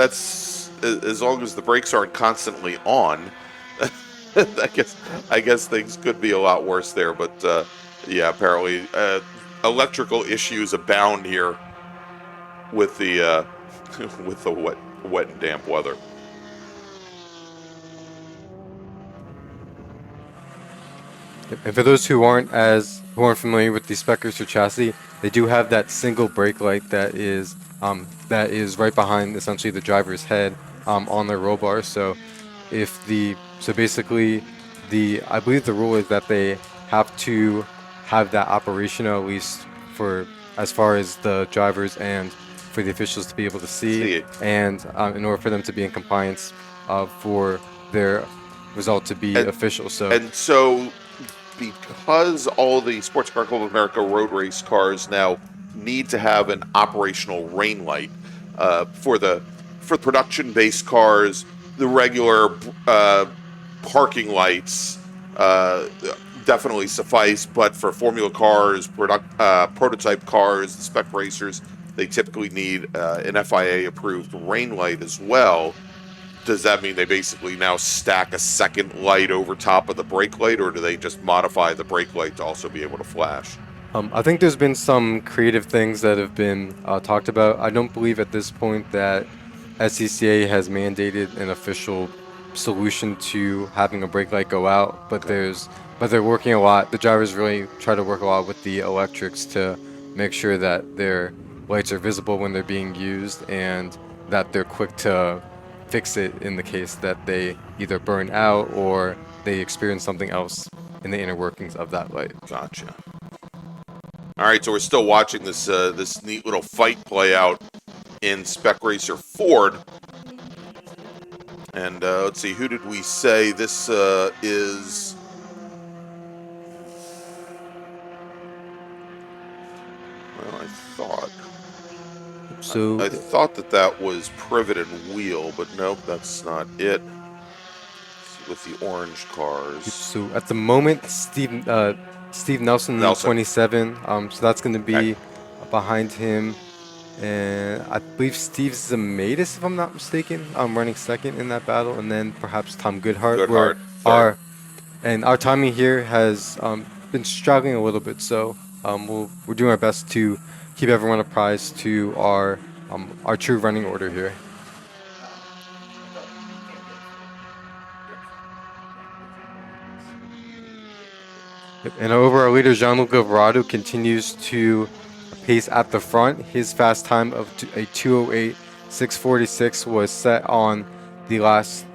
as long as the brakes aren't constantly on. I guess things could be a lot worse there, but apparently electrical issues abound here with the wet and damp weather. And for those who aren't familiar with the Spec Racer chassis, they do have that single brake light that is right behind essentially the driver's head on their roll bar. So basically I believe the rule is that they have to have that operational, at least for as far as the drivers and for the officials to be able to see it, and in order for them to be in compliance for their result to be official. So because all the Sports Car Club of America road race cars now need to have an operational rain light for production-based cars, the regular parking lights definitely suffice, but for formula cars, prototype cars, the spec racers, they typically need an FIA-approved rain light as well. Does that mean they basically now stack a second light over top of the brake light, or do they just modify the brake light to also be able to flash? I think there's been some creative things that have been talked about. I don't believe at this point that SCCA has mandated an official solution to having a brake light go out, but they're working a lot. The drivers really try to work a lot with the electrics to make sure that their lights are visible when they're being used and that they're quick to fix it in the case that they either burn out or they experience something else in the inner workings of that light. Gotcha. All right, so we're still watching this this neat little fight play out in Spec Racer Ford. And let's see, who did we say this is? Well, I thought that was Privet and Wheel, but nope, that's not it. With the orange cars. So at the moment, Steve Nelson. 27. So that's going to be behind him, and I believe Steve Zemaitis, if I'm not mistaken, running second in that battle, and then perhaps Tom Goodhart. Our timing here has been struggling a little bit, so we're doing our best to keep everyone apprised to our true running order here. And over our leader, Jean-Luc Alvarado, continues to pace at the front. His fast time of a 2:08.646 was set on the last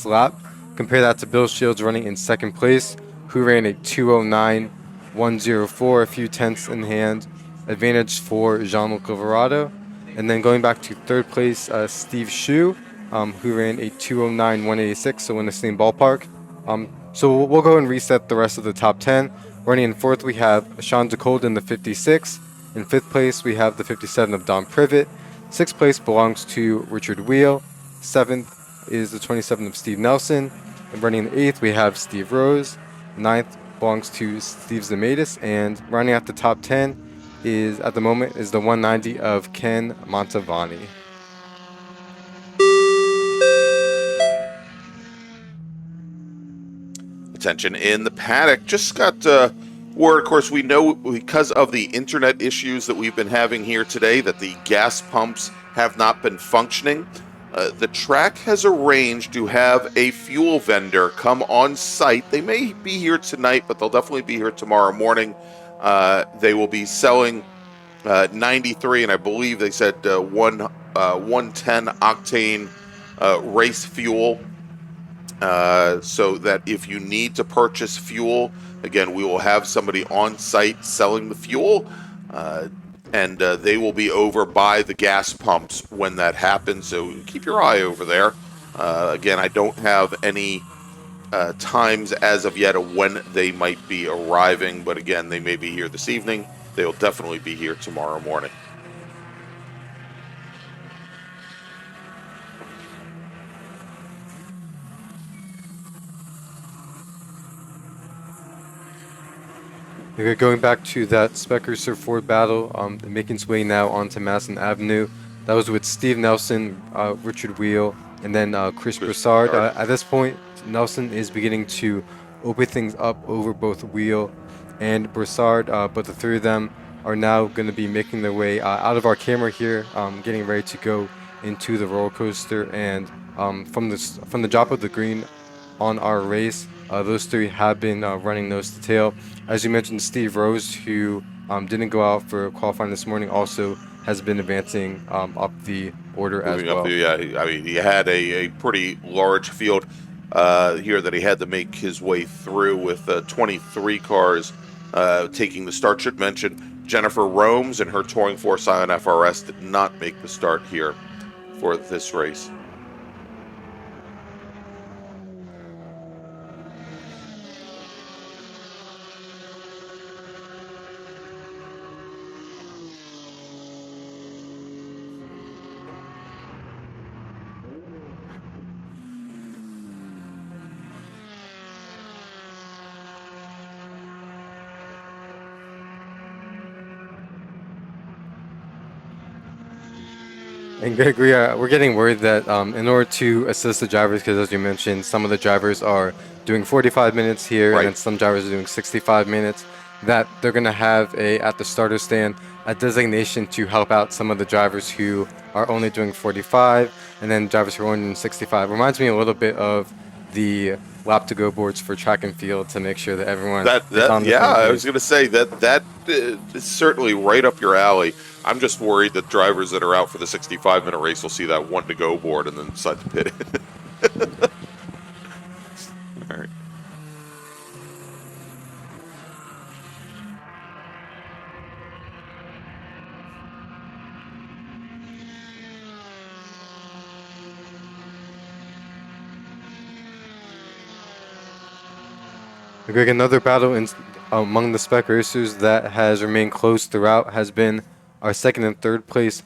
lap. Compare that to Bill Shields running in second place, who ran a 2:09.104, a few tenths in hand advantage for Jean-Luc Alvarado. And then going back to third place, Steve Shu, who ran a 2:09.186, so in the same ballpark. So we'll go and reset the rest of the top 10. Running in fourth, we have Sean DeCold in the 56. In fifth place, we have the 57 of Don Privet. Sixth place belongs to Richard Wheel. Seventh is the 27 of Steve Nelson. And running in eighth, we have Steve Rose. Ninth belongs to Steve Zemaitis. And running at the top 10 is, at the moment, is the 190 of Ken Montavani. Attention in the paddock. Just got word, of course, we know because of the internet issues that we've been having here today that the gas pumps have not been functioning. The track has arranged to have a fuel vendor come on site. They may be here tonight, but they'll definitely be here tomorrow morning. They will be selling 93, and I believe they said 110 octane race fuel. So that if you need to purchase fuel, again, we will have somebody on site selling the fuel, and they will be over by the gas pumps when that happens. So keep your eye over there. Again, I don't have any times as of yet of when they might be arriving, but again, they may be here this evening. They'll definitely be here tomorrow morning. Going back to that Spec Racer Ford battle, making its way now onto Madison Avenue. That was with Steve Nelson, Richard Wheel, and then Chris Broussard. At this point, Nelson is beginning to open things up over both Wheel and Broussard, but the three of them are now going to be making their way out of our camera here, getting ready to go into the roller coaster. And from the drop of the green on our race, those three have been running nose to tail. As you mentioned, Steve Rose, who didn't go out for qualifying this morning, also has been advancing up the order as well. He had a pretty large field here that he had to make his way through with 23 cars taking the start. Should mention Jennifer Romes and her Touring Force Ion FRS did not make the start here for this race. And Greg, we're getting worried that in order to assist the drivers, because as you mentioned, some of the drivers are doing 45 minutes here, Right. and then some drivers are doing 65 minutes, that they're going to have at the starter stand, a designation to help out some of the drivers who are only doing 45, and then drivers who are only doing 65. Reminds me a little bit of the lap to go boards for track and field to make sure that everyone is on the same I page. was going to say that is certainly right up your alley. I'm just worried that drivers that are out for the 65-minute race will see that 1 to go board and then decide to pit it. All right. Greg, another battle among the Spec racers that has remained close throughout has been our second and third place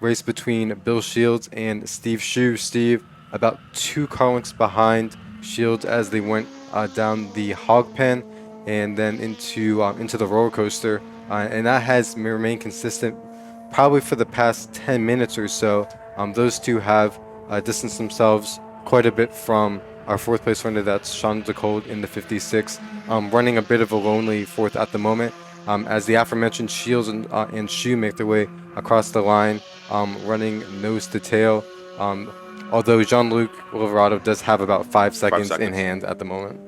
race between Bill Shields and Steve Shue. Steve about 2 car lengths behind Shields as they went down the hog pen and then into the roller coaster, and that has remained consistent probably for the past 10 minutes or so. Those two have distanced themselves quite a bit from our 4th place runner, that's Sean DeCold in the 56, running a bit of a lonely 4th at the moment, as the aforementioned Shields and Shue make their way across the line, running nose to tail, although Jean-Luc Liverado does have about 5 seconds in hand at the moment.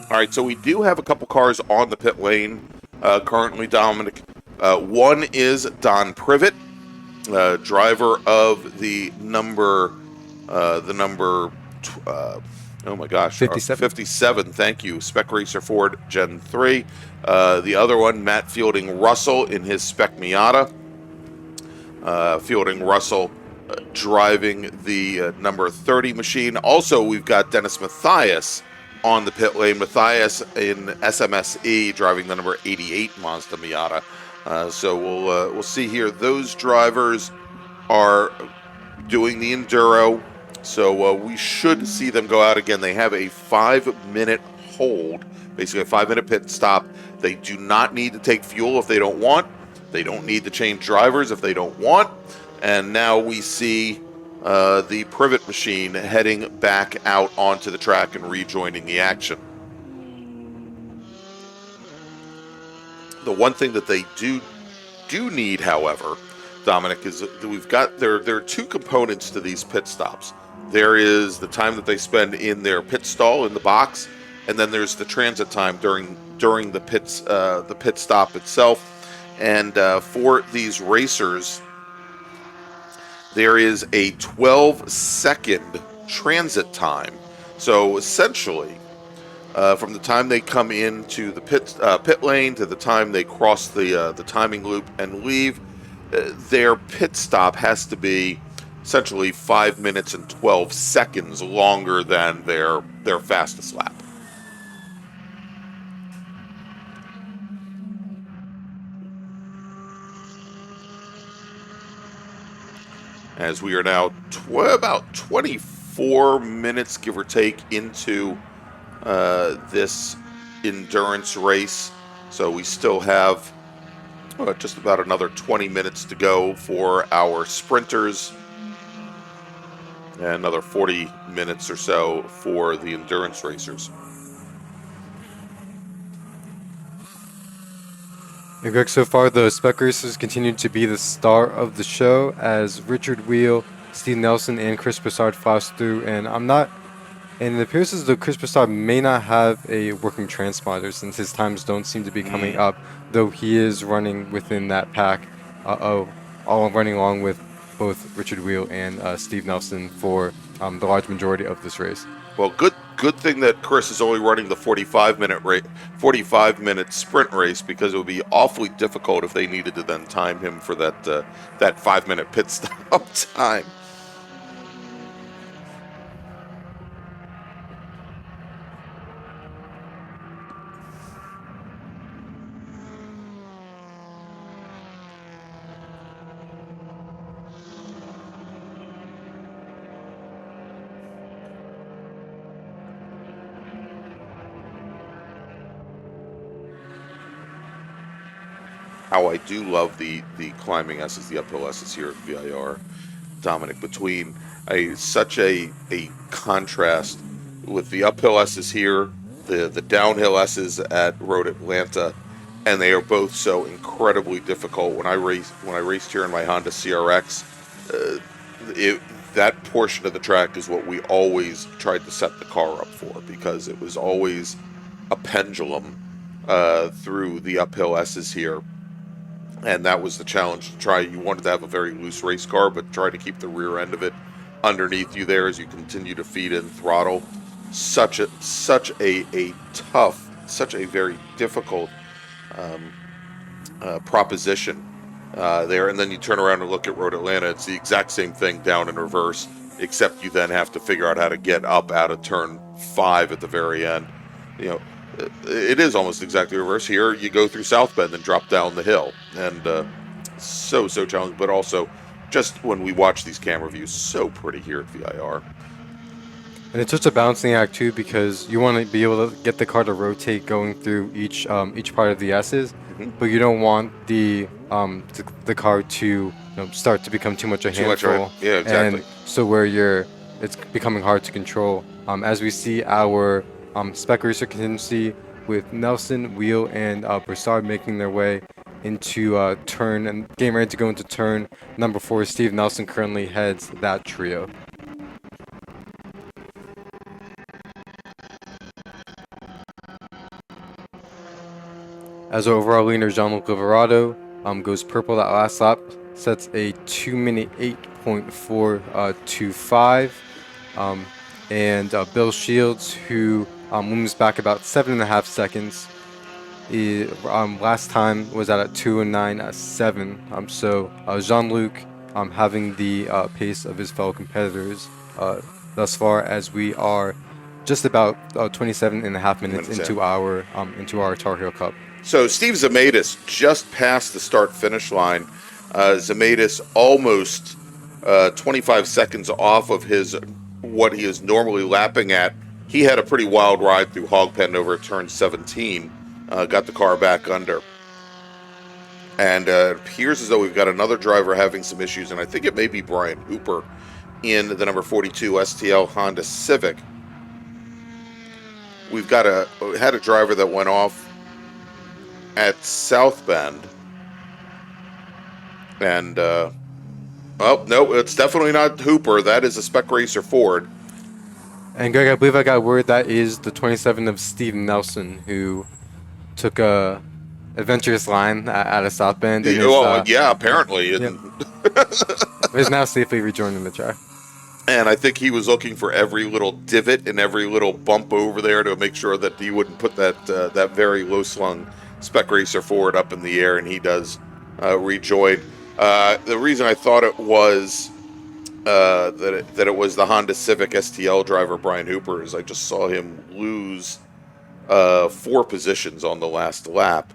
All right, so we do have a couple cars on the pit lane currently, Dominic. One is Don Privet, driver of the number, oh my gosh, 57. Thank you, Spec Racer Ford Gen 3. The other one, Matt Fielding Russell in his Spec Miata. Fielding Russell driving the number 30 machine. Also, we've got Dennis Mathias on the pit lane. Mathias in SMSE driving the number 88 Mazda Miata. So we'll see here. Those drivers are doing the enduro, so we should see them go out again. They have a 5-minute hold, basically a 5-minute pit stop. They do not need to take fuel if they don't want. They don't need to change drivers if they don't want. And now we see the Privet machine heading back out onto the track and rejoining the action. The one thing that they do need, however, Dominic, is that we've got there are 2 components to these pit stops. There is the time that they spend in their pit stall in the box, and then there's the transit time during the pit stop itself. And for these racers, there is a 12-second transit time. So essentially, from the time they come into the pit lane to the time they cross the timing loop and leave, their pit stop has to be essentially 5 minutes and 12 seconds longer than their fastest lap. As we are now about 24 minutes, give or take, into this endurance race. So we still have just about another 20 minutes to go for our sprinters, and another 40 minutes or so for the endurance racers. And Greg, so far the Spec Racers continue to be the star of the show as Richard Wheel, Steve Nelson, and Chris Broussard flash through. And it appears as though Chris Broussard may not have a working transponder since his times don't seem to be coming up, though he is running within that pack, all running along with both Richard Wheel and Steve Nelson for the large majority of this race. Well, good thing that Chris is only running the 45-minute sprint race, because it would be awfully difficult if they needed to then time him for that 5-minute pit stop time. how I do love the climbing S's, the uphill S's here at VIR, Dominic, between such a contrast with the uphill S's here, the downhill S's at Road Atlanta, and they are both so incredibly difficult. When I raced here in my Honda CRX, that portion of the track is what we always tried to set the car up for, because it was always a pendulum through the uphill S's here. And that was the challenge to try. You wanted to have a very loose race car, but try to keep the rear end of it underneath you there as you continue to feed in throttle. Such a tough, such a very difficult proposition there. And then you turn around and look at Road Atlanta. It's the exact same thing down in reverse, except you then have to figure out how to get up out of turn 5 at the very end. You know, it is almost exactly reverse. Here you go through South Bend and drop down the hill, and so challenging, but also just when we watch these camera views, so pretty here at VIR. And it's just a balancing act too, because you want to be able to get the car to rotate going through each part of the S's, but you don't want the car to start to become too much a handful. Yeah, exactly. And so where it's becoming hard to control. As we see our Spec Racer contingency with Nelson, Wheel, and Broussard making their way into turn and getting ready to go into turn number 4. Steve Nelson currently heads that trio. As our overall leader, Jean-Luc Liverado goes purple that last lap, sets a 2-minute 8.425. And Bill Shields, who moves back about 7.5 seconds. Last time was at a 2:09.7. So Jean-Luc having the pace of his fellow competitors thus far, as we are just about 27.5 minutes into our Tarheel Cup. So Steve Zemaitis just passed the start-finish line. Zemaitis almost 25 seconds off of what he is normally lapping at. He had a pretty wild ride through Hogpen over at turn 17, got the car back under. And it appears as though we've got another driver having some issues, and I think it may be Brian Hooper in the number 42 STL Honda Civic. We've had a driver that went off at South Bend, and oh, no, it's definitely not Hooper. That is a Spec Racer Ford. And Greg, I believe I got word that is the 27 of Steve Nelson, who took a adventurous line out of South Bend. And yeah, apparently. Is now safely rejoining the track. And I think he was looking for every little divot and every little bump over there to make sure that he wouldn't put that very low-slung Spec Racer Ford up in the air, and he does rejoin. The reason I thought it was that it was the Honda Civic STL driver Brian Hooper is I just saw him lose 4 positions on the last lap,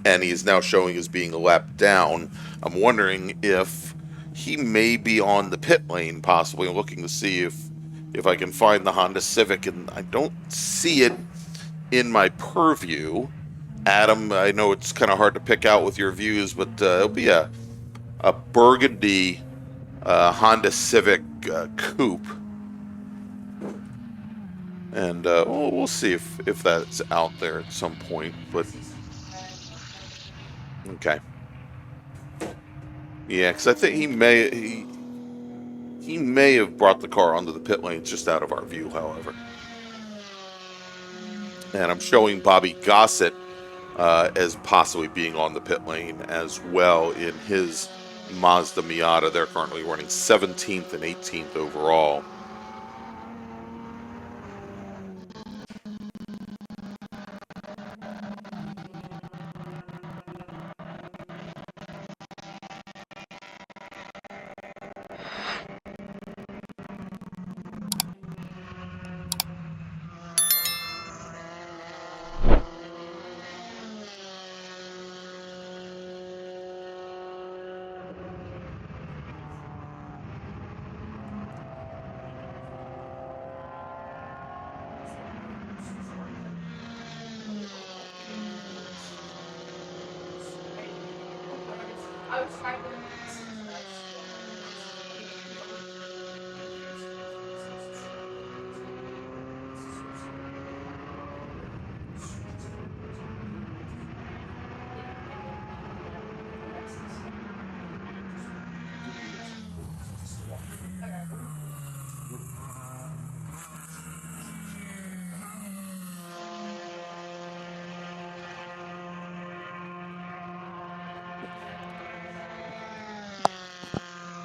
and he is now showing as being a lap down. I'm wondering if he may be on the pit lane, possibly. I'm looking to see if I can find the Honda Civic, and I don't see it in my purview. Adam, I know it's kind of hard to pick out with your views, but it'll be a burgundy Honda Civic coupe, and we'll see if that's out there at some point. But okay, yeah, because I think he may have brought the car onto the pit lane. It's just out of our view, however. And I'm showing Bobby Gossett as possibly being on the pit lane as well in his Mazda Miata. They're currently running 17th and 18th overall.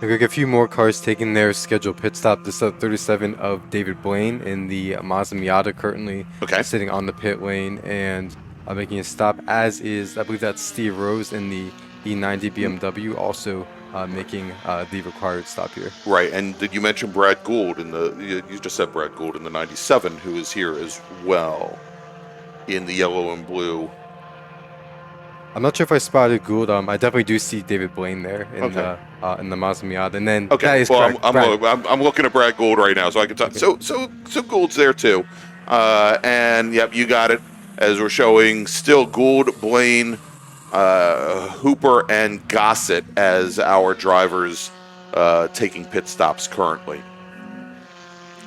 Looks like a few more cars taking their scheduled pit stop. This is 37 of David Blaine in the Mazda Miata, currently sitting on the pit lane and making a stop, as is, I believe that's Steve Rose in the E90 BMW, also making the required stop here. Right, and did you mention Brad Gould in the? You just said Brad Gould in the 97, who is here as well in the yellow and blue. I'm not sure if I spotted Gould. I definitely do see David Blaine there in the Mazda Miata, and then that is correct. I'm looking at Brad Gould right now, so I can talk. So Gould's there too, and yep, you got it. As we're showing, still Gould, Blaine, Hooper, and Gossett as our drivers taking pit stops currently.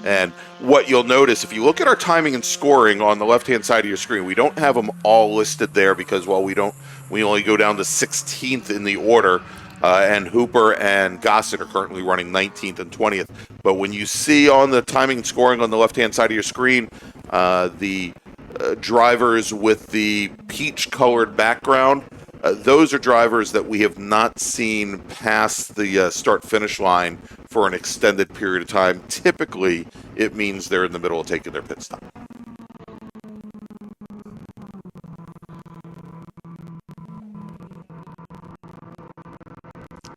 And what you'll notice, if you look at our timing and scoring on the left-hand side of your screen, we don't have them all listed there because, well, we only go down to 16th in the order, and Hooper and Gossett are currently running 19th and 20th. But when you see on the timing and scoring on the left-hand side of your screen, the drivers with the peach-colored background, those are drivers that we have not seen past the start-finish line for an extended period of time. Typically, it means they're in the middle of taking their pit stop.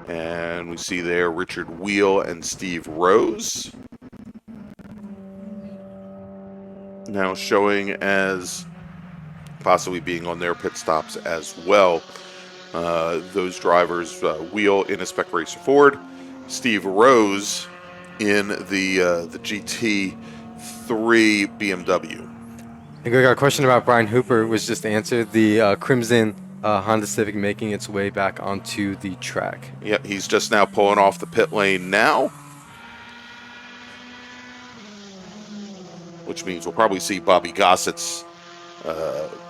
And we see there Richard Wheel and Steve Rose. Now showing as possibly being on their pit stops as well. Those drivers, Wheel in a Spec Racer Ford, Steve Rose in the GT3 BMW. I think we got a question about Brian Hooper was just answered. The Crimson Honda Civic making its way back onto the track. Yep, he's just now pulling off the pit lane now, which means we'll probably see Bobby Gossett's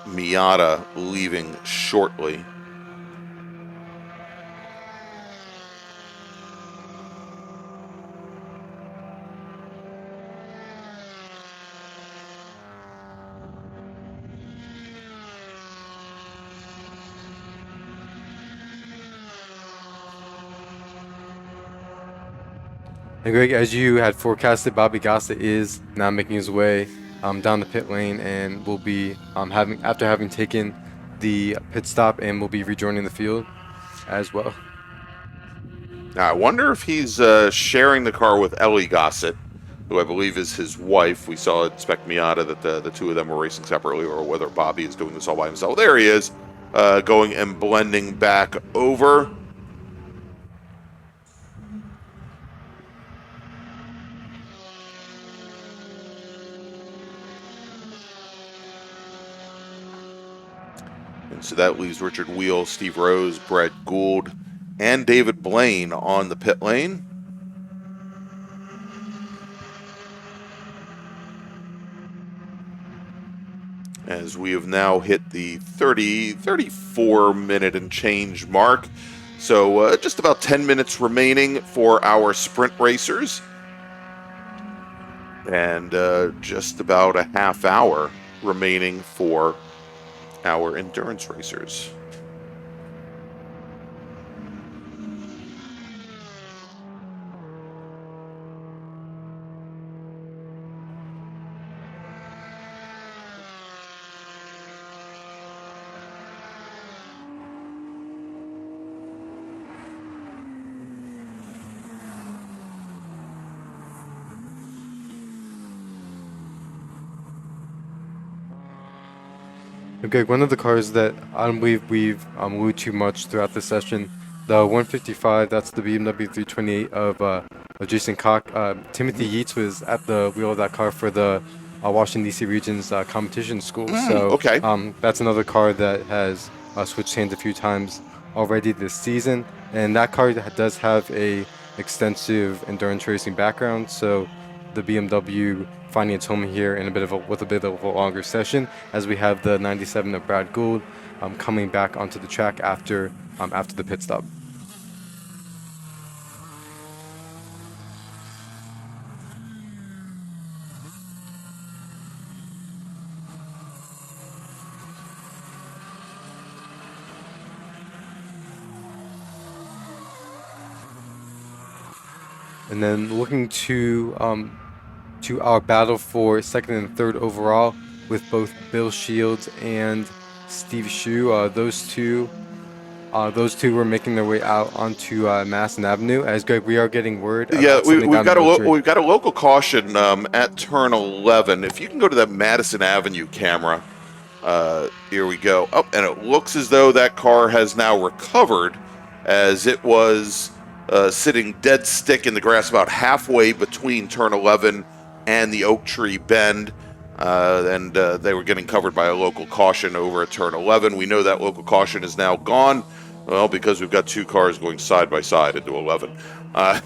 Miata leaving shortly. And Greg, as you had forecasted, Bobby Gossett is now making his way down the pit lane and will be after having taken the pit stop, and will be rejoining the field as well. Now, I wonder if he's sharing the car with Ellie Gossett, who I believe is his wife. We saw at Spec Miata that the two of them were racing separately, or whether Bobby is doing this all by himself. There he is, going and blending back over. So that leaves Richard Wheel, Steve Rose, Brad Gould, and David Blaine on the pit lane. As we have now hit the 34 minute and change mark. So just about 10 minutes remaining for our sprint racers. And just about a half hour remaining for our endurance racers. Okay, one of the cars that I don't believe we've alluded to much throughout the session, the 155, that's the BMW 328 of Jason Koch. Timothy Yates was at the wheel of that car for the Washington, D.C. region's competition school. That's another car that has switched hands a few times already this season. And that car does have a extensive endurance racing background, so the BMW finding its home here in with a bit of a longer session, as we have the 97 of Brad Gould coming back onto the track after the pit stop. And then looking to our battle for second and third overall with both Bill Shields and Steve Shu. Those two were making their way out onto Madison Avenue. As Greg, we are getting word. Yeah, we've got a local caution at turn 11. If you can go to that Madison Avenue camera, here we go. Oh, and it looks as though that car has now recovered, as it was sitting dead stick in the grass about halfway between turn 11 and the Oak Tree Bend. And they were getting covered by a local caution over at turn 11. We know that local caution is now gone, well, because we've got two cars going side by side into 11. All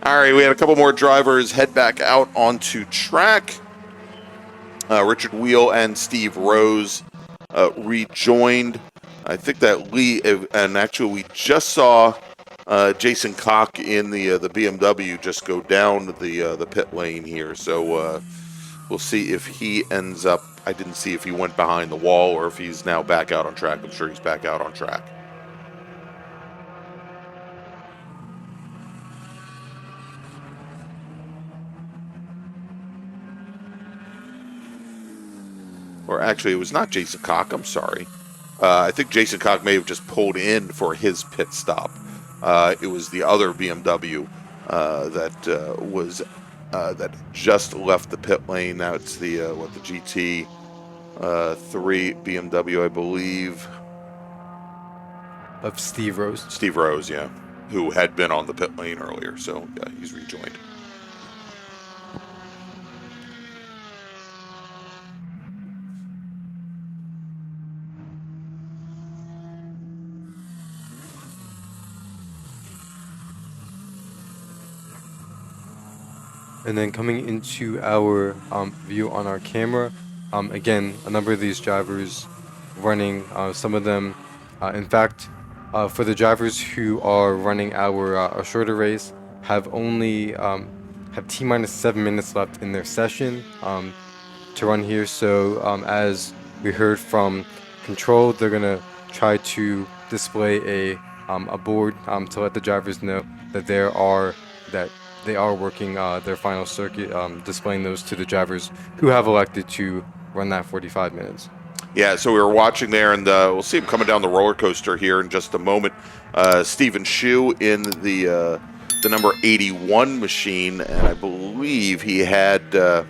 right, we had a couple more drivers head back out onto track. Richard Wheel and Steve Rose rejoined. I think that Lee, and actually we just saw Jason Koch in the BMW just go down the pit lane here. So we'll see if he ends up. I didn't see if he went behind the wall or if he's now back out on track. I'm sure he's back out on track. Or actually, it was not Jason Koch. I'm sorry. I think Jason Koch may have just pulled in for his pit stop. It was the other BMW that just left the pit lane. Now it's the GT3 BMW, I believe, of Steve Rose. Steve Rose, yeah, who had been on the pit lane earlier. So yeah, he's rejoined. And then coming into our view on our camera, again, a number of these drivers running, some of them, in fact, for the drivers who are running our shorter race, have only have T-minus 7 minutes left in their session to run here. So as we heard from Control, they're gonna try to display a board to let the drivers know that they are working their final circuit, displaying those to the drivers who have elected to run that 45 minutes. Yeah, so we were watching there, and we'll see him coming down the roller coaster here in just a moment. Stephen Shu in the number 81 machine, and I believe he had, I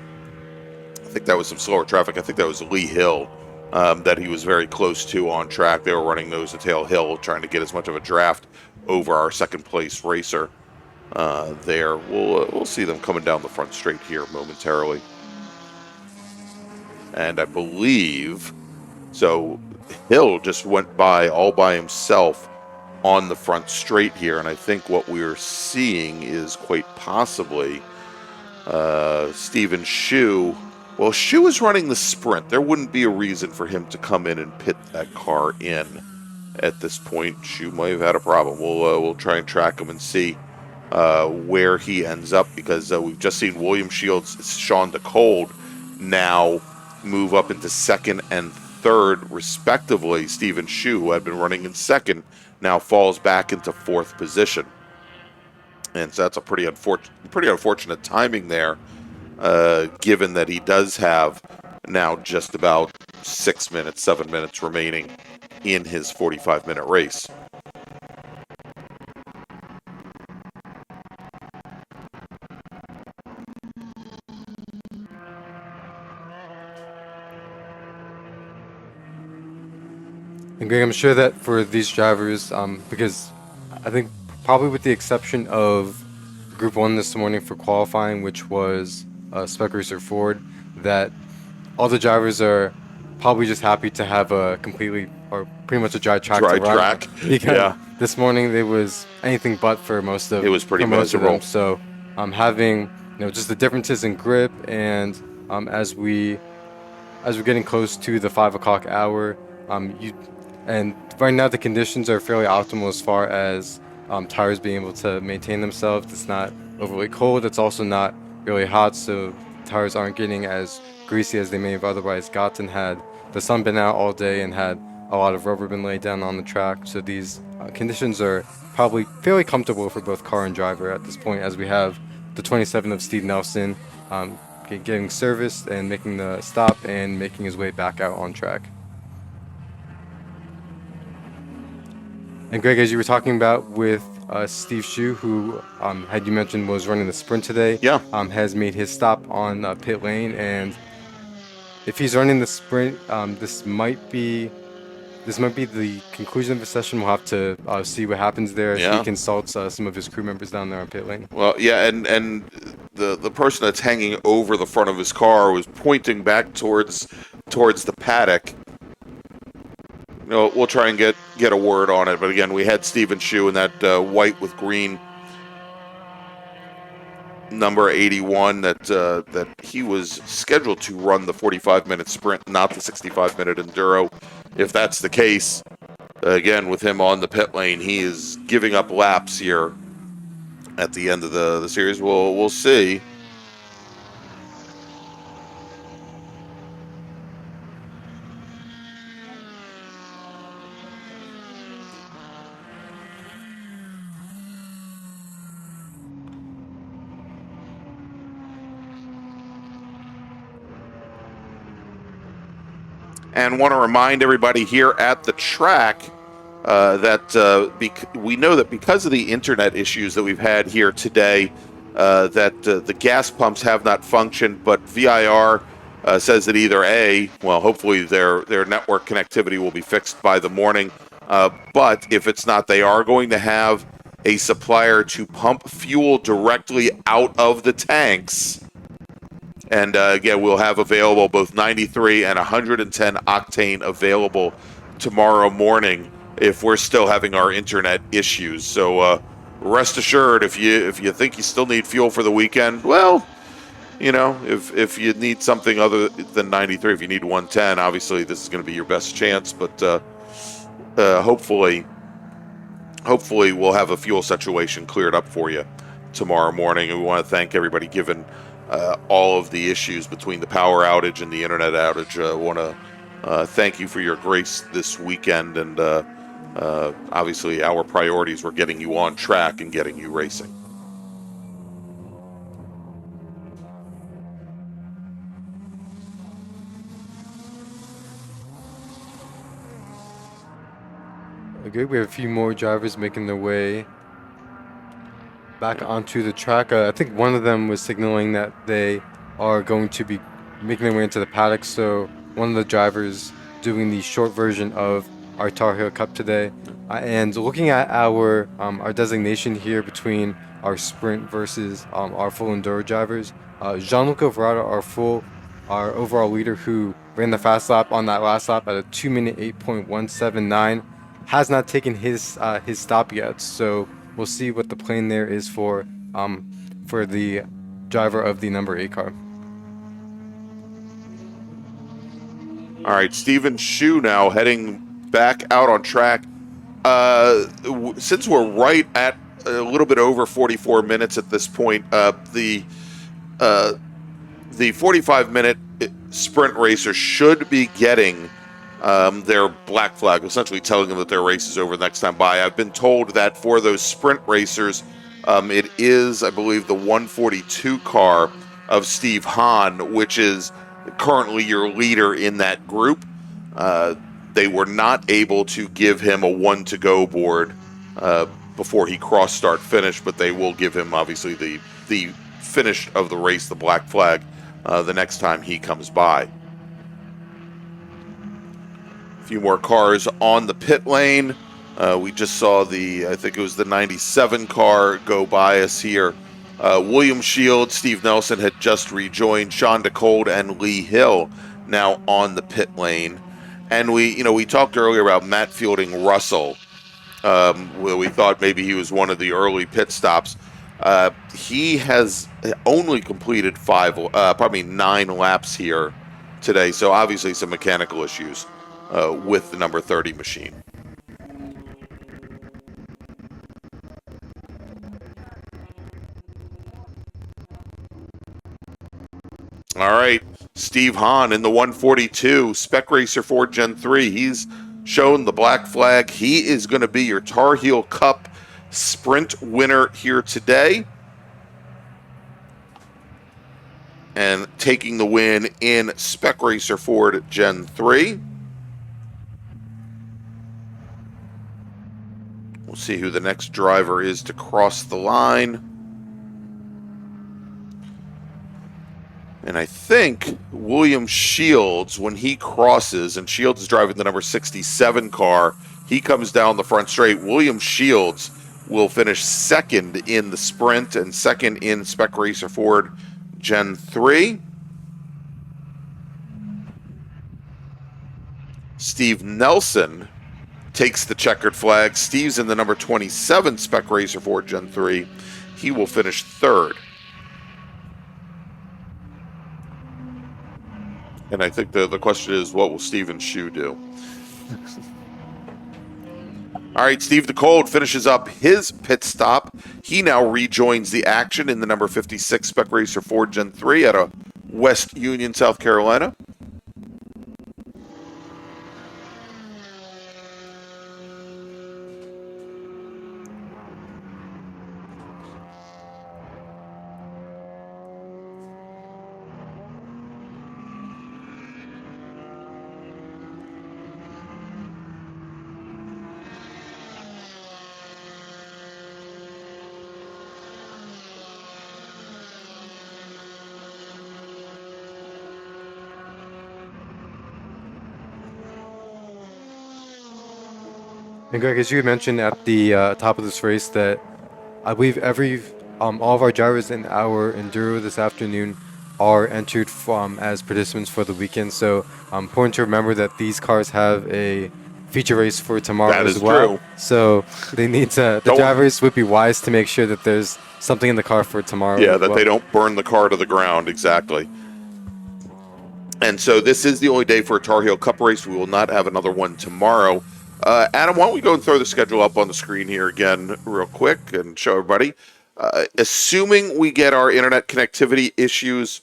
think that was some slower traffic. I think that was Lee Hill that he was very close to on track. They were running nose to tail hill, trying to get as much of a draft over our second place racer. There, we'll see them coming down the front straight here momentarily, and I believe so. Hill just went by all by himself on the front straight here, and I think what we're seeing is quite possibly Stephen Shu. Well, Shu is running the sprint. There wouldn't be a reason for him to come in and pit that car in at this point. Shu might have had a problem. We'll try and track him and see where he ends up, because we've just seen William Shields, Sean DeCold now move up into second and third respectively. Stephen Shu, who had been running in second, now falls back into fourth position, and so that's a pretty unfortunate timing there, given that he does have now just about 7 minutes remaining in his 45-minute race. And Greg, I'm sure that for these drivers, because I think probably with the exception of Group 1 this morning for qualifying, which was Spec Racer Ford, that all the drivers are probably just happy to have a completely or pretty much a dry track Dry to run. track. Because this morning it was anything but for most of It was pretty for most of them. miserable. So having just the differences in grip, and as we're getting close to the 5 o'clock hour, and right now the conditions are fairly optimal as far as tires being able to maintain themselves. It's not overly cold. It's also not really hot, so tires aren't getting as greasy as they may have otherwise gotten had the sun been out all day and had a lot of rubber been laid down on the track. So these conditions are probably fairly comfortable for both car and driver at this point, as we have the 27 of Steve Nelson getting serviced and making the stop and making his way back out on track. And Greg, as you were talking about with Steve Shu, who had you mentioned was running the sprint today, has made his stop on pit lane, and if he's running the sprint, this might be the conclusion of the session. We'll have to see what happens there as he consults some of his crew members down there on pit lane. Well, yeah, and the person that's hanging over the front of his car was pointing back towards the paddock. We'll try and get a word on it, but again, we had Stephen Shu in that white with green number 81 that he was scheduled to run the 45-minute sprint, not the 65-minute enduro. If that's the case, again, with him on the pit lane, he is giving up laps here at the end of the series. We'll see. And want to remind everybody here at the track that we know that because of the internet issues that we've had here today, that the gas pumps have not functioned, but VIR says that either hopefully their network connectivity will be fixed by the morning, but if it's not, they are going to have a supplier to pump fuel directly out of the tanks. And again, we'll have available both 93 and 110 octane available tomorrow morning if we're still having our internet issues. So rest assured, if you think you still need fuel for the weekend, well, if you need something other than 93, if you need 110, obviously this is going to be your best chance. But hopefully we'll have a fuel situation cleared up for you tomorrow morning. And we want to thank everybody given all of the issues between the power outage and the internet outage. I want to thank you for your grace this weekend, and obviously our priorities were getting you on track and getting you racing. Okay, we have a few more drivers making their way back onto the track. I think one of them was signaling that they are going to be making their way into the paddock. So one of the drivers doing the short version of our Tarheel Cup today. And looking at our designation here between our sprint versus our full enduro drivers, Gianluca Verrata, our overall leader, who ran the fast lap on that last lap at a 2-minute 8.179, has not taken his stop yet. So we'll see what the plan there is for the driver of the number 8 car. All right, Stephen Shu now heading back out on track. Since we're right at a little bit over 44 minutes at this point, the 45-minute sprint racers should be getting their black flag, essentially telling them that their race is over the next time by. I've been told that for those sprint racers, it is, I believe, the 142 car of Steve Hahn, which is currently your leader in that group. They were not able to give him a 1-to-go board before he cross start finish, but they will give him obviously the finish of the race, the black flag, the next time he comes by. A few more cars on the pit lane. We just saw I think it was the 97 car go by us here. William Shield, Steve Nelson had just rejoined. Sean DeCold and Lee Hill now on the pit lane. And we talked earlier about Matt fielding Russell, where we thought maybe he was one of the early pit stops. He has only completed 9 laps here today. So obviously some mechanical issues with the number 30 machine. All right, Steve Hahn in the 142, Spec Racer Ford Gen 3. He's shown the black flag. He is going to be your Tarheel Cup Sprint winner here today. And taking the win in Spec Racer Ford Gen 3. We'll see who the next driver is to cross the line. And I think William Shields, when he crosses, and Shields is driving the number 67 car, he comes down the front straight. William Shields will finish second in the sprint and second in Spec Racer Ford Gen 3. Steve Nelson takes the checkered flag. Steve's in the number 27 Spec Racer Ford Gen 3. He will finish third. And I think the question is, what will Steven Shue do? All right, Steve DeCold finishes up his pit stop. He now rejoins the action in the number 56 Spec Racer Ford Gen 3 out of West Union, South Carolina. And Greg, as you mentioned at the top of this race, that I believe all of our drivers in our Enduro this afternoon are entered as participants for the weekend. So important to remember that these cars have a feature race for tomorrow as well. True. So they need to, the drivers would be wise to make sure that there's something in the car for tomorrow. Yeah, that they don't burn the car to the ground. Exactly. And so this is the only day for a Tarheel Cup race. We will not have another one tomorrow. Adam, why don't we go and throw the schedule up on the screen here again real quick and show everybody. Assuming we get our internet connectivity issues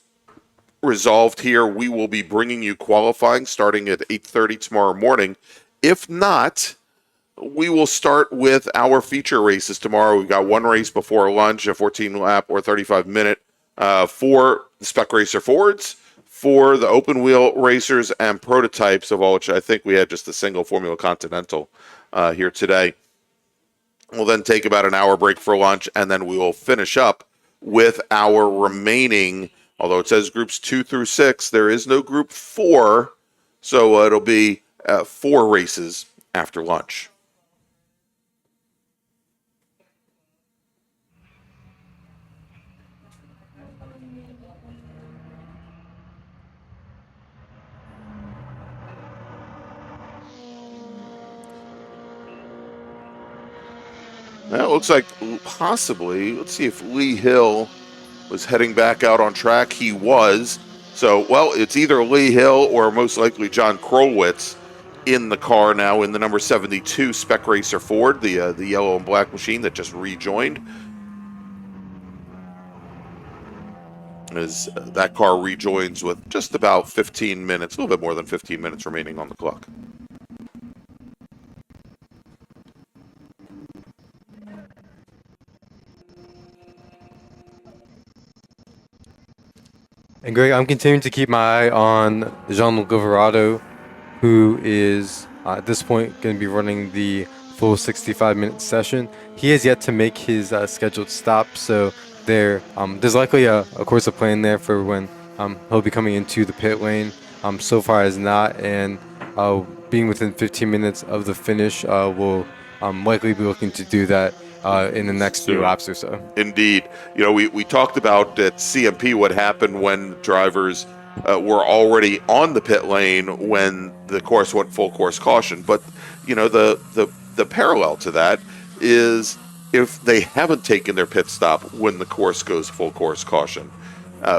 resolved here, we will be bringing you qualifying starting at 8:30 tomorrow morning. If not, we will start with our feature races tomorrow. We've got one race before lunch, a 14-lap or 35-minute for the Spec Racer Fords, for the open wheel racers and prototypes, of all which I think we had just a single Formula Continental here today. We'll then take about an hour break for lunch, and then we will finish up with our remaining, although it says groups 2 through 6, there is no group 4, so it'll be 4 races after lunch. That looks like possibly, let's see if Lee Hill was heading back out on track. He was. So, well, it's either Lee Hill or most likely John Krolwitz in the car now in the number 72 Spec Racer Ford, the yellow and black machine that just rejoined. As that car rejoins with just about 15 minutes, a little bit more than 15 minutes remaining on the clock. And Greg, I'm continuing to keep my eye on Jean-Luc Goverato, who is at this point going to be running the full 65-minute session. He has yet to make his scheduled stop, so there's likely a course of plan there for when he'll be coming into the pit lane. So far as not, and being within 15 minutes of the finish, we'll likely be looking to do that in the next few laps or so. Indeed. You know, we talked about at CMP what happened when drivers were already on the pit lane when the course went full course caution. But the parallel to that is if they haven't taken their pit stop when the course goes full course caution,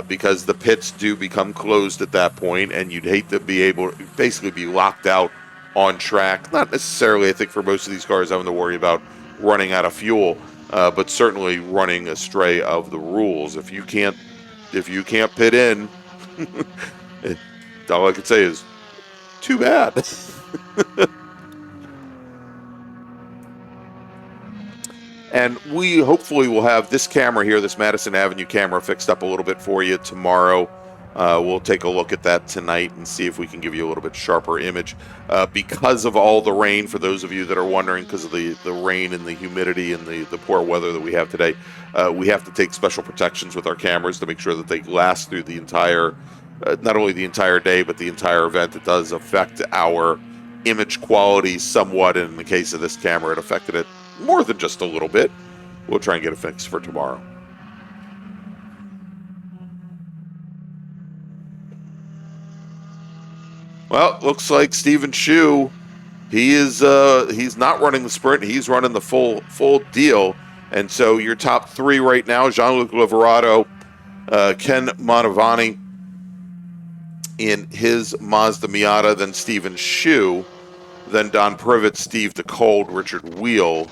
because the pits do become closed at that point, and you'd hate to be able to basically be locked out on track. Not necessarily, I think, for most of these cars having to worry about running out of fuel, but certainly running astray of the rules. If you can't pit in, all I could say is too bad. And we hopefully will have this camera here, this Madison Avenue camera, fixed up a little bit for you tomorrow. We'll take a look at that tonight and see if we can give you a little bit sharper image. Because of all the rain, for those of you that are wondering, because of the rain and the humidity and the poor weather that we have today, we have to take special protections with our cameras to make sure that they last through the entire, not only the entire day, but the entire event. It does affect our image quality somewhat, and in the case of this camera, it affected it more than just a little bit. We'll try and get it fixed for tomorrow. Well, looks like Stephen Shu, he's not running the sprint. He's running the full deal. And so your top three right now: Jean-Luc Liverato, Ken Mantovani in his Mazda Miata, then Stephen Shu, then Don Privet, Steve DeCold, Richard Wheel,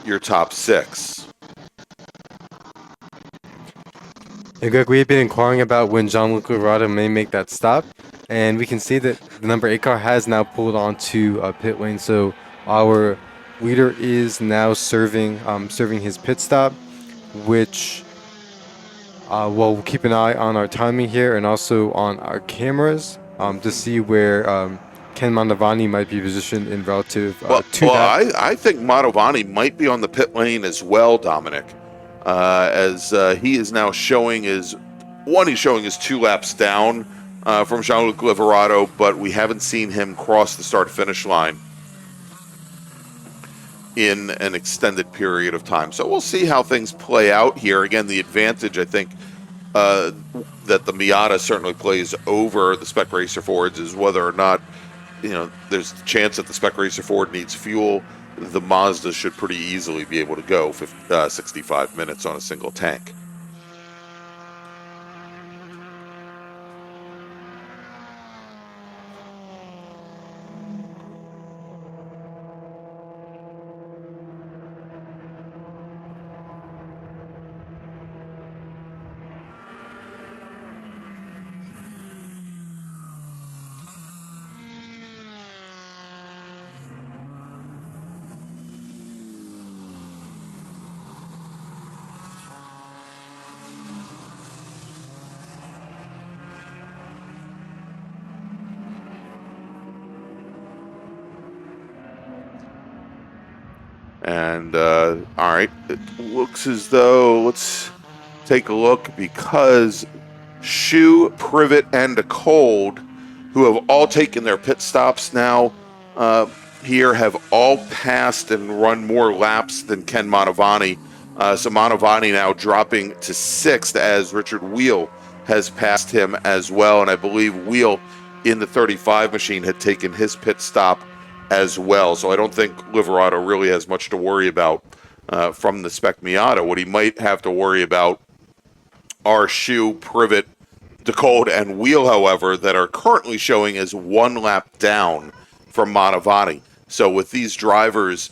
your top six. Hey Greg, we've been inquiring about when Jean-Luc Liverato may make that stop, and we can see that the number 8 car has now pulled onto pit lane, so our leader is now serving his pit stop, which we'll keep an eye on our timing here and also on our cameras to see where Ken Mantovani might be positioned in relative to that. I think Mantovani might be on the pit lane as well, Dominic, as he is now showing he's showing his 2 laps down from Jean-Luc Liverato, but we haven't seen him cross the start-finish line in an extended period of time. So we'll see how things play out here. Again, the advantage, I think, that the Miata certainly plays over the Spec Racer Fords is whether or not, there's a chance that the Spec Racer Ford needs fuel. The Mazda should pretty easily be able to go 65 minutes on a single tank. And, all right, it looks as though, let's take a look, because Shu, Privet, and DeCold, who have all taken their pit stops now here, have all passed and run more laps than Ken Mantovani. So Mantovani now dropping to 6th as Richard Wheel has passed him as well. And I believe Wheel in the 35 machine had taken his pit stop as well. So I don't think Liverato really has much to worry about from the Spec Miata. What he might have to worry about are Shu, Privet, DeCold, and Wheel, however, that are currently showing as 1 lap down from Mantovani. So with these drivers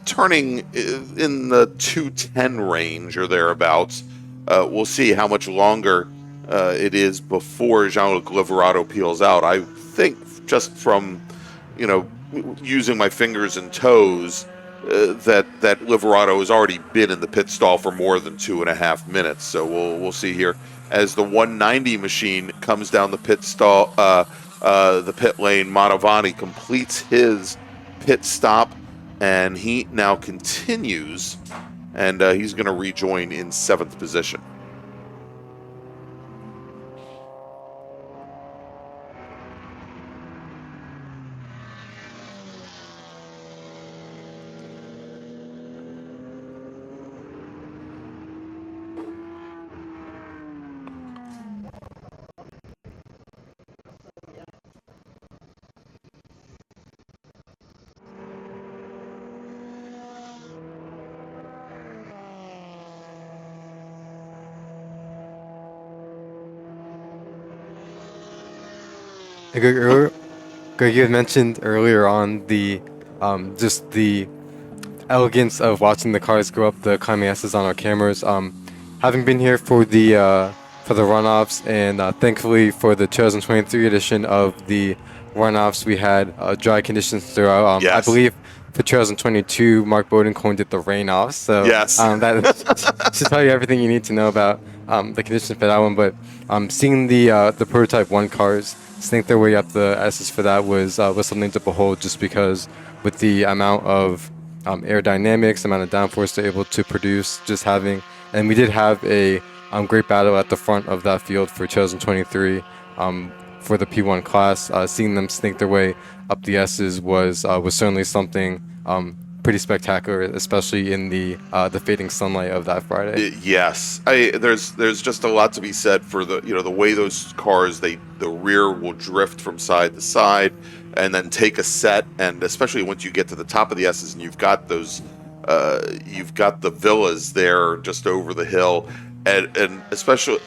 turning in the 2:10 range or thereabouts, we'll see how much longer it is before Jean-Luc Liverato peels out. I think just from, using my fingers and toes, that Liverato has already been in the pit stall for more than 2.5 minutes. So we'll see here as the 190 machine comes down the pit stall, the pit lane. Mantovani completes his pit stop, and he now continues, and he's going to rejoin in 7th position. Greg, you had mentioned earlier on the just the elegance of watching the cars go up the climbing S's on our cameras. Having been here for the runoffs and thankfully for the 2023 edition of the runoffs, we had dry conditions throughout. I believe for 2022, Mark Bowden coined it the rain-offs. So that should tell you everything you need to know about the conditions for that one. But seeing the prototype 1 cars snake their way up the S's for that was something to behold, just because with the amount of aerodynamics, amount of downforce they're able to produce, and we did have a great battle at the front of that field for 2023 for the P1 class. Seeing them snake their way up the S's was certainly something pretty spectacular, especially in the fading sunlight of that Friday. Yes, there's just a lot to be said for the way those cars, the rear will drift from side to side and then take a set, and especially once you get to the top of the S's and you've got those you've got the villas there just over the hill, and especially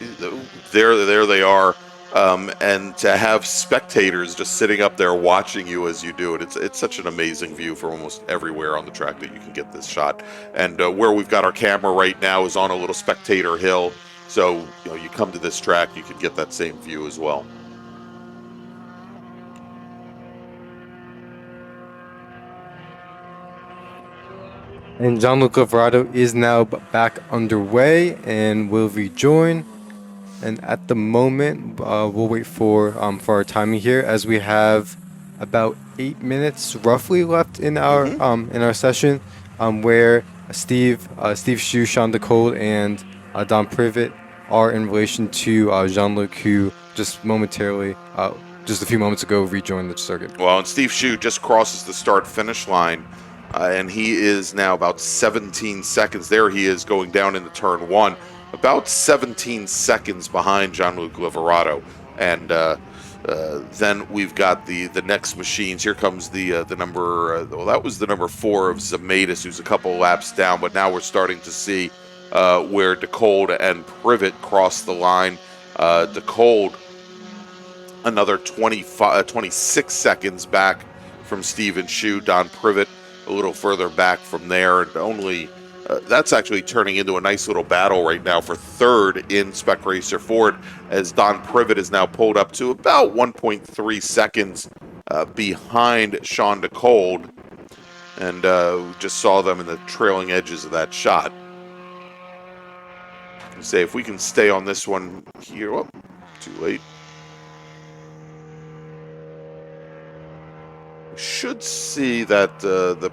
there they are. And to have spectators just sitting up there watching you as you do it, it's such an amazing view from almost everywhere on the track that you can get this shot. And where we've got our camera right now is on a little spectator hill, so you come to this track, you can get that same view as well. And Jean-Luc Liverado is now back underway and will rejoin. And at the moment, we'll wait for our timing here, as we have about 8 minutes roughly left in our session, where Steve Shu, Sean DeCole, and Don Privet are in relation to Jean-Luc, who just momentarily, just a few moments ago, rejoined the circuit. Well, and Steve Shu just crosses the start-finish line, and he is now about 17 seconds. There he is going down into turn 1. About 17 seconds behind Jean-Luc Liverado, and then we've got the next machines. Here comes the number. That was the number 4 of Zematis, who's a couple laps down. But now we're starting to see where DeCold and Privet cross the line. DeCold another 26 seconds back from Steven Shu. Don Privet a little further back from there, and only. That's actually turning into a nice little battle right now for third in Spec Racer Ford, as Don Privet is now pulled up to about 1.3 seconds behind Sean DeCold, and we just saw them in the trailing edges of that shot. Say if we can stay on this one here, oh, too late. We should see that the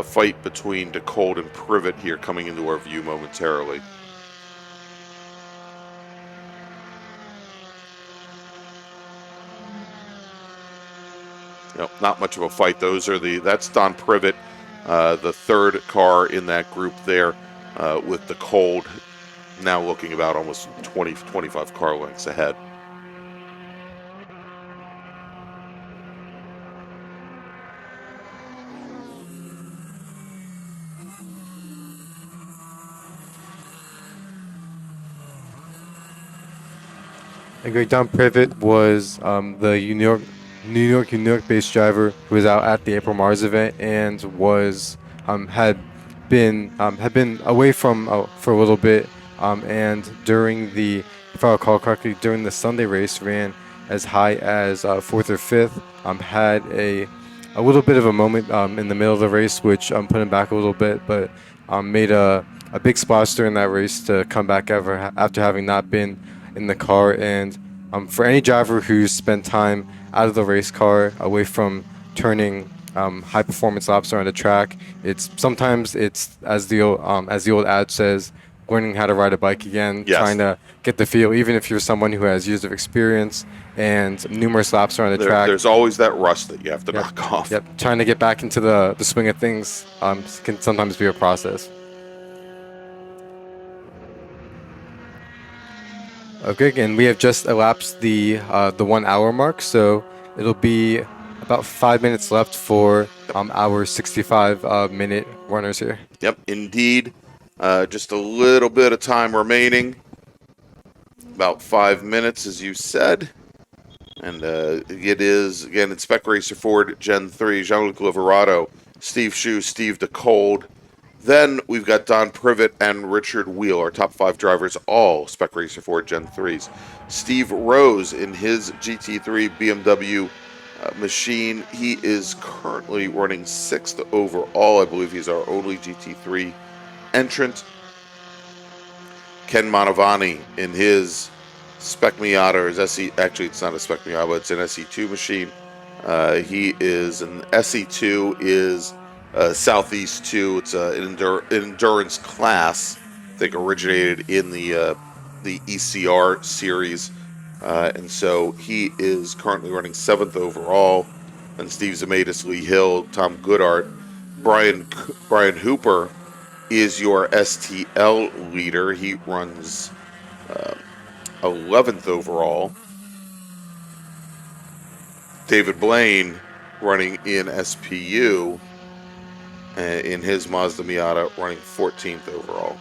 fight between DeCold and Privet here coming into our view momentarily. Not much of a fight. That's Don Privet, the third car in that group there, with DeCold now looking about almost 25 car lengths ahead. Don Privet was the New York-based driver who was out at the April MARRS event and was had been away from for a little bit, and during the, if I recall correctly, during the Sunday race ran as high as 4th or 5th. Had a little bit of a moment in the middle of the race, which put him back a little bit, but made a big splash during that race to come back after having not been in the car. And for any driver who's spent time out of the race car, away from turning high performance laps around the track, sometimes it's as the old ad says, learning how to ride a bike again. Yes. Trying to get the feel, even if you're someone who has years of experience and numerous laps around the track. There's always that rust that you have to knock off. Yep, trying to get back into the swing of things can sometimes be a process. Okay, and we have just elapsed the 1 hour mark, so it'll be about 5 minutes left for our 65-minute runners here. Yep, indeed. Just a little bit of time remaining. About 5 minutes, as you said. And it is, again, it's Spec Racer Ford Gen 3, Jean-Luc Liverato, Steve Shue, Steve DeCold. Then we've got Don Privet and Richard Wheel, our top 5 drivers, all Spec Racer Ford Gen 3s. Steve Rose in his GT3 BMW machine. He is currently running 6th overall. I believe he's our only GT3 entrant. Ken Mantovani in his Spec Miata, or his SE, actually it's not a Spec Miata, but it's an SE2 machine. He is an SE2 is Southeast 2. It's an endurance class. I think originated in the ECR series, and so he is currently running 7th overall. And Steve Zemaitis, Lee Hill, Tom Goodart, Brian Hooper is your STL leader. He runs 11th overall. David Blaine running in SPU in his Mazda Miata, running 14th overall.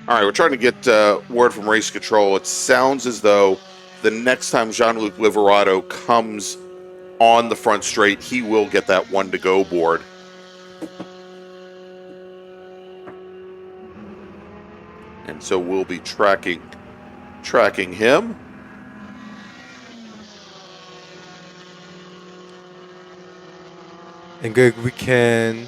All right, we're trying to get word from race control. It sounds as though the next time Jean-Luc Liverato comes on the front straight, he will get that 1-to-go board. And so we'll be tracking him. And Greg, we can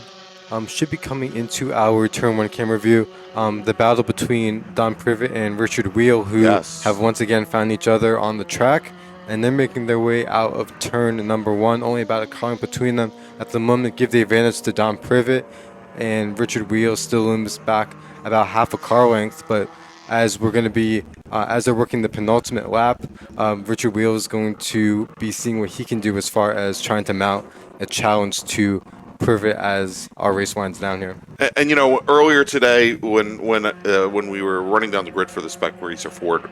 should be coming into our turn 1 camera view. The battle between Don Privet and Richard Wheel, who have once again found each other on the track, and they're making their way out of turn number 1. Only about a car between them at the moment. Give the advantage to Don Privet, and Richard Wheel still looms back about half a car length. But as we're going to be, as they're working the penultimate lap, Richard Wheel is going to be seeing what he can do as far as trying to mount a challenge to Privet as our race winds down here. And you know, earlier today, when we were running down the grid for the Spec Racer Ford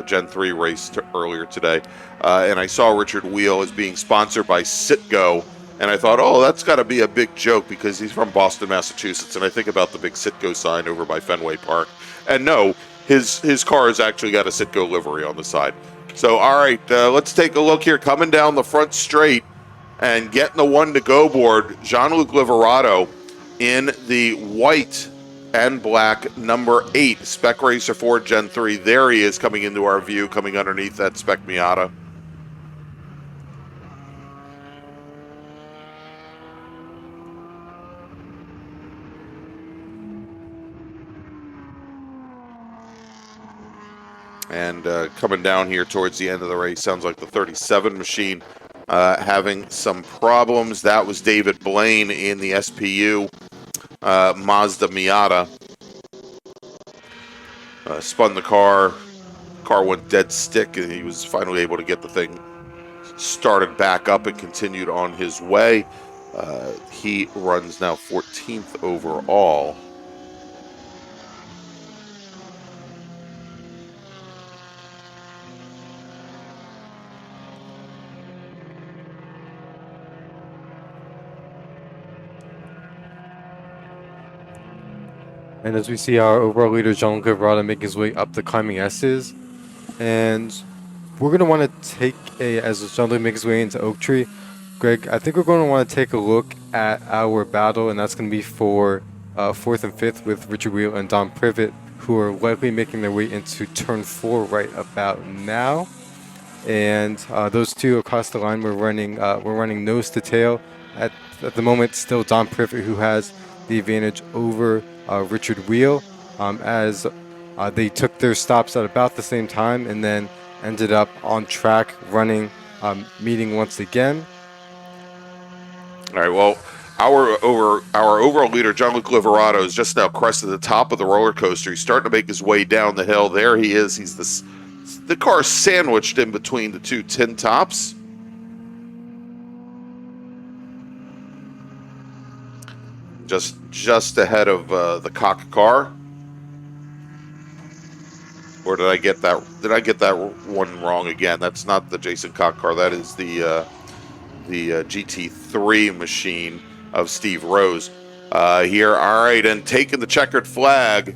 Gen 3 race earlier today, and I saw Richard Wheel as being sponsored by Citgo, and I thought, oh, that's got to be a big joke because he's from Boston, Massachusetts, and I think about the big Citgo sign over by Fenway Park. And no, his car has actually got a Citgo livery on the side. So, all right, let's take a look here. Coming down the front straight and getting the 1-to-go board, Jean-Luc Liverato in the white and black number 8 Spec Racer Ford Gen 3. There he is coming into our view, coming underneath that Spec Miata. And coming down here towards the end of the race, sounds like the 37 machine having some problems. That was David Blaine in the SPU Mazda Miata. Spun the car went dead stick, and he was finally able to get the thing started back up and continued on his way. He runs now 14th overall. And as we see our overall leader, Jean-Luc Liverato, making his way up the climbing S's. And we're going to want to take as Jean-Luc makes his way into Oak Tree, Greg, I think we're going to want to take a look at our battle, and that's going to be for 4th and 5th with Richard Wheel and Don Privet, who are likely making their way into turn 4 right about now. And those two across the line, we're running nose to tail. At the moment, still Don Privet, who has the advantage over Richard Wheel, as they took their stops at about the same time and then ended up on track running, meeting once again. All right, well, our overall leader, Jean-Luc Liverato, is just now crested the top of the roller coaster. He's starting to make his way down the hill. There he is. He's The car sandwiched in between the two tin tops. Just ahead of the cock car. Or did I get that? Did I get that one wrong again? That's not the Jason Cock car. That is the GT3 machine of Steve Rose. Here, all right, and taking the checkered flag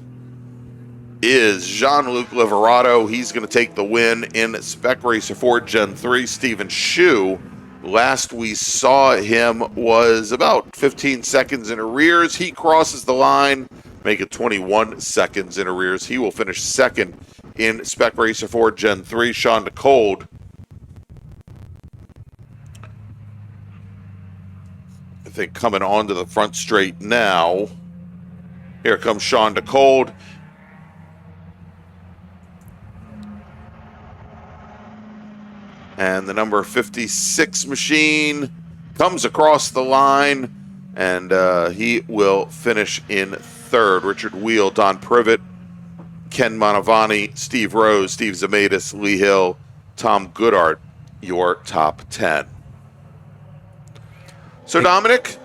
is Jean-Luc Liverato. He's going to take the win in Spec Racer 4 Gen 3. Steven Shu, last we saw him was about 15 seconds in arrears. He crosses the line, make it 21 seconds in arrears. He will finish second in Spec Racer 4 Gen 3. Sean DeCold, I think, coming onto the front straight now. Here comes Sean DeCold. And the number 56 machine comes across the line, and he will finish in third. Richard Wheel, Don Privet, Ken Manavani, Steve Rose, Steve Zamatis, Lee Hill, Tom Goodart, your top 10. So, Dominic?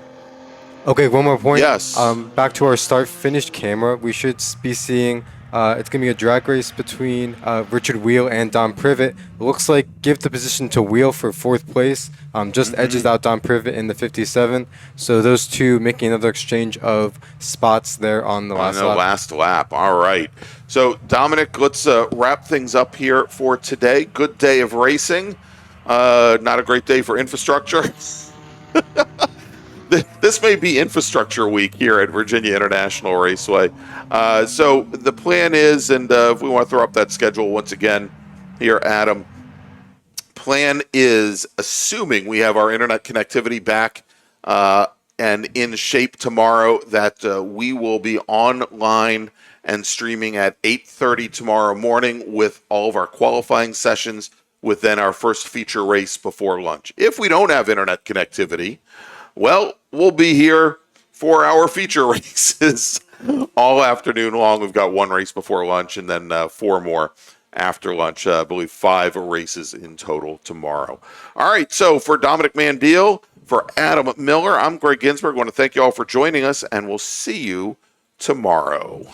Okay, one more point. Yes. Back to our start-finish camera, we should be seeing it's going to be a drag race between Richard Wheel and Don Privet. It looks like give the position to Wheel for fourth place. Just edges out Don Privet in the 57. So those two making another exchange of spots there on the last lap. All right. So, Dominic, let's wrap things up here for today. Good day of racing. Not a great day for infrastructure. This may be infrastructure week here at Virginia International Raceway. So the plan is, and if we want to throw up that schedule once again here, Adam, plan is, assuming we have our internet connectivity back and in shape tomorrow, that we will be online and streaming at 8:30 tomorrow morning with all of our qualifying sessions, with then our first feature race before lunch. If we don't have internet connectivity, well, we'll be here for our feature races all afternoon long. We've got one race before lunch and then 4 more after lunch. I believe 5 races in total tomorrow. All right, so for Dominic Mandiel, for Adam Miller, I'm Greg Ginsberg. I want to thank you all for joining us, and we'll see you tomorrow.